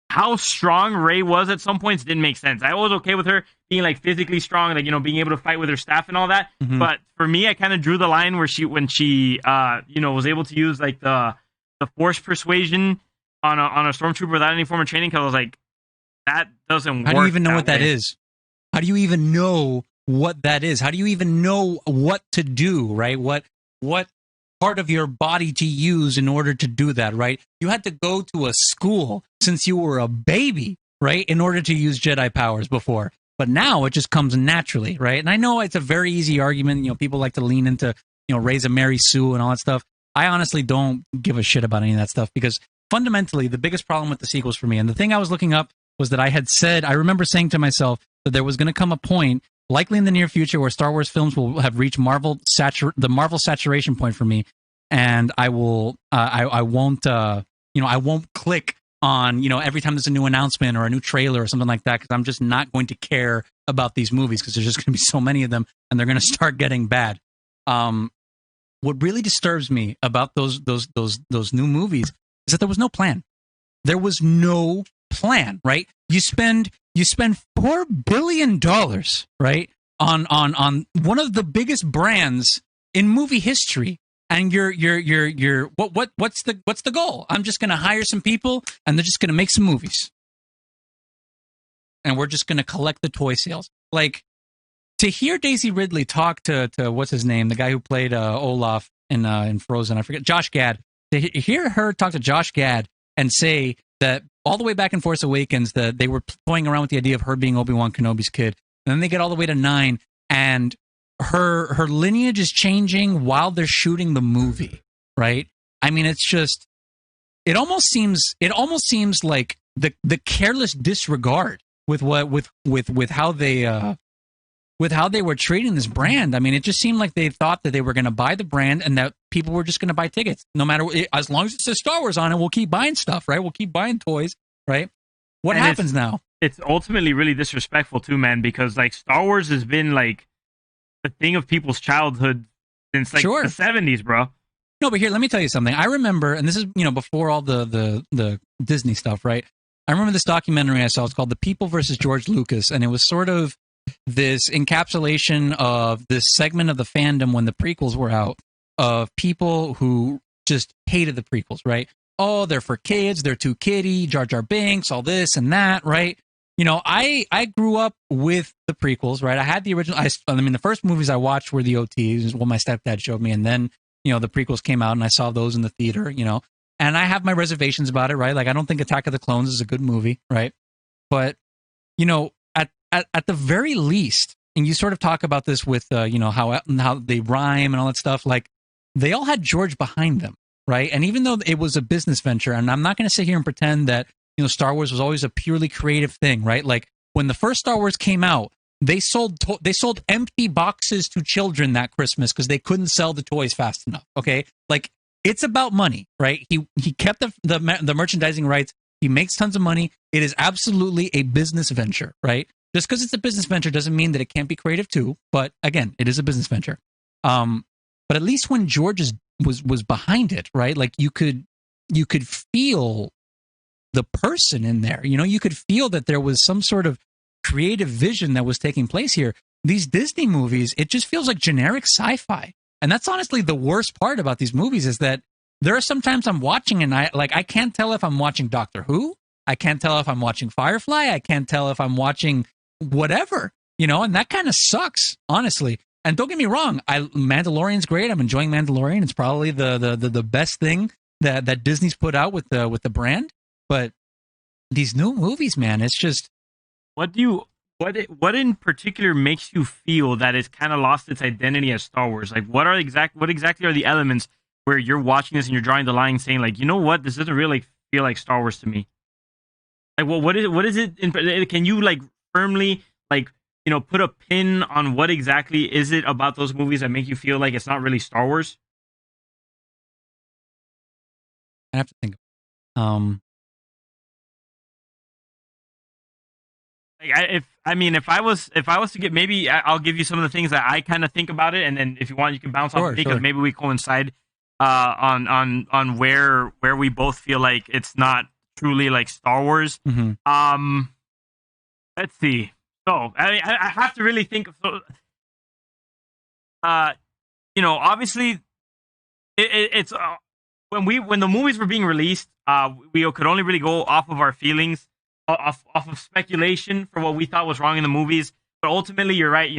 how strong Rey was at some points didn't make sense. I was okay with her being like physically strong, like being able to fight with her staff and all that. Mm-hmm. But for me, I kind of drew the line where when she was able to use like the force persuasion on a stormtrooper without any form of training, because I was like, that doesn't work. How do you even know what that is? How do you even know what that is? How do you even know what to do, right? What part of your body to use in order to do that, right? You had to go to a school since you were a baby, right, in order to use Jedi powers before. But now it just comes naturally, right? And I know it's a very easy argument. People like to lean into, raise a Mary Sue and all that stuff. I honestly don't give a shit about any of that stuff, because fundamentally the biggest problem with the sequels for me, and the thing I was looking up was that I remember saying to myself that there was going to come a point, likely in the near future, where Star Wars films will have reached the Marvel saturation point for me, and I will, I won't click on, every time there's a new announcement or a new trailer or something like that, because I'm just not going to care about these movies, because there's just going to be so many of them, and they're going to start getting bad. What really disturbs me about those new movies is that there was no plan. There was no plan, right? You spend $4 billion, right, on one of the biggest brands in movie history, and what's the goal? I'm just gonna hire some people, and they're just gonna make some movies, and we're just gonna collect the toy sales. Like, to hear Daisy Ridley talk to what's his name, the guy who played Olaf in Frozen, I forget, Josh Gad. To hear her talk to Josh Gad and say that all the way back in Force Awakens that they were toying around with the idea of her being Obi-Wan Kenobi's kid, and then they get all the way to 9, and her lineage is changing while they're shooting the movie, right? I mean, it's just, it almost seems like the careless disregard with how they were treating this brand. I mean, it just seemed like they thought that they were going to buy the brand and that people were just going to buy tickets. No matter, as long as it says Star Wars on it, we'll keep buying stuff, right? We'll keep buying toys, right? What happens now? It's ultimately really disrespectful too, man, because like Star Wars has been like the thing of people's childhood since like the 70s, bro. No, but here, let me tell you something. I remember, and this is, before all the Disney stuff, right? I remember this documentary I saw. It's called The People versus George Lucas, and it was sort of this encapsulation of this segment of the fandom when the prequels were out, of people who just hated the prequels, right? Oh, they're for kids, they're too kiddie, Jar Jar Binks, all this and that, right? I grew up with the prequels, right? I had the original. I mean, the first movies I watched were the OTs, what my stepdad showed me, and then the prequels came out, and I saw those in the theater, and I have my reservations about it, right? Like, I don't think Attack of the Clones is a good movie, right? But at the very least, and you sort of talk about this with how they rhyme and all that stuff, like, they all had George behind them, right? And even though it was a business venture, and I'm not going to sit here and pretend that Star Wars was always a purely creative thing, right? Like, when the first Star Wars came out, they sold empty boxes to children that Christmas because they couldn't sell the toys fast enough. Okay, like, it's about money, right? He kept the merchandising rights. He makes tons of money. It is absolutely a business venture, right? Just because it's a business venture doesn't mean that it can't be creative too. But again, it is a business venture. But at least when George was behind it, right? Like, you could feel the person in there. You could feel that there was some sort of creative vision that was taking place here. These Disney movies, it just feels like generic sci-fi. And that's honestly the worst part about these movies, is that there are sometimes I'm watching and I can't tell if I'm watching Doctor Who. I can't tell if I'm watching Firefly. I can't tell if I'm watching whatever, and that kind of sucks, honestly. And don't get me wrong, Mandalorian's great. I'm enjoying Mandalorian. It's probably the best thing that Disney's put out with the brand. But these new movies, man, it's just, what in particular makes you feel that it's kind of lost its identity as Star Wars? Like, what exactly are the elements where you're watching this and you're drawing the line saying, like, you know what, this doesn't really feel like Star Wars to me? Like, well, what is it? Can you, like, firmly, like, put a pin on what exactly is it about those movies that make you feel like it's not really Star Wars? I have to think. If I was to get, maybe I'll give you some of the things that I kind of think about it, and then if you want, you can bounce off of me, because maybe we coincide on where we both feel like it's not truly like Star Wars. Mm-hmm. Let's see. So I have to really think of, obviously it's when the movies were being released, we could only really go off of our feelings, off of speculation for what we thought was wrong in the movies. But ultimately, you're right.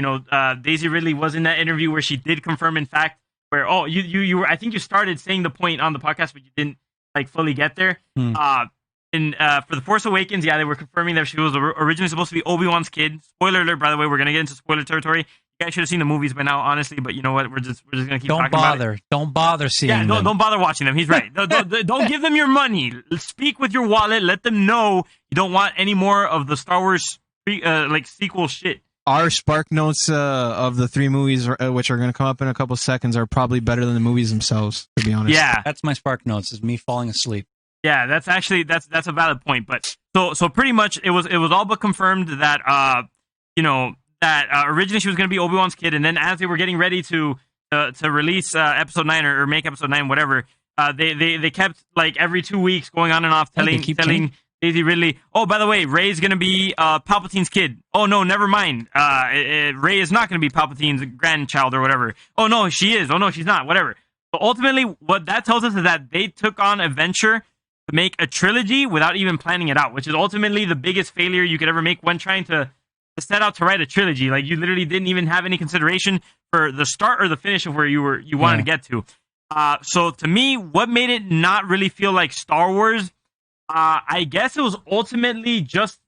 Daisy Ridley was in that interview where she did confirm, in fact, where you were, I think you started saying the point on the podcast, but you didn't like fully get there. And for The Force Awakens, yeah, they were confirming that she was originally supposed to be Obi-Wan's kid. Spoiler alert, by the way, we're gonna get into spoiler territory. You guys should have seen the movies by now, honestly. But you know what? We're just gonna keep talking about it. Don't bother seeing them. Don't bother watching them. He's right. Don't give them your money. Speak with your wallet. Let them know you don't want any more of the Star Wars like sequel shit. Our spark notes of the 3 movies, which are going to come up in a couple seconds, are probably better than the movies themselves, to be honest. Yeah, that's my spark notes, is me falling asleep. Yeah, that's a valid point. But so pretty much it was all but confirmed that originally she was going to be Obi-Wan's kid, and then as they were getting ready to release episode 9 or make episode 9, whatever, they kept, like, every 2 weeks going on and off telling Daisy Ridley. Oh, by the way, Rey's gonna be Palpatine's kid. Oh no, never mind. Rey is not gonna be Palpatine's grandchild or whatever. Oh no, she is. Oh no, she's not. Whatever. But ultimately, what that tells us is that they took on a venture to make a trilogy without even planning it out, which is ultimately the biggest failure you could ever make when trying to set out to write a trilogy. Like, you literally didn't even have any consideration for the start or the finish of where you wanted to get to. So to me, what made it not really feel like Star Wars, I guess it was ultimately just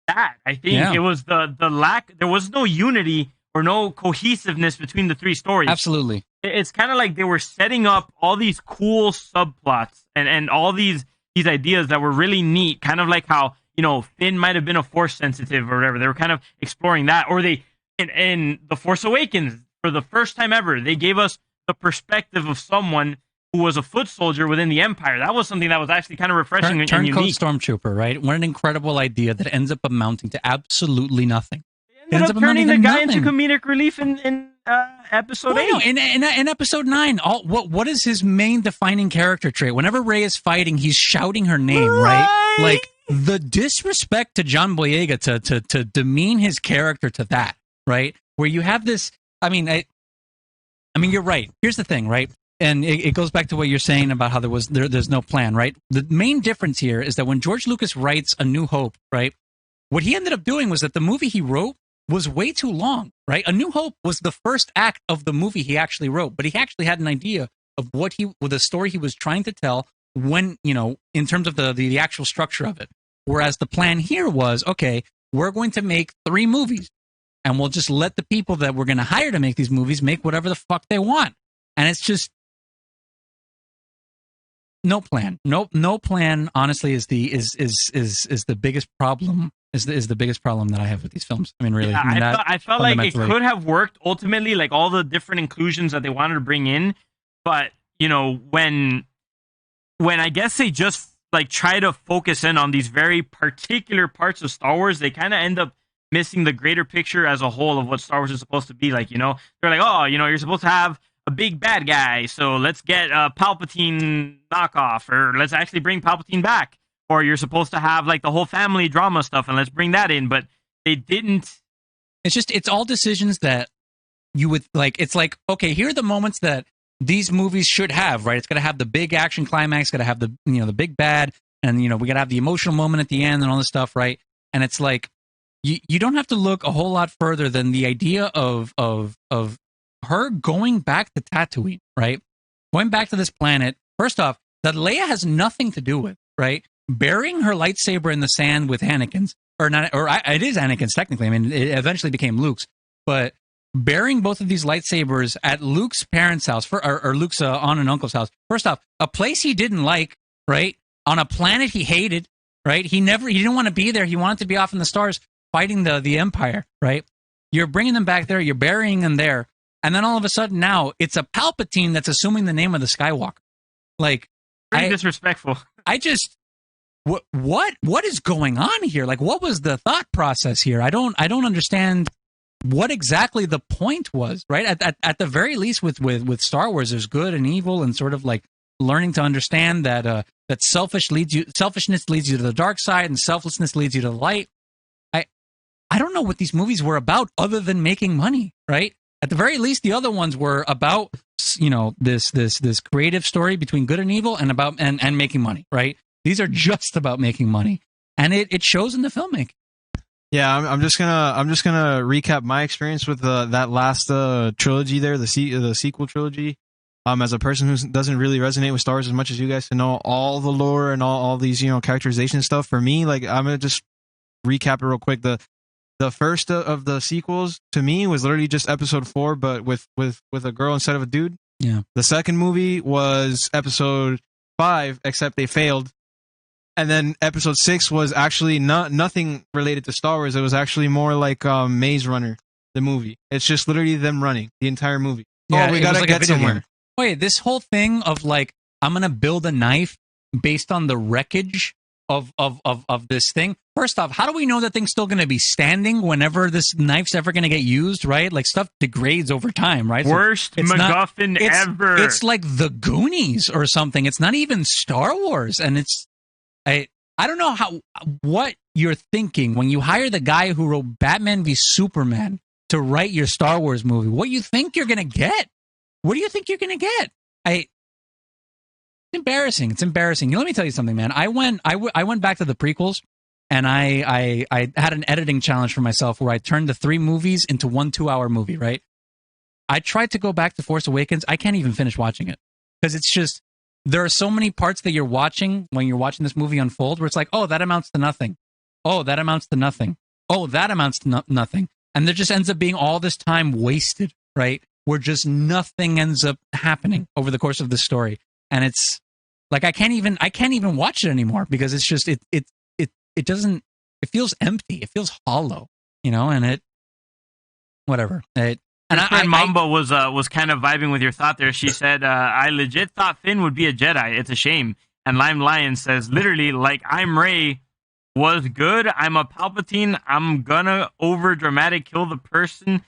that. I think it was the lack. There was no unity or no cohesiveness between the three stories. Absolutely. It's kind of like they were setting up all these cool subplots and all these ideas that were really neat. Kind of like how, you know, Finn might have been a Force sensitive or whatever. They were kind of exploring that. Or they, in The Force Awakens, for the first time ever, they gave us the perspective of someone who was a foot soldier within the Empire. That was something that was actually kind of refreshing and Turncoat unique. Stormtrooper, right? What an incredible idea that ends up amounting to absolutely nothing. It ended up turning the guy into comedic relief in episode 8. No, in episode 9, what is his main defining character trait? Whenever Rey is fighting, he's shouting her name, right? Like, the disrespect to John Boyega to demean his character to that, right? Where you have this, I mean, you're right. Here's the thing, right? And it goes back to what you're saying about how there's no plan, right? The main difference here is that when George Lucas writes A New Hope, right? What he ended up doing was that the movie he wrote was way too long, right? A New Hope was the first act of the movie he actually wrote, but he actually had an idea of the story he was trying to tell when, you know, in terms of the actual structure of it. Whereas the plan here was, okay, we're going to make 3 movies, and we'll just let the people that we're going to hire to make these movies make whatever the fuck they want. And it's just no plan. No plan, honestly, is the biggest problem. Is the biggest problem that I have with these films. I mean, really. Yeah, I felt like it could have worked ultimately, like all the different inclusions that they wanted to bring in. But, you know, when I guess they just like try to focus in on these very particular parts of Star Wars, they kind of end up missing the greater picture as a whole of what Star Wars is supposed to be like. You know, they're like, oh, you know, you're supposed to have a big bad guy, so let's get a Palpatine knockoff, or let's actually bring Palpatine back. Or you're supposed to have like the whole family drama stuff, and let's bring that in. But they didn't. It's all decisions that you would like. It's like, okay, here are the moments that these movies should have, right? It's got to have the big action climax, got to have the big bad, and we got to have the emotional moment at the end and all this stuff, right? And it's like you don't have to look a whole lot further than the idea of her going back to Tatooine, right? Going back to this planet. First off, that Leia has nothing to do with, right? Burying her lightsaber in the sand with Anakin's, it is Anakin's technically. I mean, it eventually became Luke's, but burying both of these lightsabers at Luke's parents' house, or Luke's aunt and uncle's house. First off, a place he didn't like, right? On a planet he hated, right? He didn't want to be there. He wanted to be off in the stars fighting the Empire, right? You're bringing them back there. You're burying them there, and then all of a sudden now it's a Palpatine that's assuming the name of the Skywalker. Like, pretty disrespectful. What is going on here? Like, what was the thought process here? I don't understand what exactly the point was, right? At the very least, with Star Wars, there's good and evil, and sort of like learning to understand that selfishness leads you to the dark side, and selflessness leads you to the light. I don't know what these movies were about other than making money, right? At the very least, the other ones were about this creative story between good and evil, and making money, right? These are just about making money, and it shows in the filmmaking. Yeah, I'm just gonna recap my experience with that last trilogy there, the sequel trilogy. As a person who doesn't really resonate with Star Wars as much as you guys, to know all the lore and all these characterization stuff, for me, like, I'm gonna just recap it real quick. The first of the sequels to me was literally just episode 4, but with a girl instead of a dude. Yeah. The second movie was episode 5, except they failed. And then episode 6 was actually nothing related to Star Wars. It was actually more like Maze Runner, the movie. It's just literally them running the entire movie. Yeah, we gotta get somewhere. Game. Wait, this whole thing of like, I'm gonna build a knife based on the wreckage of this thing. First off, how do we know that thing's still gonna be standing whenever this knife's ever gonna get used, right? Like, stuff degrades over time, right? Worst MacGuffin ever. It's like the Goonies or something. It's not even Star Wars, and I don't know what you're thinking when you hire the guy who wrote Batman v Superman to write your Star Wars movie. What you think you're gonna get? What do you think you're gonna get? It's embarrassing. It's embarrassing. Let me tell you something, man. I went back to the prequels, and I had an editing challenge for myself where I turned the 3 movies into 1 2-hour movie. Right. I tried to go back to Force Awakens. I can't even finish watching it because it's just there are so many parts that you're watching when you're watching this movie unfold where it's like, oh, that amounts to nothing. Oh, that amounts to nothing. Oh, that amounts to nothing. And there just ends up being all this time wasted, right? Where just nothing ends up happening over the course of the story. And it's like I can't even watch it anymore because it's just it doesn't, it feels empty. It feels hollow, and it whatever. And Mamba was kind of vibing with your thought there. She said, I legit thought Finn would be a Jedi. It's a shame. And Lime Lion says, literally, like, I'm Rey was good. I'm a Palpatine. I'm gonna over dramatic kill the person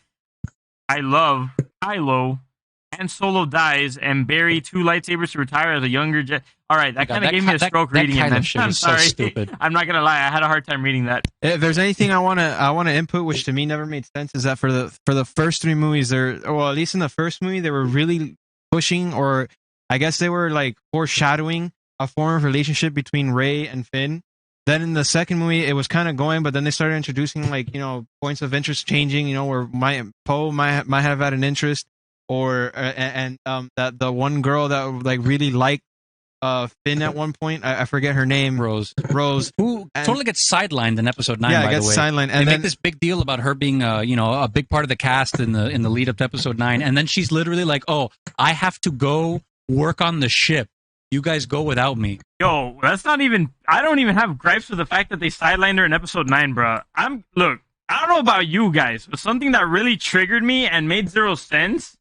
I love. Kylo and Solo dies and bury 2 lightsabers to retire as a younger Jedi. All right, that kind of gave me a stroke reading it. I'm sorry. So stupid. I'm not gonna lie. I had a hard time reading that. If there's anything I wanna input, which to me never made sense, is that for the first 3 movies, at least in the first movie, they were really pushing, or I guess they were like foreshadowing a form of relationship between Rey and Finn. Then in the second movie, it was kind of going, but then they started introducing like points of interest changing. Where Poe might have had an interest, or that the one girl that like really liked Finn at one point. I forget her name. Rose. Who totally gets sidelined in episode 9. Yeah, by gets the way. sidelined, and they then make this big deal about her being a big part of the cast in the lead up to episode 9, and then she's literally like, "Oh, I have to go work on the ship. You guys go without me." Yo, that's not even. I don't even have gripes with the fact that they sidelined her in episode 9, bro. Look. I don't know about you guys, but something that really triggered me and made 0 sense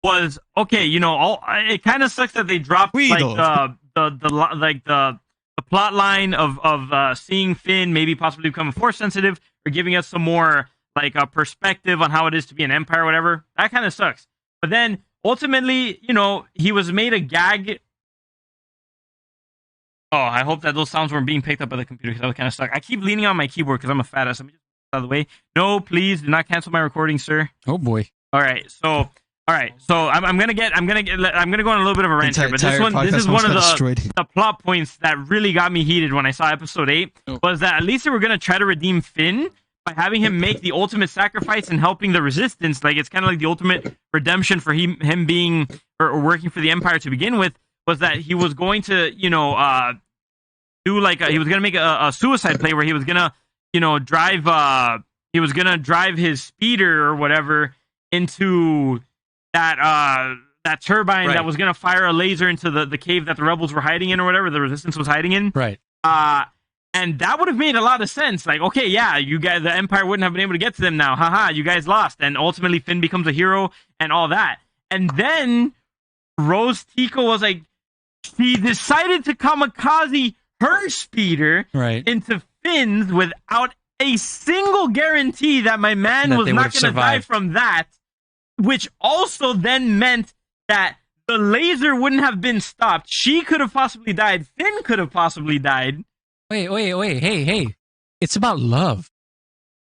was okay. It kind of sucks that they dropped the plot line of seeing Finn maybe possibly become Force sensitive, or giving us some more like a perspective on how it is to be an Empire, or whatever. That kind of sucks. But then ultimately, he was made a gag. Oh, I hope that those sounds weren't being picked up by the computer because that would kind of suck. I keep leaning on my keyboard because I'm a fat ass. Let me just out of the way. No, please do not cancel my recording, sir. Oh boy. All right, so I'm gonna go on a little bit of a rant here, but this is one of the plot points that really got me heated when I saw episode 8 was that at least they were gonna try to redeem Finn by having him make the ultimate sacrifice and helping the Resistance. Like it's kind of like the ultimate redemption for him being or working for the Empire to begin with. Was that he was going to he was gonna make a suicide play where he was gonna drive his speeder or whatever into that turbine that was gonna fire a laser into the cave that the rebels were hiding in or whatever the Resistance was hiding in. Right. And that would have made a lot of sense. Like, okay, yeah, you guys, the Empire wouldn't have been able to get to them now. Haha, you guys lost. And ultimately Finn becomes a hero and all that. And then Rose Tico was like, she decided to kamikaze her speeder into Finn's without a single guarantee that my man was not going to die from that, which also then meant that the laser wouldn't have been stopped. She could have possibly died. Finn could have possibly died. Wait. Hey. It's about love.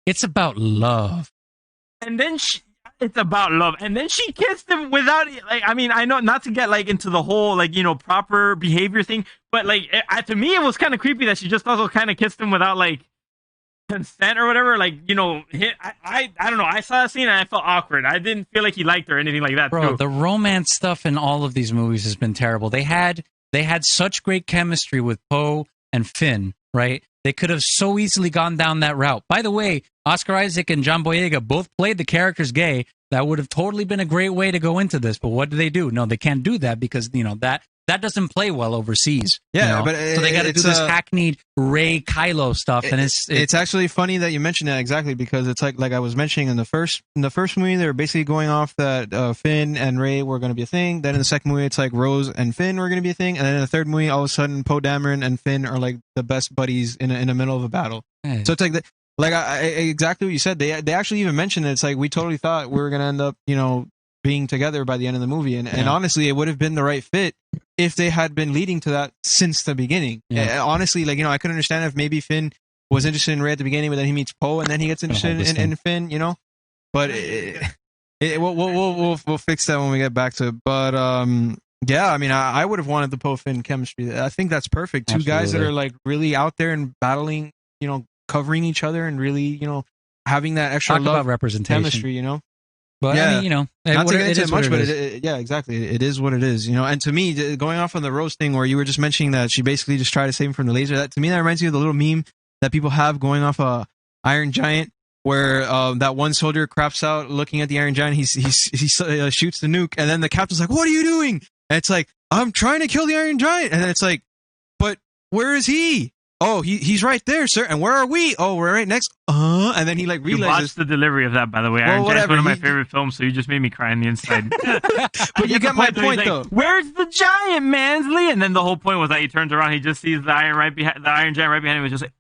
It's about love. And then it's about love. And then she kissed him without, like, I mean, I know not to get, like, into the whole, like, proper behavior thing, but, like, to me, it was kind of creepy that she just also kind of kissed him without, like, consent or whatever. Like, I don't know. I saw that scene and I felt awkward. I didn't feel like he liked her or anything like that. Bro, too. The romance stuff in all of these movies has been terrible. They had such great chemistry with Poe and Finn, right? They could have so easily gone down that route. By the way, Oscar Isaac and John Boyega both played the characters gay. That would have totally been a great way to go into this. But what do? No, they can't do that because, that doesn't play well overseas. Yeah, but so they got to do this hackneyed Rey Kylo stuff, and it's actually funny that you mentioned that exactly because it's like I was mentioning in the first movie they were basically going off that Finn and Rey were going to be a thing. Then in the second movie it's like Rose and Finn were going to be a thing, and then in the third movie all of a sudden Poe Dameron and Finn are like the best buddies in the middle of a battle. Hey. So it's like exactly what you said. They actually even mentioned it. It's like we totally thought we were going to end up being together by the end of the movie, and honestly it would have been the right fit. if they had been leading to that since the beginning. Honestly, like, I could understand if maybe Finn was interested in Rey at the beginning, but then he meets Poe and then he gets interested in Finn, But we'll fix that when we get back to it. But yeah, I mean, I would have wanted the Poe Finn chemistry. I think that's perfect. Two guys that are like really out there and battling, covering each other and really, having that extra Talk love about representation. chemistry, But I mean, not to get into it it much, but is. yeah, exactly. It is what it is, And to me, going off on the Rose thing, where you were just mentioning that she basically just tried to save him from the laser, that to me that reminds me of the little meme that people have going off Iron Giant, where that one soldier craps out looking at the Iron Giant. He shoots the nuke, and then the captain's like, "What are you doing?" And it's like, "I'm trying to kill the Iron Giant," and then it's like, "But where is he?" "Oh, he's right there, sir." "And where are we?" "Oh, we're right next." And then he like realizes. You watched the delivery of that, by the way. Iron Giant's one of my favorite films, so you just made me cry on the inside. But you get my point, though. Where's the giant, Mansley? And then the whole point was that he turns around, he just sees the Iron Giant right behind him, and just like,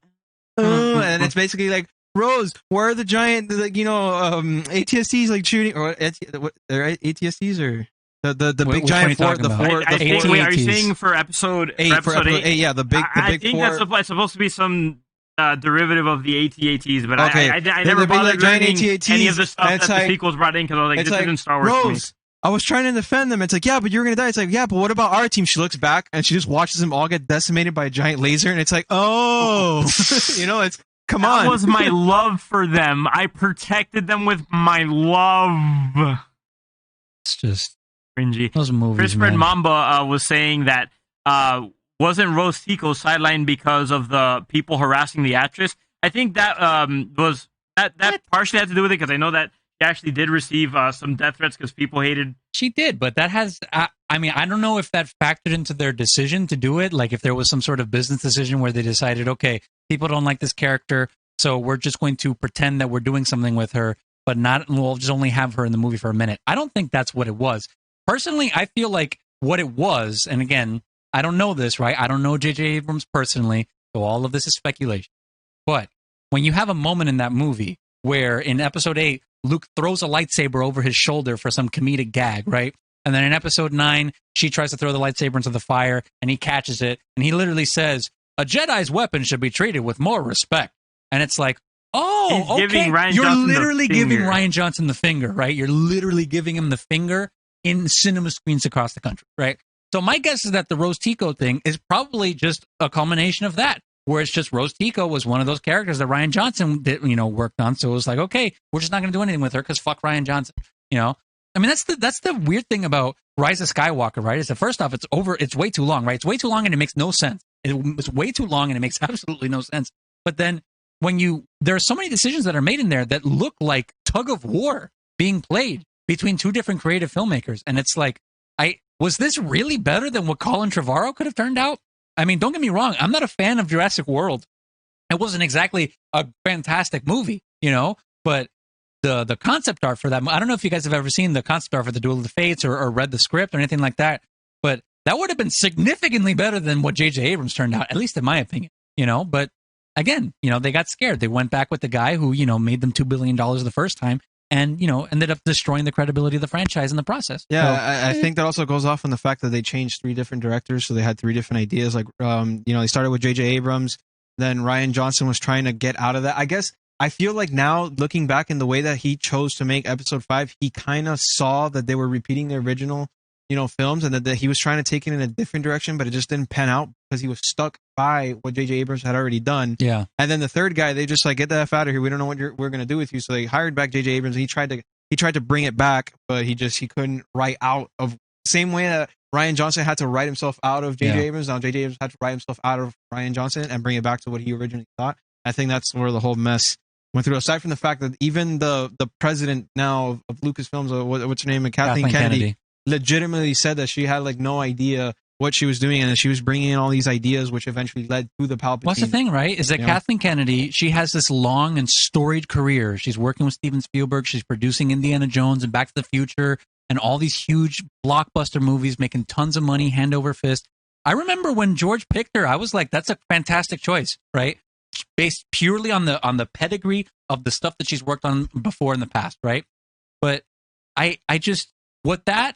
and it's basically like, Rose, where are the giant, like, ATSTs like shooting, or ATSTs or the big giant four, the four. Wait, are you saying for episode 8? For episode 8, yeah, the big I think four. that's supposed to be some derivative of the AT-ATs, but okay. I never bothered giant reading AT-ATs, any of the stuff that like, the sequels brought in, because I was like, this isn't Star Wars to me. Rose, I was trying to defend them. It's like, yeah, but you're gonna die. It's like, yeah, but what about our team? She looks back and she just watches them all get decimated by a giant laser, and it's like, oh, it's. Come on. That was my love for them. I protected them with my love. It's just cringy. Those movies, Chris Fred Mamba was saying that wasn't Rose Tico sidelined because of the people harassing the actress? I think that was that partially had to do with it, because I know that she actually did receive some death threats because people hated. She did, but that has. I mean, I don't know if that factored into their decision to do it. Like, if there was some sort of business decision where they decided, okay, people don't like this character, so we're just going to pretend that we're doing something with her, but we'll just only have her in the movie for a minute. I don't think that's what it was. Personally, I feel like what it was, and again, I don't know this, right? I don't know J.J. Abrams personally, so all of this is speculation. But when you have a moment in that movie where in episode 8, Luke throws a lightsaber over his shoulder for some comedic gag, right? And then in episode 9, she tries to throw the lightsaber into the fire, and he catches it, and he literally says, "A Jedi's weapon should be treated with more respect." And it's like, oh, okay, you're literally giving Rian Johnson the finger, right? You're literally giving him the finger in cinema screens across the country, right? So my guess is that the Rose Tico thing is probably just a culmination of that, where it's just Rose Tico was one of those characters that Rian Johnson did, worked on. So it was like, okay, we're just not going to do anything with her because fuck Rian Johnson, I mean, that's the weird thing about Rise of Skywalker, right? Is that first off, it's way too long, right? It's way too long and it makes no sense. It's way too long and it makes absolutely no sense. But then there are so many decisions that are made in there that look like tug of war being played between two different creative filmmakers. And it's like, was this really better than what Colin Trevorrow could have turned out? I mean, don't get me wrong. I'm not a fan of Jurassic World. It wasn't exactly a fantastic movie, but the concept art for that, I don't know if you guys have ever seen the concept art for the Duel of the Fates or read the script or anything like that, but that would have been significantly better than what J.J. Abrams turned out, at least in my opinion, but again, they got scared. They went back with the guy who, made them $2 billion the first time and, ended up destroying the credibility of the franchise in the process. Yeah, so, I think that also goes off on the fact that they changed 3 different directors, so they had 3 different ideas. Like, they started with J.J. Abrams, then Rian Johnson was trying to get out of that. I guess I feel like now, looking back in the way that he chose to make episode 5, he kind of saw that they were repeating the original, films, and that he was trying to take it in a different direction, but it just didn't pan out because he was stuck by what J.J. Abrams had already done. Yeah. And then the third guy, they just like, get the F out of here. We don't know what we're going to do with you. So they hired back J.J. Abrams, and he tried to bring it back, but he couldn't write out of same way that Rian Johnson had to write himself out of J.J. Abrams. Now J.J. Abrams had to write himself out of Rian Johnson and bring it back to what he originally thought. I think that's where the whole mess went through. Aside from the fact that even the president now of Lucasfilms, what's her name, Kathleen Kennedy, legitimately said that she had like no idea what she was doing, and that she was bringing in all these ideas, which eventually led to the Palpatine. What's the thing, right? Is that Kathleen Kennedy, she has this long and storied career. She's working with Steven Spielberg. She's producing Indiana Jones and Back to the Future and all these huge blockbuster movies, making tons of money, hand over fist. I remember when George picked her, I was like, that's a fantastic choice, right? Based purely on the pedigree of the stuff that she's worked on before in the past, right? But I just what that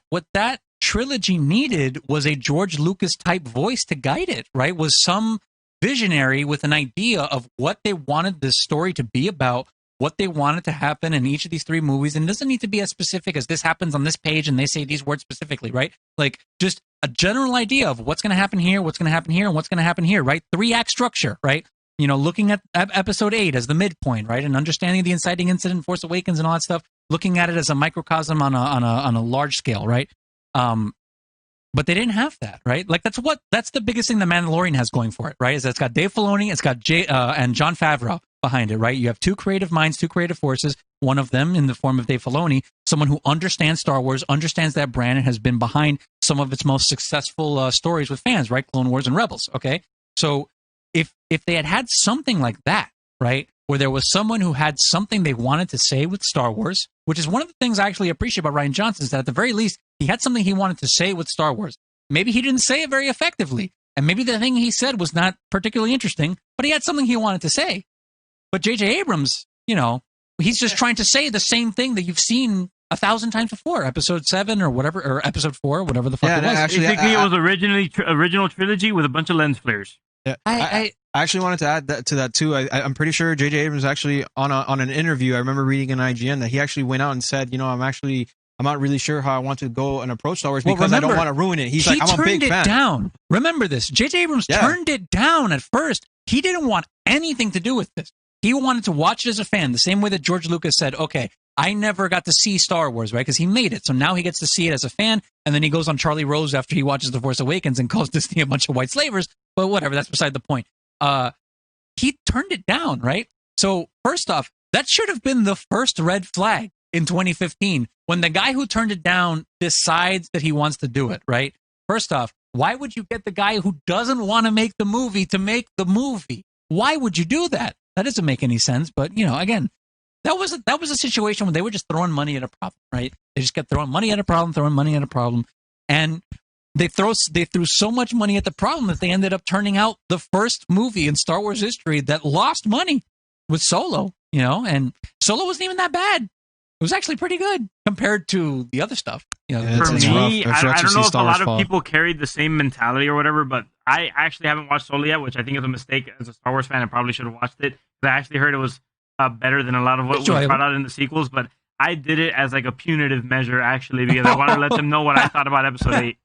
trilogy needed was a George Lucas type voice to guide it, right? Was some visionary with an idea of what they wanted this story to be about, what they wanted to happen in each of these 3 movies. And it doesn't need to be as specific as this happens on this page and they say these words specifically, right? Like just a general idea of what's going to happen here, what's going to happen here, and what's going to happen here, right? 3-act structure, right? You know, looking at episode 8 as the midpoint, right? And understanding the inciting incident, Force Awakens and all that stuff, looking at it as a microcosm on a large scale, right? But they didn't have that, right? Like that's the biggest thing the Mandalorian has going for it, right? Is that it's got Dave Filoni, it's got and Jon Favreau behind it, right? You have 2 creative minds, 2 creative forces, one of them in the form of Dave Filoni, someone who understands Star Wars, understands that brand, and has been behind some of its most successful stories with fans, right? Clone Wars and Rebels, okay? So if they had something like that, right, where there was someone who had something they wanted to say with Star Wars, which is one of the things I actually appreciate about Rian Johnson, is that at the very least, he had something he wanted to say with Star Wars. Maybe he didn't say it very effectively, and maybe the thing he said was not particularly interesting, but he had something he wanted to say. But J.J. Abrams, you know, he's just trying to say the same thing that you've seen 1,000 times before, episode 7 or whatever, or episode 4, whatever the fuck it was. Actually, basically, it was original trilogy with a bunch of lens flares. Yeah, I actually wanted to add to that too. I'm pretty sure J.J. Abrams actually on an interview. I remember reading in IGN that he actually went out and said, you know, I'm not really sure how I want to go and approach Star Wars because I don't want to ruin it. He's like, I'm a big fan. He turned it down. Remember this. J.J. Abrams turned it down at first. He didn't want anything to do with this. He wanted to watch it as a fan, the same way that George Lucas said, okay, I never got to see Star Wars, right? Because he made it. So now he gets to see it as a fan. And then he goes on Charlie Rose after he watches The Force Awakens and calls Disney a bunch of white slavers. But whatever, that's beside the point. He turned it down, right? So first off, that should have been the first red flag in 2015 when the guy who turned it down decides that he wants to do it, right? First off, why would you get the guy who doesn't want to make the movie to make the movie? Why would you do that? That doesn't make any sense. But, you know, again, that was a situation where they were just throwing money at a problem, right? They just kept throwing money at a problem. And they threw so much money at the problem that they ended up turning out the first movie in Star Wars history that lost money with Solo, you know, and Solo wasn't even that bad. It was actually pretty good compared to the other stuff. You know, for me, I don't know if a lot of people carried the same mentality or whatever, but I actually haven't watched Solo yet, which I think is a mistake. As a Star Wars fan, I probably should have watched it. I actually heard it was better than a lot of what was brought out in the sequels, but I did it as like a punitive measure, actually, because I wanted to let them know what I thought about Episode 8.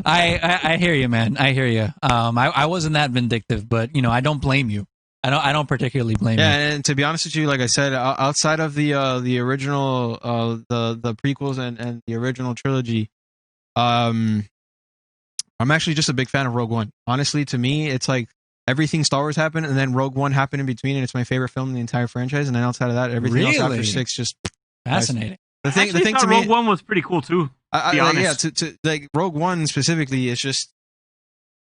I hear you, man. I hear you. I wasn't that vindictive, but, you know, I don't blame you. I don't particularly blame you. Yeah, and to be honest with you, like I said, outside of the original, the prequels and the original trilogy, I'm actually just a big fan of Rogue One. Honestly, to me, it's like everything Star Wars happened, and then Rogue One happened in between, and it's my favorite film in the entire franchise. And then outside of that, everything else after 6 just fascinating. The thing to me, Rogue One was pretty cool too. To like Rogue One specifically, it's just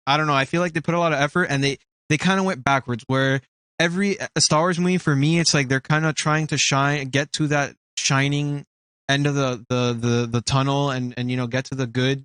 I don't know. I feel like they put a lot of effort, and they kind of went backwards. Where every Star Wars movie for me, it's like they're kind of trying to get to that shining end of the tunnel, and you know, get to the good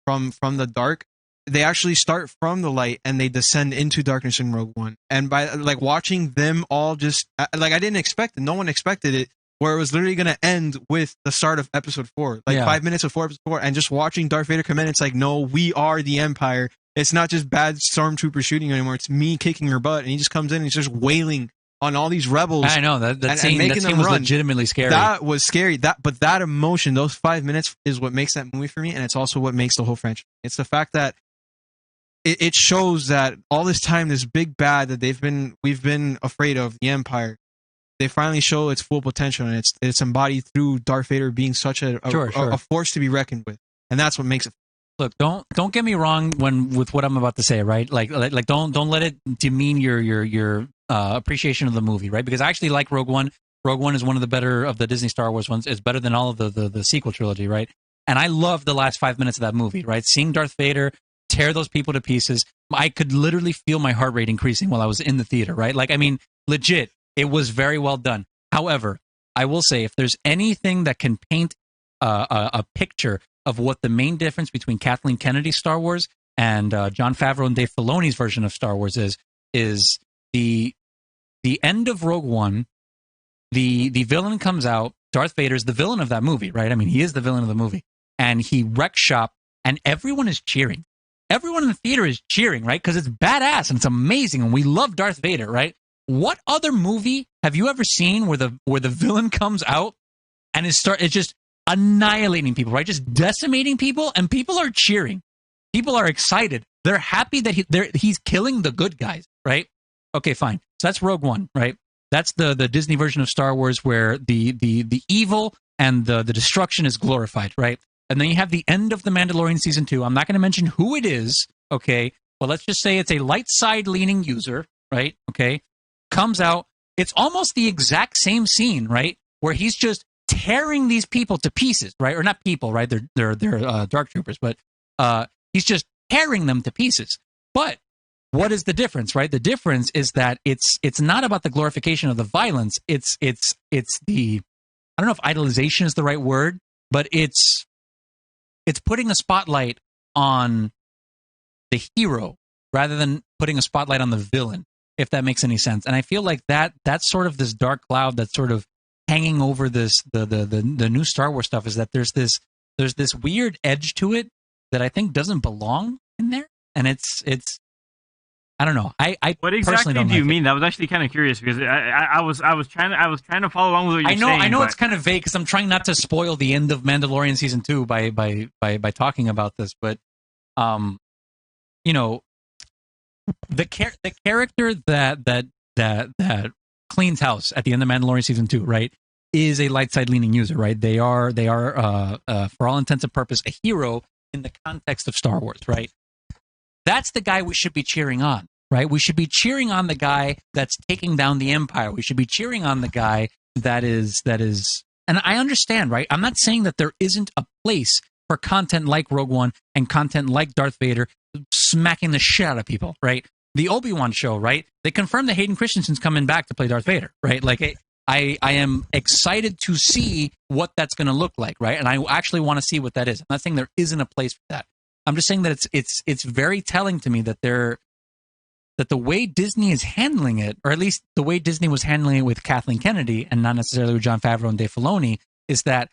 from the dark. They actually start from the light and they descend into darkness in Rogue One. And by like watching them all just like I didn't expect it. No one expected it. Where it was literally going to end with the start of Episode 4, like 5 minutes before Episode 4, and just watching Darth Vader come in. It's like, no, we are the Empire. It's not just bad stormtrooper shooting anymore. It's me kicking her butt, and he just comes in and he's just wailing on all these rebels. I know that scene was legitimately scary. That was scary. But that emotion, those 5 minutes, is what makes that movie for me, and it's also what makes the whole franchise. It's the fact that it shows that all this time, this big bad that we've been afraid of, the Empire, they finally show its full potential, and it's embodied through Darth Vader being such a force to be reckoned with, and that's what makes it. Look, don't get me wrong with what I'm about to say, right? Like don't let it demean your appreciation of the movie, right? Because I actually like Rogue One. Rogue One is one of the better of the Disney Star Wars ones. It's better than all of the sequel trilogy, right? And I love the last 5 minutes of that movie, right? Seeing Darth Vader tear those people to pieces, I could literally feel my heart rate increasing while I was in the theater, right? Like, I mean, legit. It was very well done. However, I will say, if there's anything that can paint a picture of what the main difference between Kathleen Kennedy's Star Wars and Jon Favreau and Dave Filoni's version of Star Wars is the end of Rogue One. The villain comes out. Darth Vader's the villain of that movie, right? I mean, he is the villain of the movie. and he wrecks shop, and everyone is cheering. Everyone in the theater is cheering, right? Because it's badass and it's amazing, and we love Darth Vader, right? What other movie have you ever seen where the villain comes out and it's just annihilating people, right? Just decimating people, and people are cheering. People are excited. They're happy that he's killing the good guys, right? Okay, fine. So that's Rogue One, right? That's the Disney version of Star Wars where the evil and the destruction is glorified, right? And then you have the end of The Mandalorian Season 2. I'm not going to mention who it is, okay? But let's just say it's a light side leaning user, right? Okay. Comes out. It's almost the exact same scene, right? Where he's just tearing these people to pieces, right? Or not people, right? They're dark troopers, but he's just tearing them to pieces. But what is the difference, right? The difference is that it's not about the glorification of the violence. It's the, I don't know if idolization is the right word, but it's putting a spotlight on the hero rather than putting a spotlight on the villain, if that makes any sense. And I feel like that's sort of this dark cloud that's sort of hanging over this the new Star Wars stuff, is that there's this weird edge to it that I think doesn't belong in there. And it's I don't know. I what exactly do you mean? That was actually kind of curious because I was trying to follow along with what you're saying. I know it's kind of vague because I'm trying not to spoil the end of Mandalorian Season 2 by talking about this, but you know, the character that cleans house at the end of Mandalorian Season 2, right, is a light side leaning user, right? They are for all intents and purposes a hero in the context of Star Wars, right? That's the guy we should be cheering on, right? We should be cheering on the guy that's taking down the Empire. We should be cheering on the guy that is, and I understand, right? I'm not saying that there isn't a place for content like Rogue One and content like Darth Vader smacking the shit out of people, right? The Obi-Wan show, right? They confirmed that Hayden Christensen's coming back to play Darth Vader, right? Like, I am excited to see what that's going to look like, right? And I actually want to see what that is. I'm not saying there isn't a place for that. I'm just saying that it's very telling to me that the way Disney is handling it, or at least the way Disney was handling it with Kathleen Kennedy and not necessarily with Jon Favreau and Dave Filoni, is that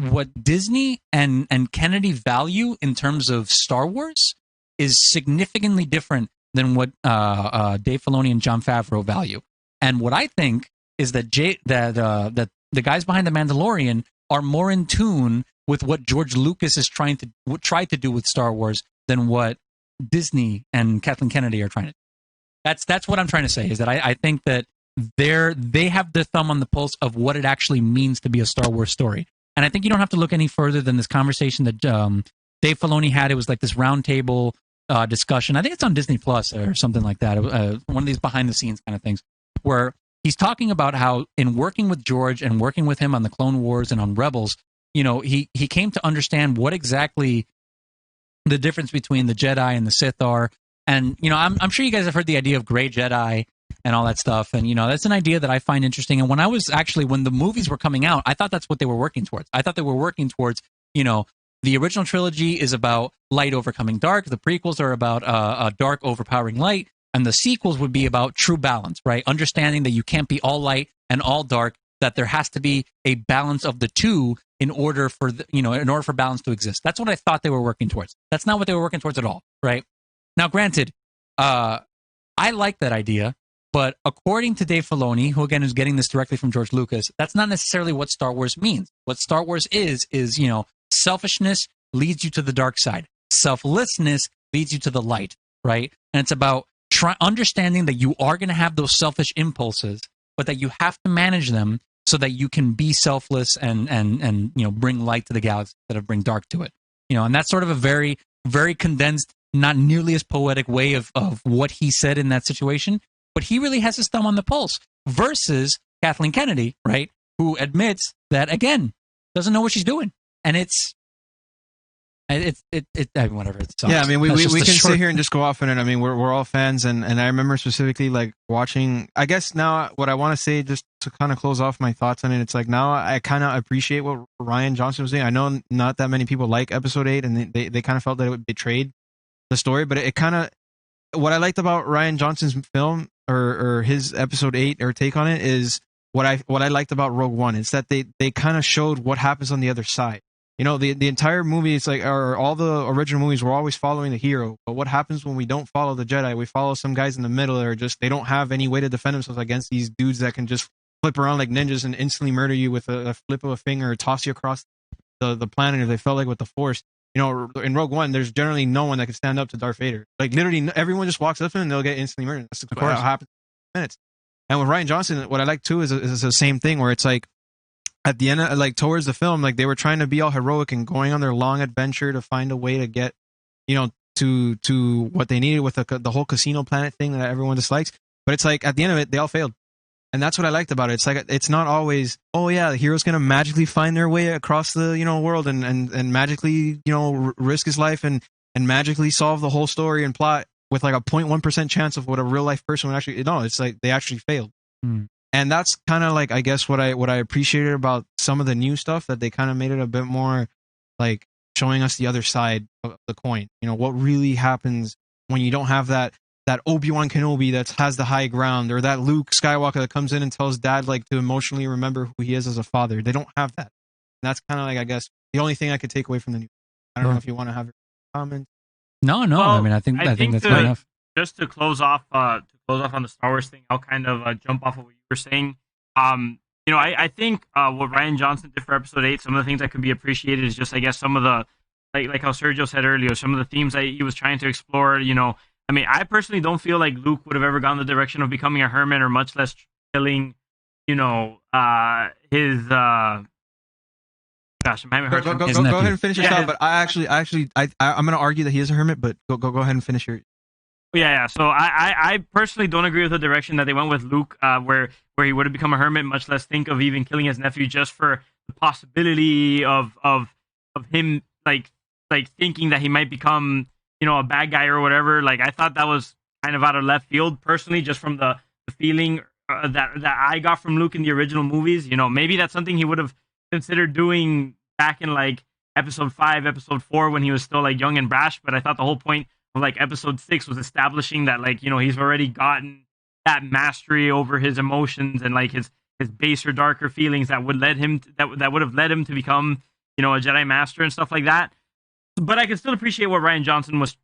what Disney and Kennedy value in terms of Star Wars is significantly different than what Dave Filoni and Jon Favreau value. And what I think is that that the guys behind The Mandalorian are more in tune with what George Lucas is trying to do with Star Wars than what Disney and Kathleen Kennedy are trying to do. That's what I'm trying to say, is that I think that they have their thumb on the pulse of what it actually means to be a Star Wars story. And I think you don't have to look any further than this conversation that Dave Filoni had. It was like this roundtable discussion. I think it's on Disney Plus or something like that. One of these behind the scenes kind of things where he's talking about how in working with George and working with him on the Clone Wars and on Rebels, you know, he came to understand what exactly the difference between the Jedi and the Sith are. And, you know, I'm sure you guys have heard the idea of gray Jedi and all that stuff. And, you know, that's an idea that I find interesting. And when the movies were coming out, I thought that's what they were working towards. I thought they were working towards, you know, the original trilogy is about light overcoming dark. The prequels are about dark overpowering light. And the sequels would be about true balance, right? Understanding that you can't be all light and all dark, that there has to be a balance of the two in order for balance to exist. That's what I thought they were working towards. That's not what they were working towards at all, right? Now, granted, I like that idea, but according to Dave Filoni, who again is getting this directly from George Lucas, that's not necessarily what Star Wars means. What Star Wars is, you know, selfishness leads you to the dark side. Selflessness leads you to the light, right? And it's about understanding that you are going to have those selfish impulses, but that you have to manage them so that you can be selfless and you know, bring light to the galaxy instead of bring dark to it. You know, and that's sort of a very, very condensed, not nearly as poetic way of what he said in that situation. But he really has his thumb on the pulse versus Kathleen Kennedy, right? Who admits that, again, doesn't know what she's doing. And it's whatever. It sucks. Yeah, I mean, we can sit here and just go off on it. I mean, we're all fans, and I remember specifically like watching. I guess now what I want to say, just to kind of close off my thoughts on it, it's like now I kind of appreciate what Rian Johnson was saying. I know not that many people like Episode 8, and they kind of felt that it betrayed the story, but it kind of, what I liked about Rian Johnson's film or his Episode 8 or take on it is what I liked about Rogue One. It's that they kind of showed what happens on the other side. the entire movie, it's like, or all the original movies, we're always following the hero. But what happens when we don't follow the Jedi? We follow some guys in the middle that are just, they don't have any way to defend themselves against these dudes that can just flip around like ninjas and instantly murder you with a flip of a finger, or toss you across the planet if they felt like with the Force. In Rogue One, there's generally no one that can stand up to Darth Vader. Like, literally, everyone just walks up to him and they'll get instantly murdered. That's what happens in minutes. And with Rian Johnson, what I like too is the same thing, where it's like, at the end, like towards the film, like they were trying to be all heroic and going on their long adventure to find a way to get, to what they needed with the whole casino planet thing that everyone dislikes. But it's like, at the end of it, they all failed. And that's what I liked about it. It's like, it's not always, oh yeah, the hero's gonna magically find their way across the world and magically risk his life and magically solve the whole story and plot with like a 0.1% chance of what a real life person would actually. No, it's like they actually failed. And that's kind of like, I guess, what I appreciated about some of the new stuff, that they kind of made it a bit more like showing us the other side of the coin. What really happens when you don't have that Obi-Wan Kenobi that has the high ground, or that Luke Skywalker that comes in and tells Dad like to emotionally remember who he is as a father. They don't have that. And that's kind of like, I guess, the only thing I could take away from the new. I don't know if you want to have your comment. No. Well, I mean, I think that's good enough. Just to close off on the Star Wars thing, I'll kind of jump off of what you were saying. I think what Rian Johnson did for Episode 8, some of the things that could be appreciated is just, I guess, some of the, like how Sergio said earlier, some of the themes that he was trying to explore. I mean, I personally don't feel like Luke would have ever gone the direction of becoming a hermit, or much less killing, his. Gosh, I'm having go ahead and finish your thought. But I'm going to argue that he is a hermit. But go ahead and finish your. Yeah. So I personally don't agree with the direction that they went with Luke, where he would have become a hermit, much less think of even killing his nephew, just for the possibility of him like thinking that he might become a bad guy or whatever. Like, I thought that was kind of out of left field personally, just from the feeling that I got from Luke in the original movies. Maybe that's something he would have considered doing back in like Episode 5, Episode 4, when he was still like young and brash. But I thought the whole point of like Episode 6 was establishing that like he's already gotten that mastery over his emotions and like his baser, darker feelings that would lead him that would have led him to become a Jedi Master and stuff like that. But I can still appreciate what Rian Johnson was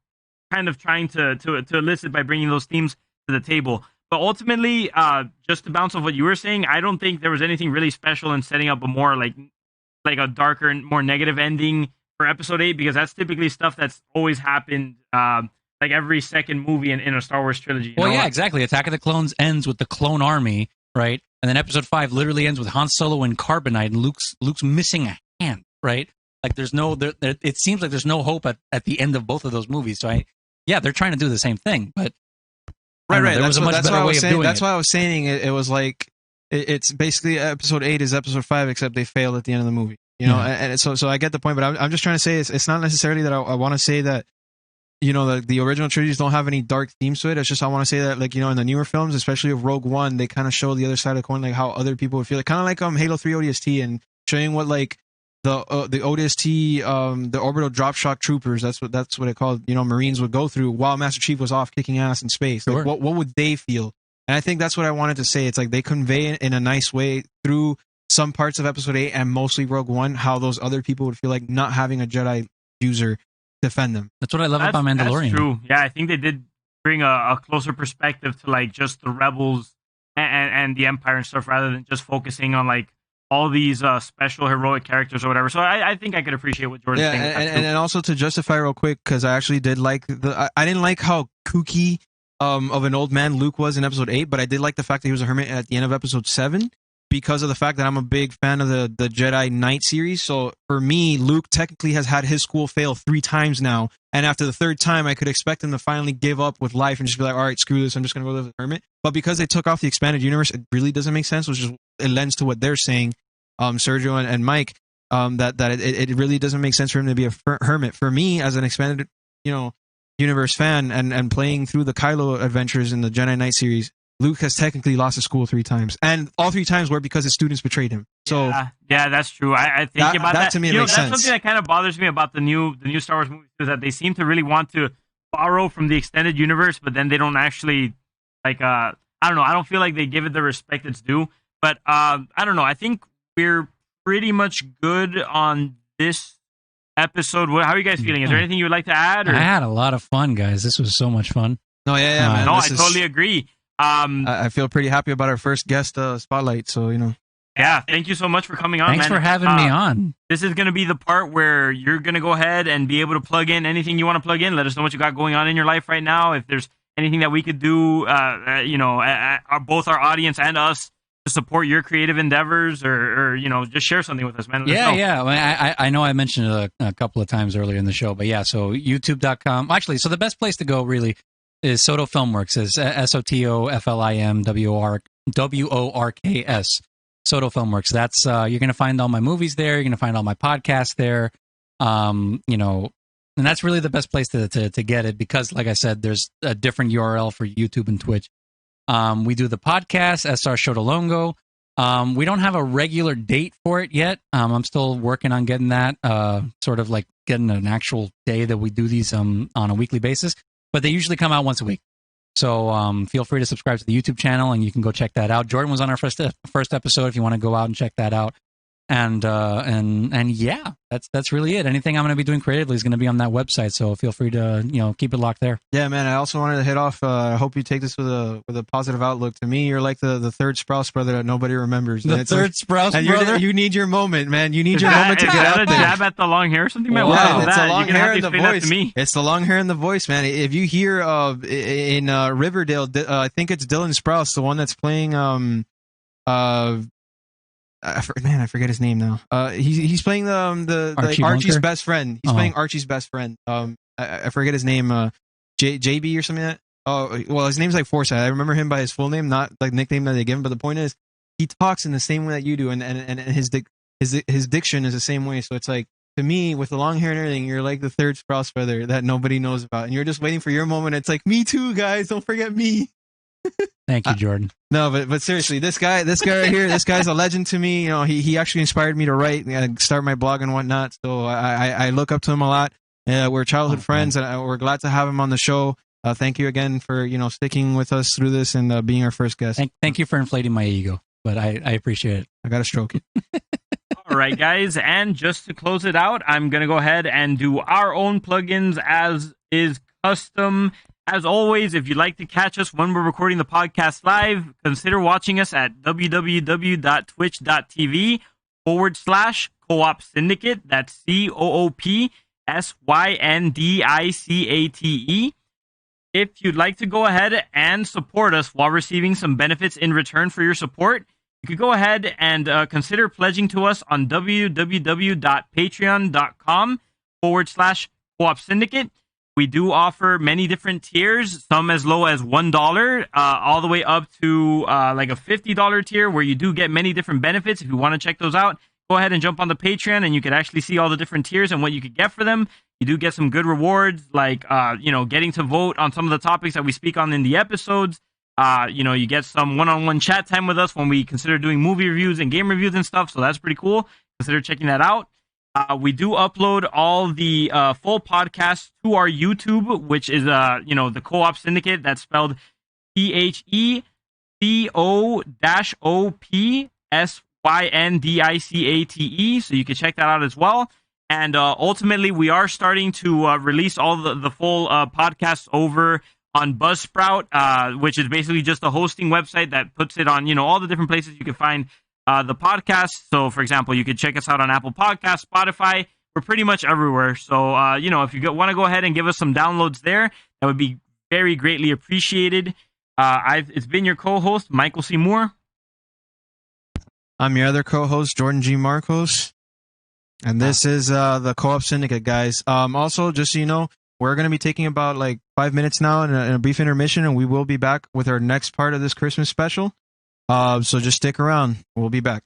kind of trying to elicit by bringing those themes to the table. But ultimately, just to bounce off what you were saying, I don't think there was anything really special in setting up a more like a darker and more negative ending for Episode 8, because that's typically stuff that's always happened like every second movie in a Star Wars trilogy. Well, yeah, exactly. Attack of the Clones ends with the clone army, right? And then Episode 5 literally ends with Han Solo and Carbonite, and Luke's missing a hand, right? Like, it seems like there's no hope at the end of both of those movies. So they're trying to do the same thing, but right. There was a much better way of doing it. That's why I was saying it was like, it's basically Episode 8 is Episode 5, except they failed at the end of the movie. And so I get the point, but I'm just trying to say it's not necessarily that I want to say that the original trilogies don't have any dark themes to it. It's just I want to say that, like, in the newer films, especially of Rogue One, they kind of show the other side of the coin, like how other people would feel. Like, kind of like Halo 3 ODST, and showing what like the ODST, the orbital drop shock troopers, that's what it called, Marines would go through while Master Chief was off kicking ass in space. Sure. Like, what would they feel? And I think that's what I wanted to say. It's like they convey it in a nice way through some parts of Episode 8 and mostly Rogue One, how those other people would feel like not having a Jedi user defend them. That's what I love about Mandalorian. That's true. Yeah, I think they did bring a closer perspective to like just the rebels and the Empire and stuff, rather than just focusing on like all these special heroic characters or whatever. So I think I could appreciate what Jordan's saying. And also to justify real quick, because I actually did like I didn't like how kooky of an old man Luke was in Episode 8, but I did like the fact that he was a hermit at the end of Episode 7, because of the fact that I'm a big fan of the Jedi Knight series. So for me, Luke technically has had his school fail 3 times now, and after the 3rd time, I could expect him to finally give up with life and just be like, all right, screw this, I'm just going to go live as a hermit. But because they took off the expanded universe, it really doesn't make sense, which is, it lends to what they're saying, Sergio and Mike, that it really doesn't make sense for him to be a hermit. For me, as an expanded universe fan and playing through the Kylo adventures in the Jedi Knight series, Luke has technically lost his school 3 times, and all 3 times were because his students betrayed him. So yeah, that's true. I think about that. To me, makes sense. That's something that kind of bothers me about the new Star Wars movies, is that they seem to really want to borrow from the extended universe, but then they don't actually like. I don't know. I don't feel like they give it the respect it's due. But I don't know. I think we're pretty much good on this episode. How are you guys feeling? Is there anything you would like to add? Or? I had a lot of fun, guys. This was so much fun. No, man. No, I totally agree. I feel pretty happy about our first guest spotlight. So Yeah, thank you so much for coming on. Thanks for having me on. This is going to be the part where you're going to go ahead and be able to plug in anything you want to plug in. Let us know what you got going on in your life right now. If there's anything that we could do, both our audience and us to support your creative endeavors, or just share something with us, man. Yeah. I know I mentioned it a couple of times earlier in the show, but yeah, so youtube.com. Actually, so the best place to go really is Soto Filmworks, is SOTOFLIMWORKS. Soto Filmworks. That's you're gonna find all my movies there. You're gonna find all my podcasts there. And that's really the best place to get it, because, like I said, there's a different URL for YouTube and Twitch. We do the podcast, SR Sotolongo. We don't have a regular date for it yet. I'm still working on getting that, sort of like getting an actual day that we do these on a weekly basis. But they usually come out once a week. So feel free to subscribe to the YouTube channel, and you can go check that out. Jordan was on our first episode if you want to go out and check that out. And yeah, that's really it. Anything I'm going to be doing creatively is going to be on that website. So feel free to keep it locked there. Yeah, man. I also wanted to hit off. I hope you take this with a positive outlook. To me, you're like the third Sprouse brother that nobody remembers. The third Sprouse brother. You need your moment, man. You need your moment to get out there. Jab at the long hair or something? Man, wow, it's the long hair and the voice. Me. It's the long hair and the voice, man. If you hear in Riverdale, I think it's Dylan Sprouse, the one that's playing I forget his name now. He's playing Archie's best friend. He's playing Archie's best friend. I forget his name. JB or something like that. Oh, well, his name's like Forsyth. I remember him by his full name, not like nickname that they give him. But the point is, he talks in the same way that you do, and his diction is the same way. So it's like, to me, with the long hair and everything, you're like the third Sprouse brother that nobody knows about, and you're just waiting for your moment. It's like, me too, guys. Don't forget me. Thank you, Jordan. No, but seriously, this guy right here, this guy's a legend to me. He actually inspired me to write and start my blog and whatnot. So I look up to him a lot. We're childhood friends, and we're glad to have him on the show. Thank you again for sticking with us through this and being our first guest. Thank you for inflating my ego, but I appreciate it. I gotta stroke it. All right, guys, and just to close it out, I'm gonna go ahead and do our own plugins as is custom. As always, if you'd like to catch us when we're recording the podcast live, consider watching us at www.twitch.tv/Co-op Syndicate. That's COOPSYNDICATE. If you'd like to go ahead and support us while receiving some benefits in return for your support, you could go ahead and consider pledging to us on www.patreon.com/Co-op Syndicate. We do offer many different tiers, some as low as $1, all the way up to like a $50 tier, where you do get many different benefits. If you want to check those out, go ahead and jump on the Patreon, and you can actually see all the different tiers and what you could get for them. You do get some good rewards, like getting to vote on some of the topics that we speak on in the episodes. You get some one-on-one chat time with us when we consider doing movie reviews and game reviews and stuff. So that's pretty cool. Consider checking that out. We do upload all the full podcasts to our YouTube, which is the Co-Op Syndicate. That's spelled TheCo-OpSyndicate. So you can check that out as well. And ultimately, we are starting to release all the full podcasts over on Buzzsprout, which is basically just a hosting website that puts it on all the different places you can find the podcast. So, for example, you could check us out on Apple Podcasts, Spotify. We're pretty much everywhere. So, if you want to go ahead and give us some downloads there, that would be very greatly appreciated. It's been your co-host, Michael C. Moore. I'm your other co-host, Jordan G. Marcos. And this is the Co-Op Syndicate, guys. Also, just so you know, we're going to be taking about 5 minutes now in a brief intermission, and we will be back with our next part of this Christmas special. So just stick around. We'll be back.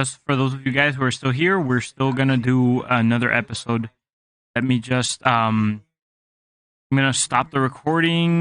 just for those of you guys who are still here, we're still gonna do another episode. Let me just I'm gonna stop the recording.